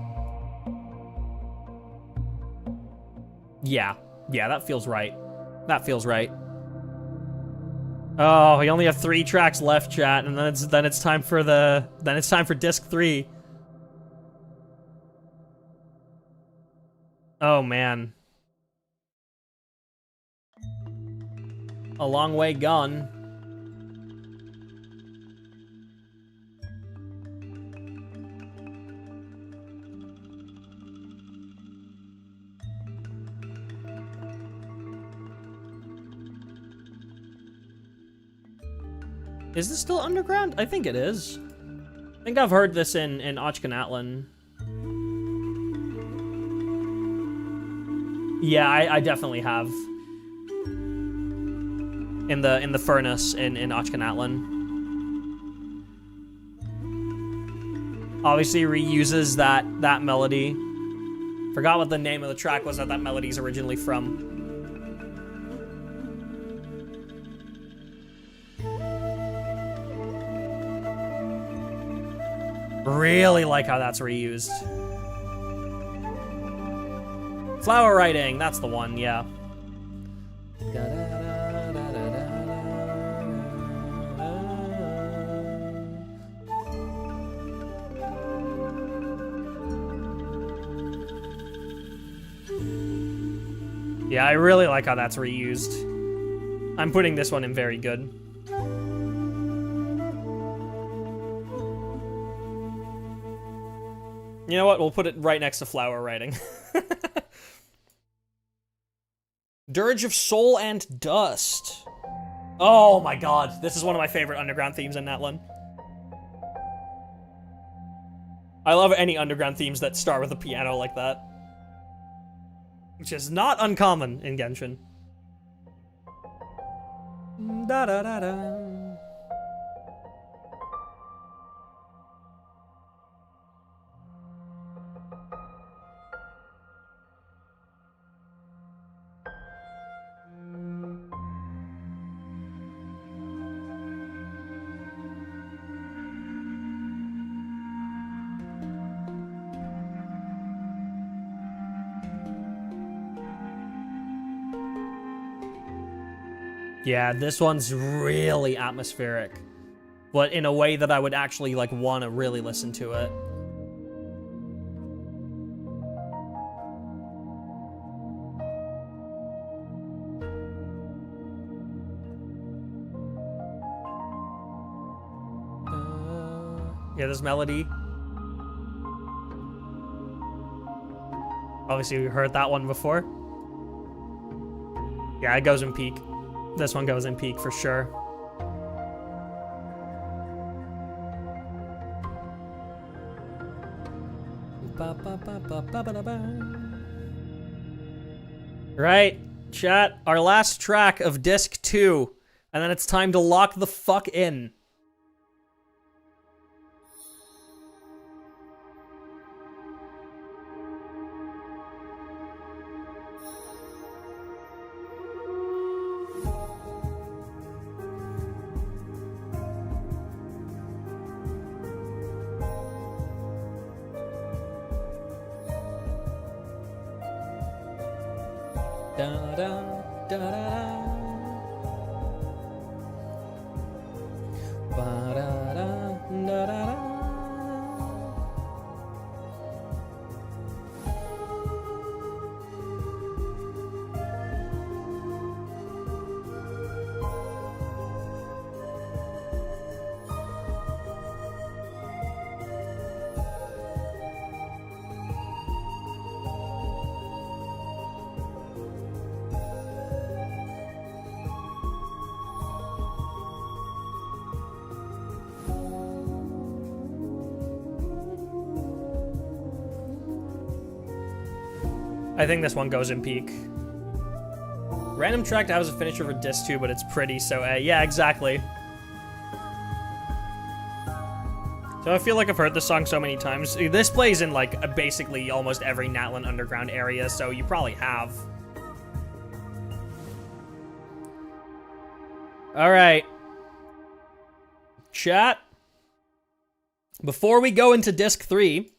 Yeah, that feels right. That feels right. Oh, we only have 3 tracks left, chat, and then it's time for disc 3. Oh man. A long way gone. Is this still underground? I think it is. I think I've heard this in Natlan. Yeah, I definitely have. In the furnace in Natlan. Obviously reuses that melody. Forgot what the name of the track was that melody's originally from. Really like how that's reused. Flower writing, that's the one, yeah. Yeah, I really like how that's reused. I'm putting this one in very good. You know what? We'll put it right next to flower writing. Dirge of Soul and Dust. Oh my god, this is one of my favorite underground themes in Natlan. I love any underground themes that start with a piano like that. Which is not uncommon in Genshin. Da da da da. Yeah, this one's really atmospheric, but in a way that I would actually like want to really listen to it. Yeah, this melody. Obviously, we heard that one before. Yeah, it goes in peak. This one goes in peak for sure. Right, chat, our last track of disc 2, and then it's time to lock the fuck in. I think this one goes in peak. Random track to have as a finisher for disc 2, but it's pretty, so yeah, exactly. So I feel like I've heard this song so many times. This plays in, like, basically almost every Natlan Underground area, so you probably have. Alright. Chat. Before we go into disc 3,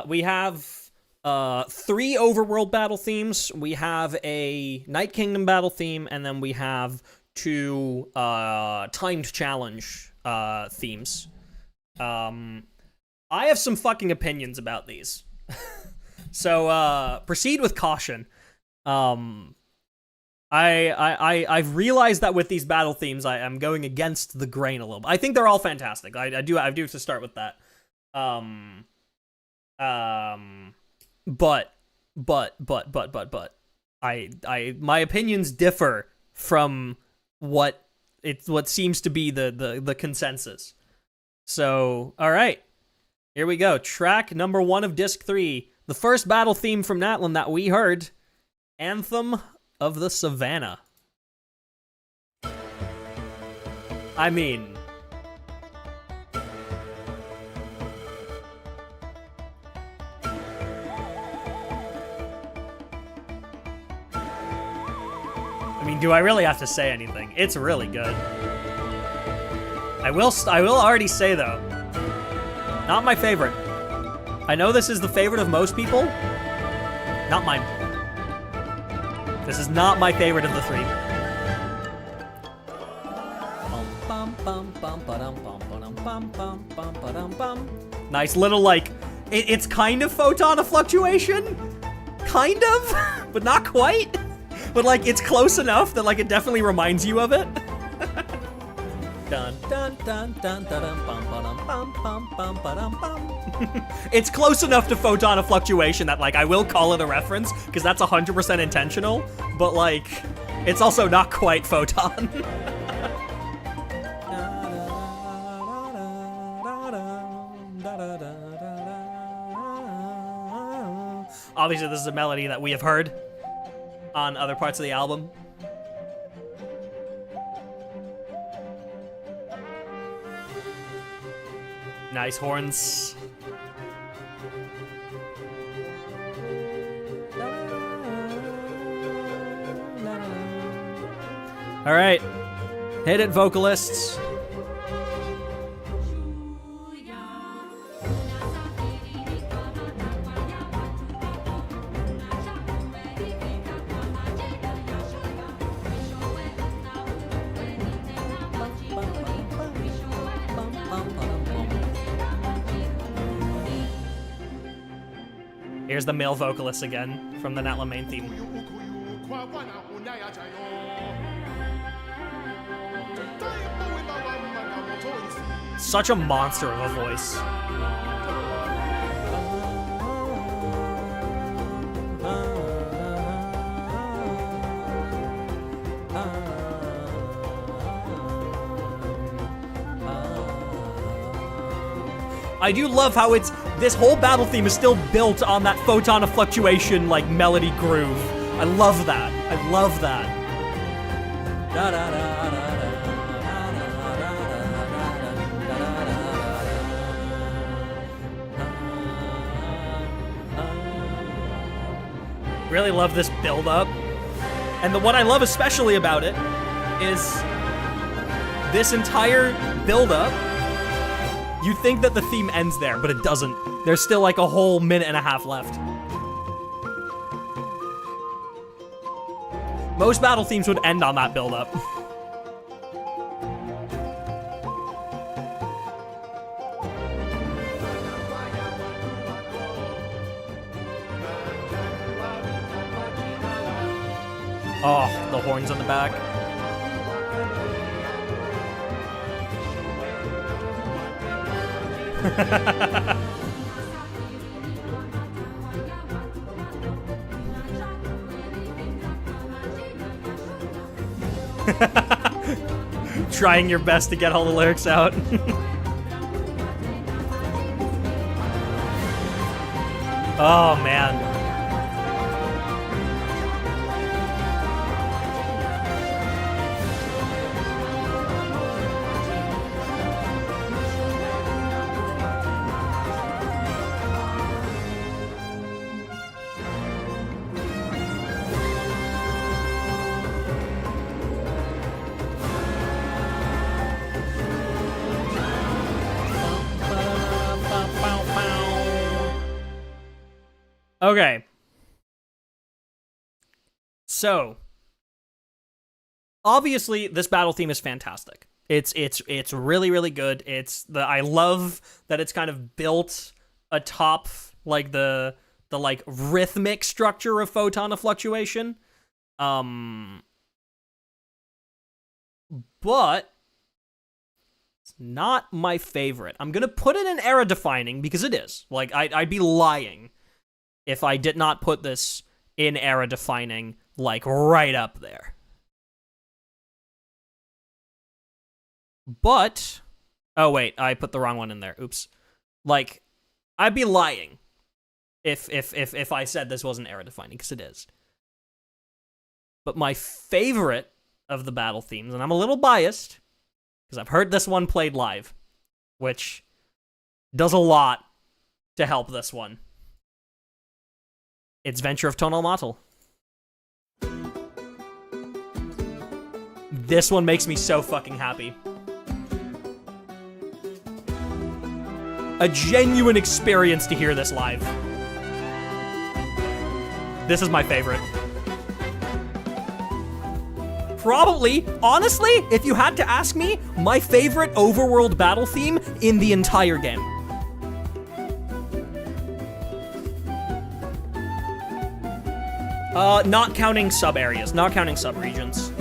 we have 3 overworld battle themes. We have a Night Kingdom battle theme, and then we have 2 timed challenge themes. I have some fucking opinions about these. So proceed with caution. I've realized that with these battle themes, I'm going against the grain a little bit. I think they're all fantastic. I do have to start with that. But my opinions differ from what seems to be the consensus. So, all right, here we go. Track number 1 of disc 3, the first battle theme from Natlan that we heard, Anthem of the Savannah. I mean, do I really have to say anything? It's really good. I will already say though, not my favorite. I know this is the favorite of most people. Not mine. This is not my favorite of the 3. Nice little, like, it's kind of photon of fluctuation, kind of, but not quite. But like, it's close enough that like it definitely reminds you of it. Dun dun dun dun dun bum bum bum bum bum bum. It's close enough to photon of fluctuation that like I will call it a reference because that's 100% intentional. But like, it's also not quite photon. Obviously, this is a melody that we have heard on other parts of the album. Nice horns. All right, hit it, vocalists. Here's the male vocalist again from the Natlan main theme. Such a monster of a voice. I do love how this whole battle theme is still built on that photon of fluctuation, like, melody groove. I love that. I love that. Really love this build-up. And what I love especially about it is this entire build-up. You think that the theme ends there, but it doesn't. There's still like a whole minute and a half left. Most battle themes would end on that build-up. Oh, the horns on the back. Trying your best to get all the lyrics out. Oh man. Okay. So, obviously, this battle theme is fantastic. It's really, really good. I love that it's kind of built atop like the like rhythmic structure of Photon of Fluctuation. But it's not my favorite. I'm gonna put it in era defining because it is. Like I'd be lying if I did not put this in era defining, like right up there. But oh wait, I put the wrong one in there. Oops. Like I'd be lying if I said this wasn't era defining, because it is. But my favorite of the battle themes, and I'm a little biased because I've heard this one played live, which does a lot to help this one. It's Venture of Tonal Mottle. This one makes me so fucking happy. A genuine experience to hear this live. This is my favorite. Probably, honestly, if you had to ask me, my favorite overworld battle theme in the entire game. Not counting sub-areas, not counting sub-regions.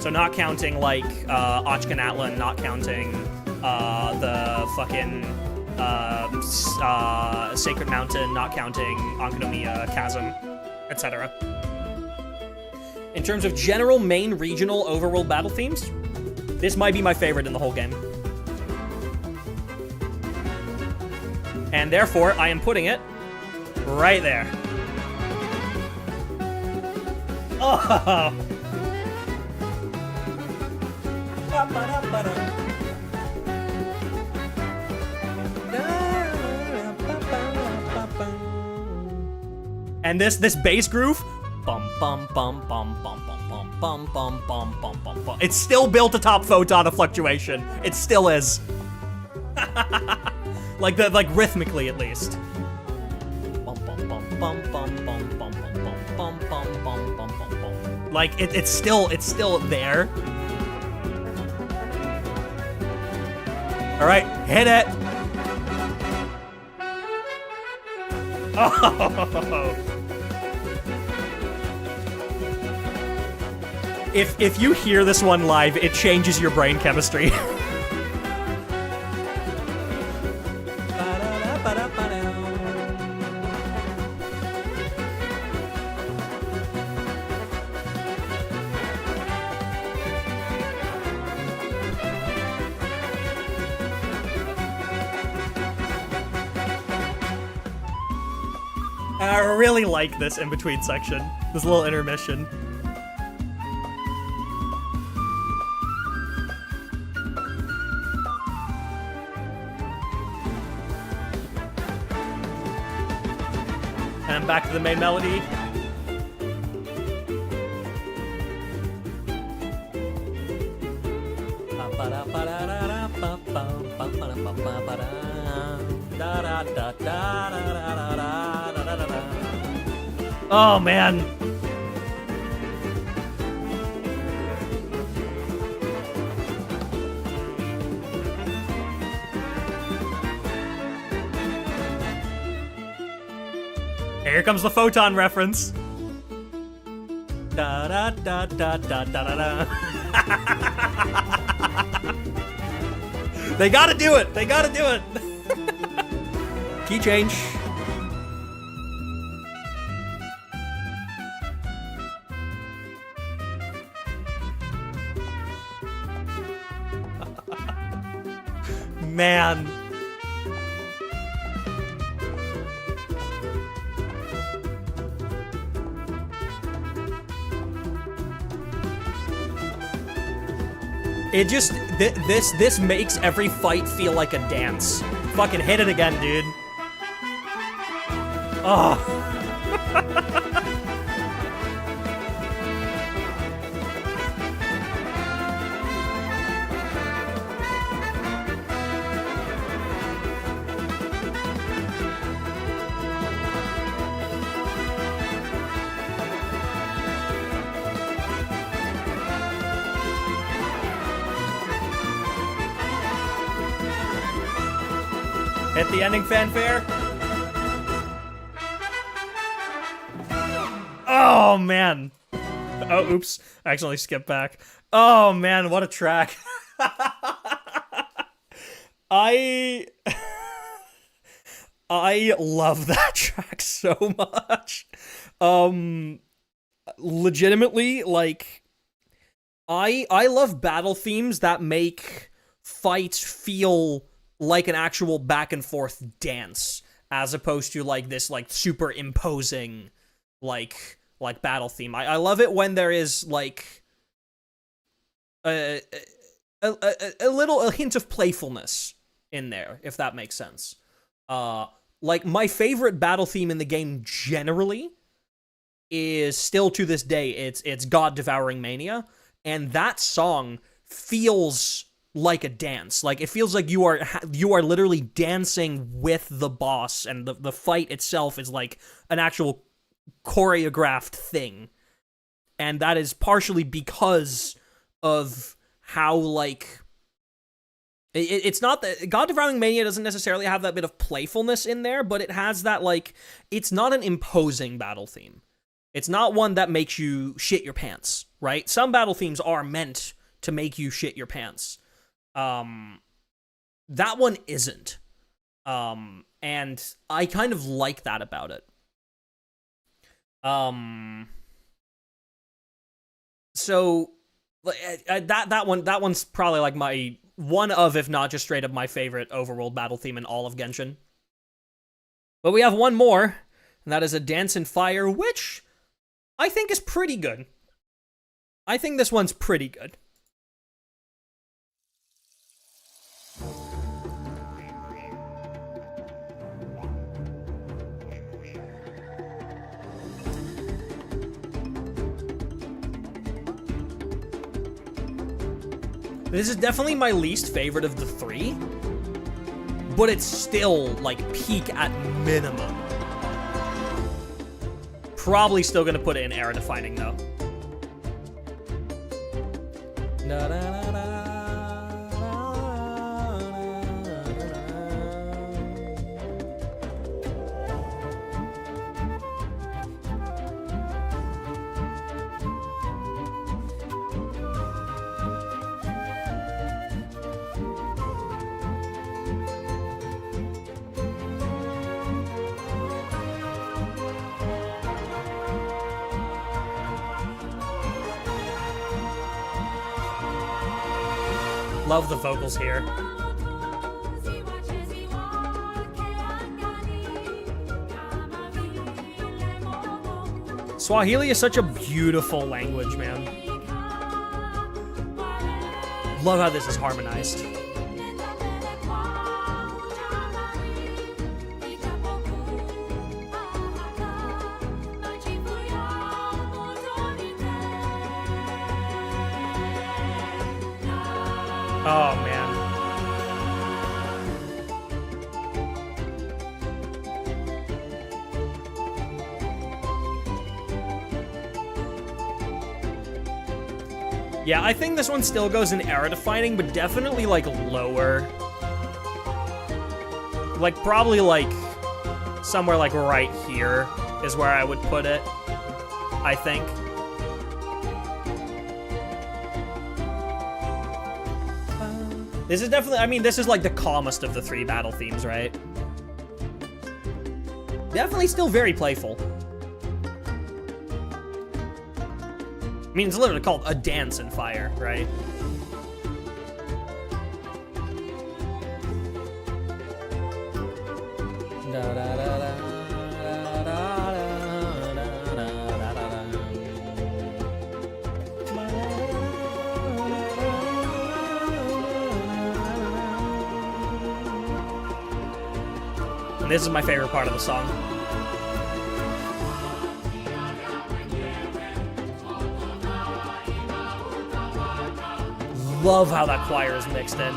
So not counting, like, Natlan, not counting, the fucking, Sacred Mountain, not counting Ankonomiya Chasm, etc. In terms of general main regional overworld battle themes, this might be my favorite in the whole game. And therefore, I am putting it right there. Oh! And this bass groove, bum bum bum bum bum bum bum bum bum bum bum bum bum. It's still built atop Photon of Fluctuation. It still is. like rhythmically at least. Bum bum bum bum bum bum bum bum bum bum bum bum bum. Like it's still there. All right, hit it. Oh. If you hear this one live, it changes your brain chemistry. And I really like this in-between section, this little intermission. And back to the main melody. Oh man. Here comes the Photon reference. Da da da da da da da. They gotta do it. They gotta do it. Key change. Man. It just, this makes every fight feel like a dance. Fucking hit it again, dude. Oh. Hit the ending fanfare. Oh, man. Oh, oops. I accidentally skipped back. Oh, man, what a track. I love that track so much. Legitimately, like, I love battle themes that make fights feel like an actual back and forth dance, as opposed to like this like super imposing like battle theme. I love it when there is like a hint of playfulness in there, if that makes sense. Like, my favorite battle theme in the game generally is still to this day, it's God Devouring Mania, and that song feels like a dance. Like, it feels like you are literally dancing with the boss, and the fight itself is like an actual choreographed thing. And that is partially because of how, like, it's not that God Devouring Mania doesn't necessarily have that bit of playfulness in there, but it has that, like, it's not an imposing battle theme. It's not one that makes you shit your pants, right? Some battle themes are meant to make you shit your pants. That one isn't. And I kind of like that about it. So that one's probably like my one of, if not just straight up my favorite overworld battle theme in all of Genshin. But we have one more, and that is a Dance in Fire, which I think is pretty good. I think this one's pretty good. This is definitely my least favorite of the three, but it's still, like, peak at minimum. Probably still gonna put it in era-defining, though. Love the vocals here. Swahili is such a beautiful language, man. Love how this is harmonized. Oh, man. Yeah, I think this one still goes in era-defining, but definitely, like, lower. Like, probably, like, somewhere, like, right here is where I would put it, I think. This is definitely, I mean, this is like the calmest of the three battle themes, right? Definitely still very playful. I mean, it's literally called A Dance in Fire, right? This is my favorite part of the song. Love how that choir is mixed in.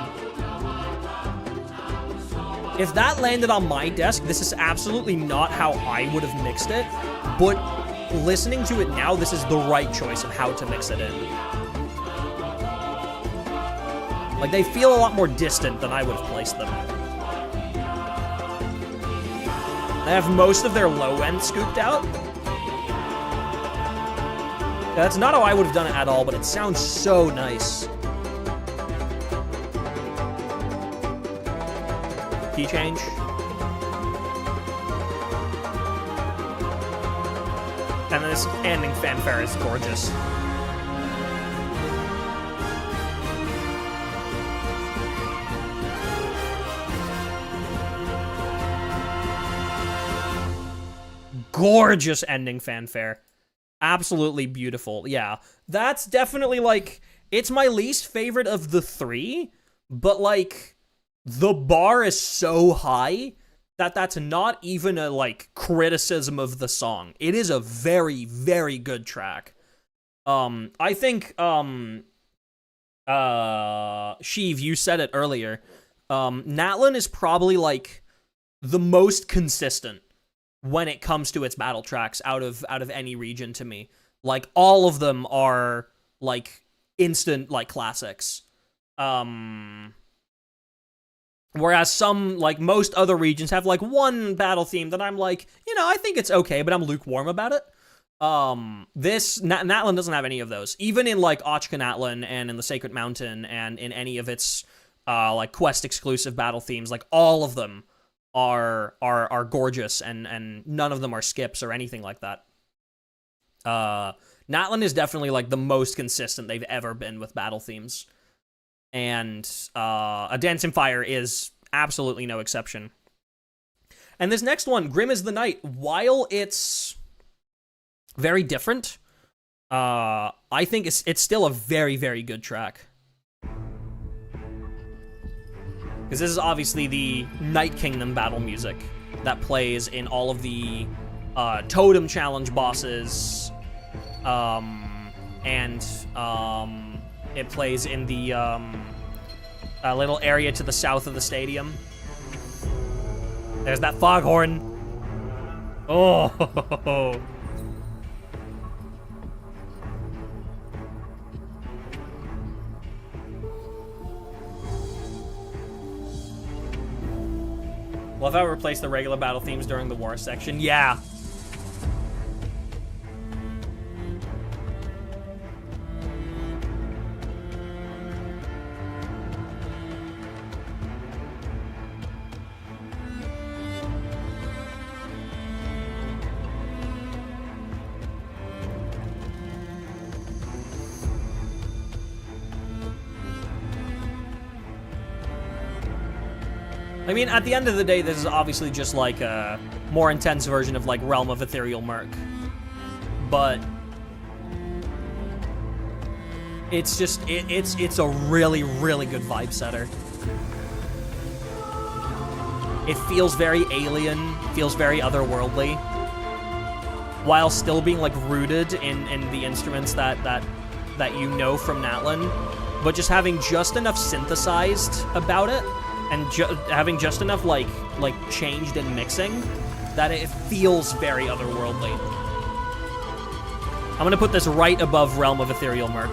If that landed on my desk, this is absolutely not how I would have mixed it, but listening to it now, this is the right choice of how to mix it in. Like, they feel a lot more distant than I would have placed them. They have most of their low end scooped out. That's not how I would have done it at all, but it sounds so nice. Key change. And then this ending fanfare is gorgeous. Gorgeous ending fanfare. Absolutely beautiful. Yeah, that's definitely, like, it's my least favorite of the three, but, like, the bar is so high that that's not even a, like, criticism of the song. It is a very, very good track. I think, Sheev, you said it earlier. Natlan is probably, like, the most consistent when it comes to its battle tracks out of any region to me. Like, all of them are, like, instant, like, classics. Whereas some, like, most other regions have, like, one battle theme that I'm like, you know, I think it's okay, but I'm lukewarm about it. Natlan doesn't have any of those. Even in, like, Ochka Natlan and in the Sacred Mountain and in any of its, like, quest-exclusive battle themes, like, all of them are gorgeous, and none of them are skips or anything like that. Natlan is definitely, like, the most consistent they've ever been with battle themes. And A Dance in Fire is absolutely no exception. And this next one, Grim is the Night, while it's very different, I think it's still a very, very good track. Because this is obviously the Night Kingdom battle music that plays in all of the Totem Challenge bosses, and it plays in the little area to the south of the stadium. There's that foghorn. Oh. Well, if I replace the regular battle themes during the war section, yeah. I mean, at the end of the day, this is obviously just, like, a more intense version of, like, Realm of Ethereal Murk. But it's just, it's a really, really good vibe setter. It feels very alien, feels very otherworldly, while still being, like, rooted in the instruments that you know from Natlan, but just having just enough synthesized about it, and having just enough, like changed and mixing, that it feels very otherworldly. I'm gonna put this right above Realm of Ethereal Murk.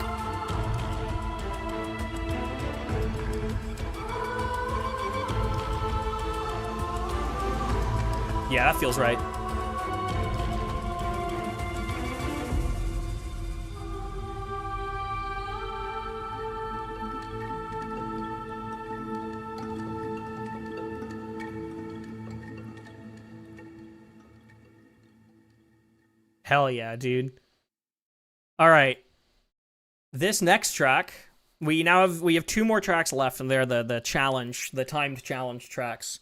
Yeah, that feels right. Hell yeah, dude. All right. This next track, we have two more tracks left, and they're the challenge, the timed challenge tracks.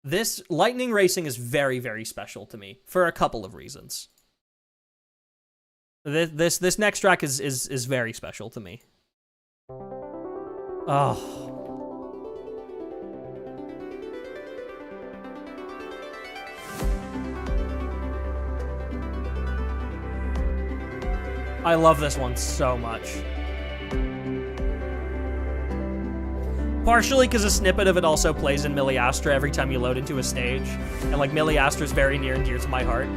This Lightning Racing is very, very special to me for a couple of reasons. This next track is very special to me. Oh. I love this one so much. Partially because a snippet of it also plays in Miliastra every time you load into a stage. And, like, Miliastra is very near and dear to my heart.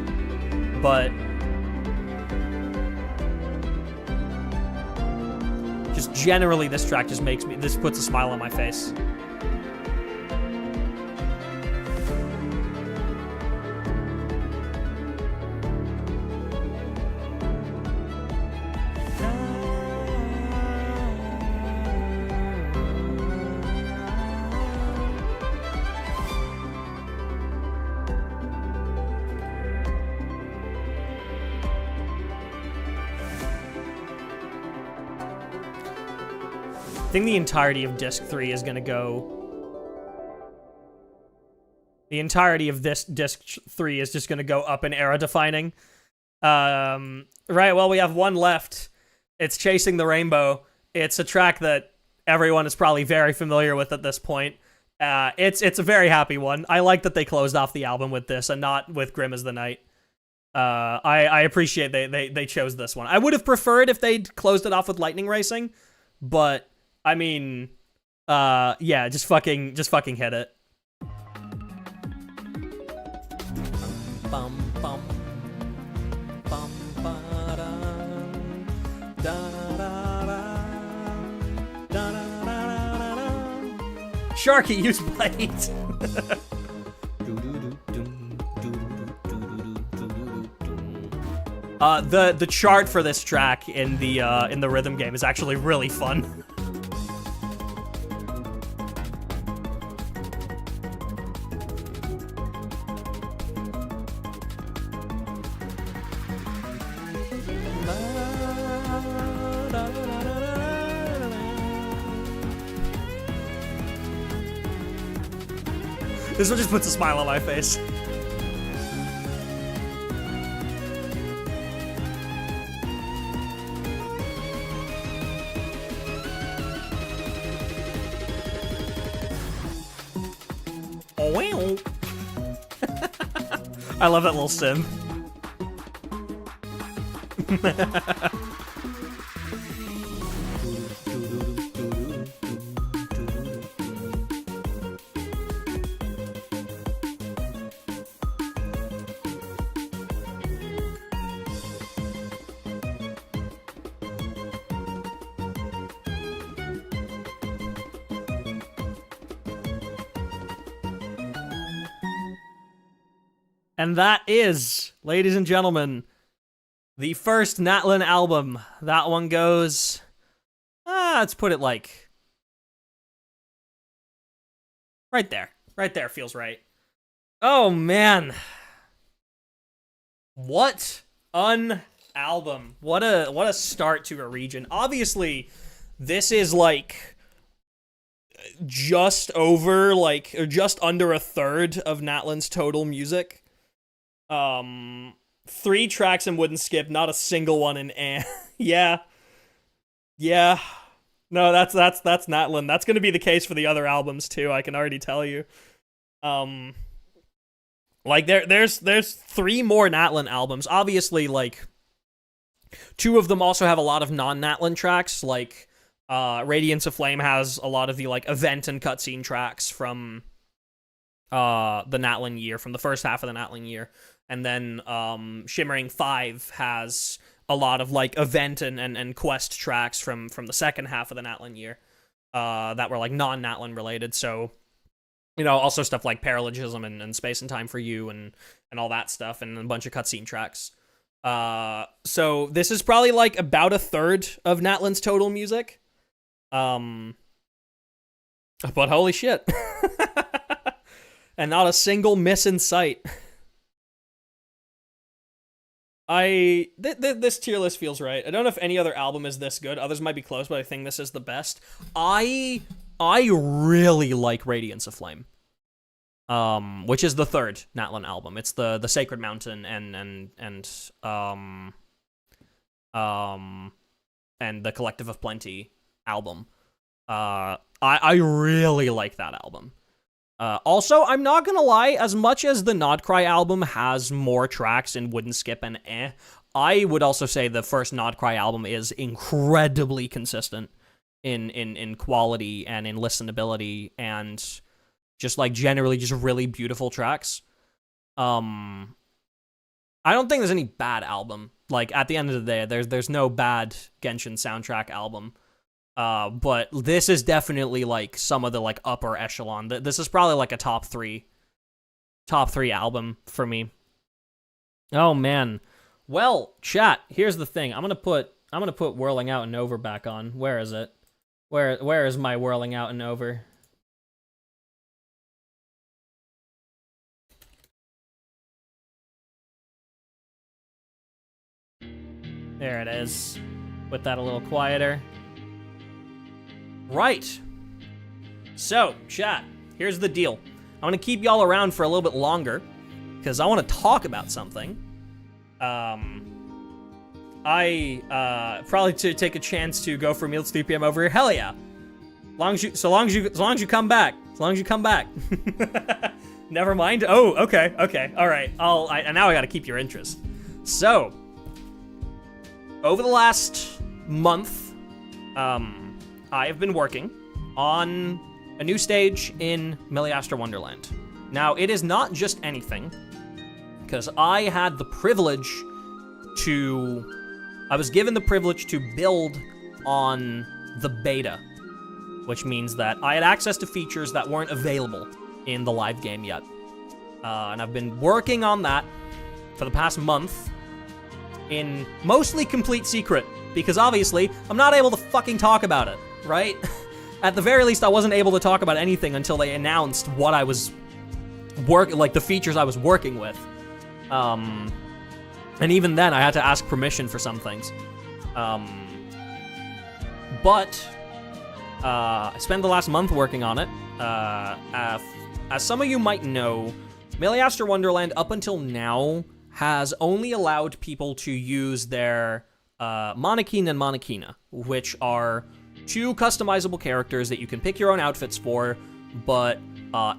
But just generally, this track just makes me, this puts a smile on my face. think the entirety of disc 3 is gonna go... The entirety of this disc 3 is just gonna go up in era defining. Right, well, we have one left. It's Chasing the Rainbow. It's a track that everyone is probably very familiar with at this point. It's a very happy one. I like that they closed off the album with this and not with Grim as the Night. I appreciate they chose this one. I would have preferred if they'd closed it off with Lightning Racing, but I mean, yeah, just fucking hit it. Bum, bum, bum, ba-dum, da-da-da, da-da-da-da-da. Sharky, use Blade. The chart for this track in the rhythm game is actually really fun. This one just puts a smile on my face. I love that little sim. And that is, ladies and gentlemen, the first Natlan album. That one goes... let's put it like... Right there. Right there feels right. Oh, man. What an album. What a start to a region. Obviously, this is like... just over, like, or just under a third of Natlan's total music. 3 tracks in Wouldn't Skip, not a single one in Yeah. Yeah. No, that's Natlan. That's gonna be the case for the other albums too, I can already tell you. Like there's 3 more Natlan albums. Obviously, like 2 of them also have a lot of non-Natlan tracks, like Radiance of Flame has a lot of the like event and cutscene tracks from the Natlan year, from the first half of the Natlan year. And then Shimmering 5 has a lot of like event and quest tracks from the second half of the Natlan year that were like non-Natlan related. So, you know, also stuff like Paralogism and Space and Time for You and all that stuff, and a bunch of cutscene tracks. So this is probably like about a third of Natlan's total music. But holy shit. And not a single miss in sight. This tier list feels right. I don't know if any other album is this good. Others might be close, but I think this is the best. I really like Radiance of Flame. Which is the third Natlan album. It's the Sacred Mountain and the Collective of Plenty album. I really like that album. Also, I'm not gonna lie, as much as the Nodcry album has more tracks in Wouldn't Skip and I would also say the first Nodcry album is incredibly consistent in quality and in listenability and just like generally just really beautiful tracks. I don't think there's any bad album. Like at the end of the day, there's no bad Genshin soundtrack album. But this is definitely like some of the like upper echelon. This is probably like a top three album for me. Oh man. Well, chat, here's the thing. I'm gonna put Whirling Out and Over back on. Where is it? Where is my Whirling Out and Over? There it is. With that a little quieter. Right. So, chat, here's the deal. I'm going to keep y'all around for a little bit longer, because I want to talk about something. Probably to take a chance to go for meal at 3 p.m. over here. Hell yeah. As long as you come back. As long as you come back. Never mind. Oh, okay. All right. Now I got to keep your interest. So, over the last month, I have been working on a new stage in Meliastra Wonderland. Now, it is not just anything, because I was given the privilege to build on the beta, which means that I had access to features that weren't available in the live game yet. And I've been working on that for the past month in mostly complete secret, because obviously I'm not able to fucking talk about it, right? At the very least, I wasn't able to talk about anything until they announced what I was the features I was working with. And even then, I had to ask permission for some things. But I spent the last month working on it. As some of you might know, Meliastra Wonderland up until now has only allowed people to use their Monokina and Monokina, which are two customizable characters that you can pick your own outfits for, but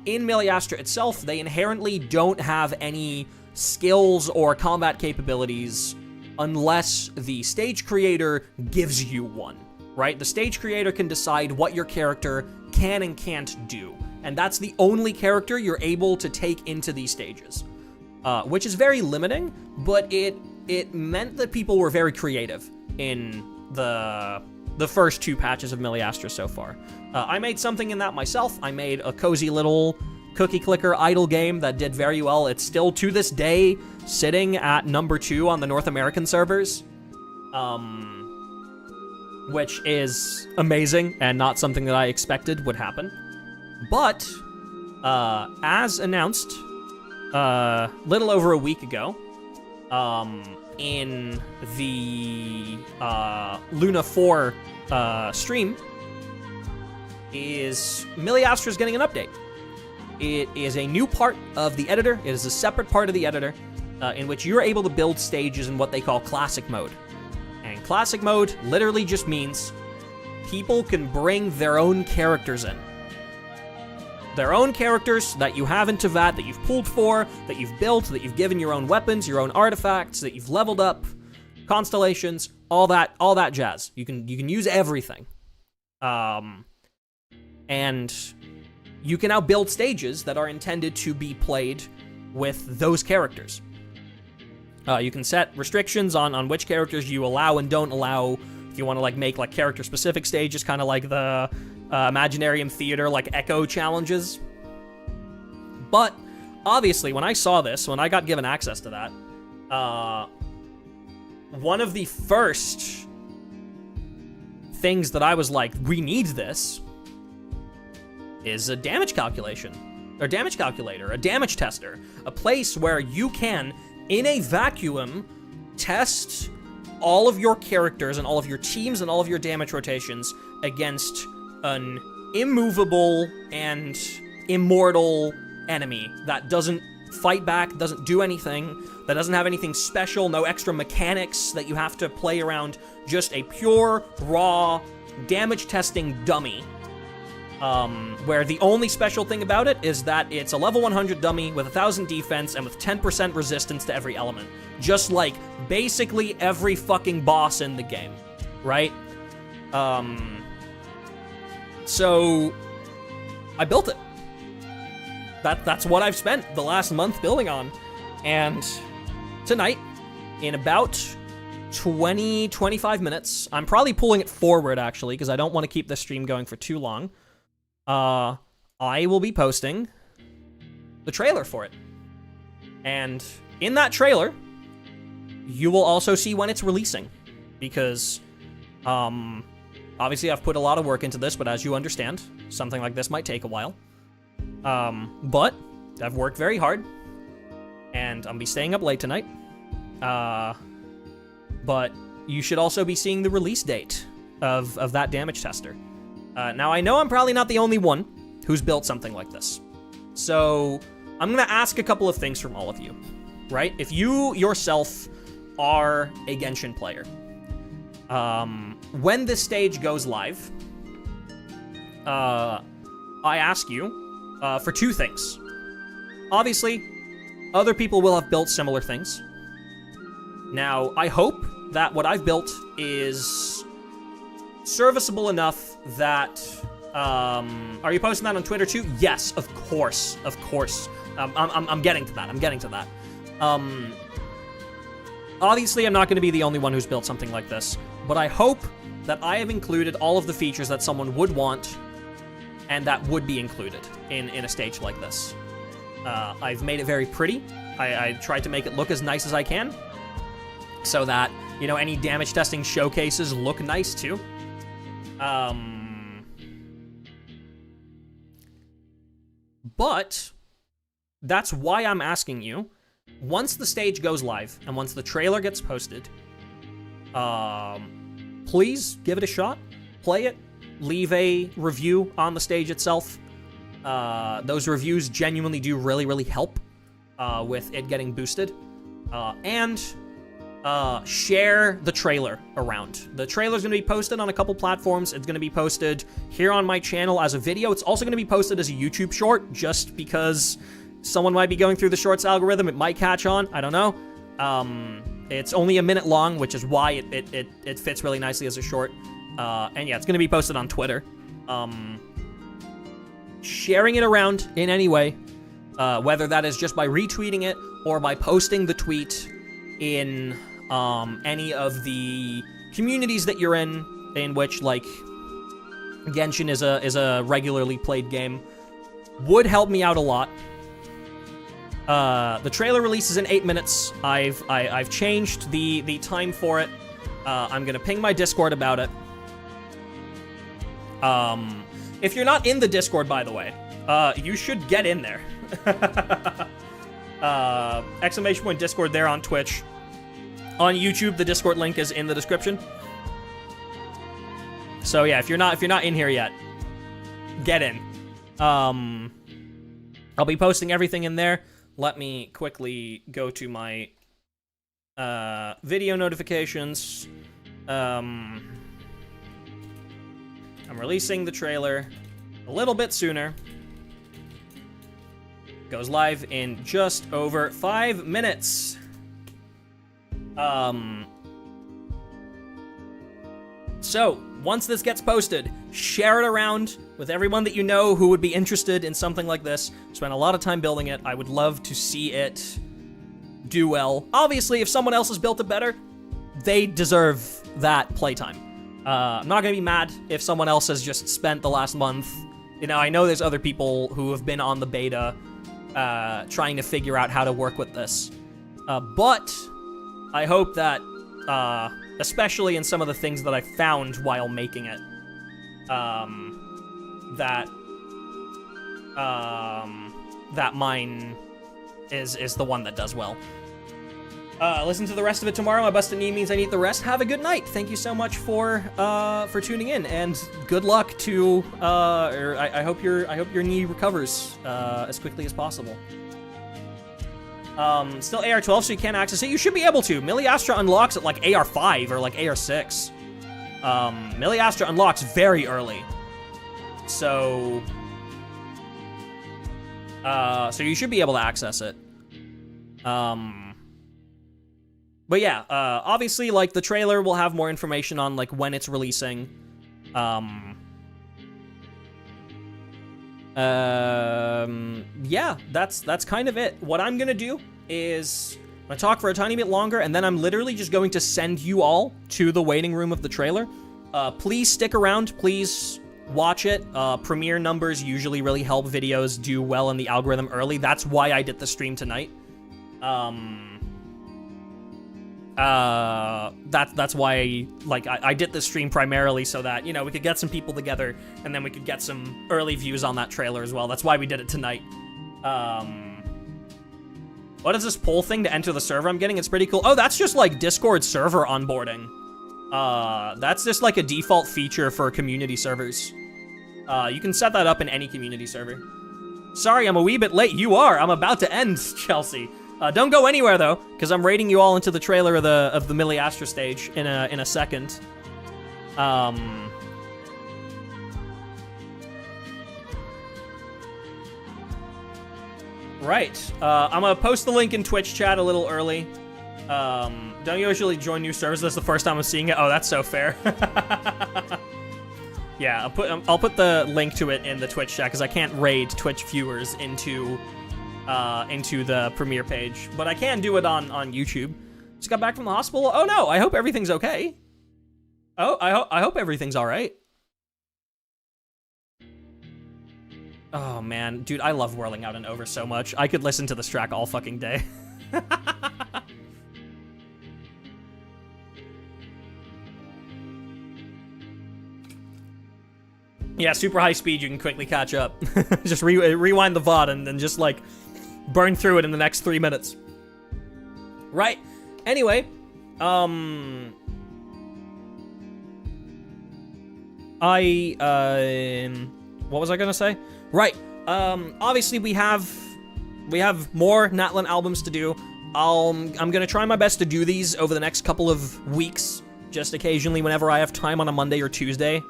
in Meliastra itself, they inherently don't have any skills or combat capabilities unless the stage creator gives you one, right? The stage creator can decide what your character can and can't do, and that's the only character you're able to take into these stages, which is very limiting, but it meant that people were very creative in the first two patches of Meliastra so far. I made something in that myself. I made a cozy little cookie clicker idle game that did very well. It's still, to this day, sitting at number 2 on the North American servers, which is amazing and not something that I expected would happen. But, as announced little over a week ago, in the Luna 4 stream, is Meliastra's getting an update. It is a new part of the editor. It is a separate part of the editor in which you're able to build stages in what they call classic mode. And classic mode literally just means people can bring their own characters in. Their own characters that you have in Teyvat, that you've pulled for, that you've built, that you've given your own weapons, your own artifacts, that you've leveled up, constellations, all that jazz. You can use everything. And you can now build stages that are intended to be played with those characters. You can set restrictions on which characters you allow and don't allow. If you want to make character-specific stages, kind of like the Imaginarium Theater, Echo challenges. But obviously, when I saw this, when I got given access to that, one of the first things that I was like, we need this, is a damage calculator, a damage tester, a place where you can, in a vacuum, test all of your characters and all of your teams and all of your damage rotations against an immovable and immortal enemy that doesn't fight back, doesn't do anything, that doesn't have anything special, no extra mechanics that you have to play around, just a pure, raw, damage testing dummy. Where the only special thing about it is that it's a level 100 dummy with 1,000 defense and with 10% resistance to every element. Just like basically every fucking boss in the game, right? So I built it. That's what I've spent the last month building on. And tonight, in about 20-25 minutes, I'm probably pulling it forward actually, because I don't want to keep this stream going for too long. I will be posting the trailer for it. And in that trailer, you will also see when it's releasing. Because, obviously I've put a lot of work into this, but as you understand, something like this might take a while. But I've worked very hard, and I'll be staying up late tonight. But you should also be seeing the release date of that damage tester. Now, I know I'm probably not the only one who's built something like this. So, I'm going to ask a couple of things from all of you, right? If you yourself are a Genshin player, when this stage goes live, I ask you for two things. Obviously, other people will have built similar things. Now, I hope that what I've built is serviceable enough that... are you posting that on Twitter too? Yes, of course. Of course. I'm getting to that. I'm getting to that. Obviously, I'm not going to be the only one who's built something like this, but I hope that I have included all of the features that someone would want and that would be included in a stage like this. I've made it very pretty. I tried to make it look as nice as I can so that, you know, any damage testing showcases look nice too. But that's why I'm asking you, once the stage goes live and once the trailer gets posted, please give it a shot, play it, leave a review on the stage itself. Those reviews genuinely do really, really help with it getting boosted. And share the trailer around. The trailer's going to be posted on a couple platforms. It's going to be posted here on my channel as a video. It's also going to be posted as a YouTube short, just because someone might be going through the shorts algorithm. It might catch on. I don't know. It's only a minute long, which is why it fits really nicely as a short. And yeah, it's going to be posted on Twitter. Sharing it around in any way, whether that is just by retweeting it or by posting the tweet in any of the communities that you're in which, like, Genshin is a regularly played game, would help me out a lot. The trailer releases in 8 minutes. I've changed the time for it. I'm gonna ping my Discord about it. If you're not in the Discord, by the way, you should get in there. ! Discord there on Twitch. On YouTube, the Discord link is in the description. So yeah, if you're not in here yet, get in. I'll be posting everything in there. Let me quickly go to my video notifications. I'm releasing the trailer a little bit sooner. Goes live in just over 5 minutes. So, once this gets posted, share it around with everyone that you know who would be interested in something like this. Spent a lot of time building it. I would love to see it do well. Obviously, if someone else has built it better, they deserve that playtime. I'm not gonna be mad if someone else has just spent the last month. You know, I know there's other people who have been on the beta, trying to figure out how to work with this. But I hope that, especially in some of the things that I found while making it, that mine is the one that does well. Listen to the rest of it tomorrow. My busted knee means I need the rest. Have a good night. Thank you so much for tuning in, and good luck to, I hope your knee recovers, as quickly as possible. Still AR12, so you can't access it. You should be able to. Miliastra unlocks at like AR5 or like AR6. Miliastra unlocks very early. So you should be able to access it. But yeah, obviously, like, the trailer will have more information on, like, when it's releasing. Yeah, that's kind of it. What I'm gonna do is I'm gonna talk for a tiny bit longer, and then I'm literally just going to send you all to the waiting room of the trailer. Please stick around. Please watch it. Premiere numbers usually really help videos do well in the algorithm early. That's why I did the stream tonight. That's why, like, I did this stream primarily so that, you know, we could get some people together, and then we could get some early views on that trailer as well. That's why we did it tonight. What is this poll thing to enter the server I'm getting? It's pretty cool. Oh, that's just, like, Discord server onboarding. That's just, like, a default feature for community servers. You can set that up in any community server. Sorry, I'm a wee bit late. You are. I'm about to end, Chelsea. Don't go anywhere though, because I'm raiding you all into the trailer of the Millie Astra stage in a second. Right. I'm gonna post the link in Twitch chat a little early. Don't usually join new servers. This is the first time I'm seeing it. Oh, that's so fair. Yeah, I'll put the link to it in the Twitch chat because I can't raid Twitch viewers into the premiere page, but I can do it on YouTube. Just got back from the hospital. Oh no, I hope everything's okay. Oh, I hope everything's all right. Oh man, dude, I love whirling out and over so much. I could listen to this track all fucking day. Yeah, super high speed, you can quickly catch up. Just rewind the VOD and then just, like, burn through it in the next 3 minutes. Right. Anyway, what was I gonna say? Right. Obviously we have more Natlan albums to do. I'm gonna try my best to do these over the next couple of weeks, just occasionally whenever I have time on a Monday or Tuesday.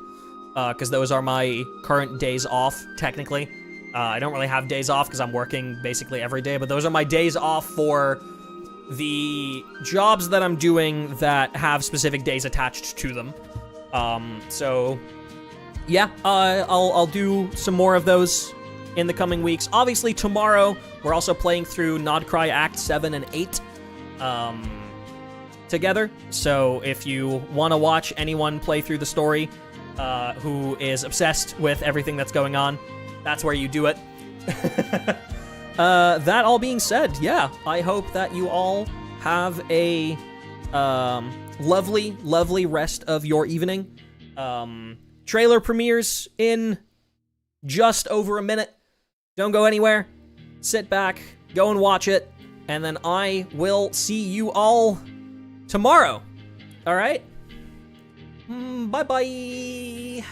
Because those are my current days off, technically. I don't really have days off because I'm working basically every day, but those are my days off for the jobs that I'm doing that have specific days attached to them. So, yeah, I'll do some more of those in the coming weeks. Obviously, tomorrow, we're also playing through Nodcry Act 7 and 8 together. So, if you want to watch anyone play through the story, who is obsessed with everything that's going on, that's where you do it. That all being said, yeah, I hope that you all have a lovely, lovely rest of your evening. Trailer premieres in just over a minute. Don't go anywhere. Sit back, go and watch it, and then I will see you all tomorrow. All right? Bye-bye.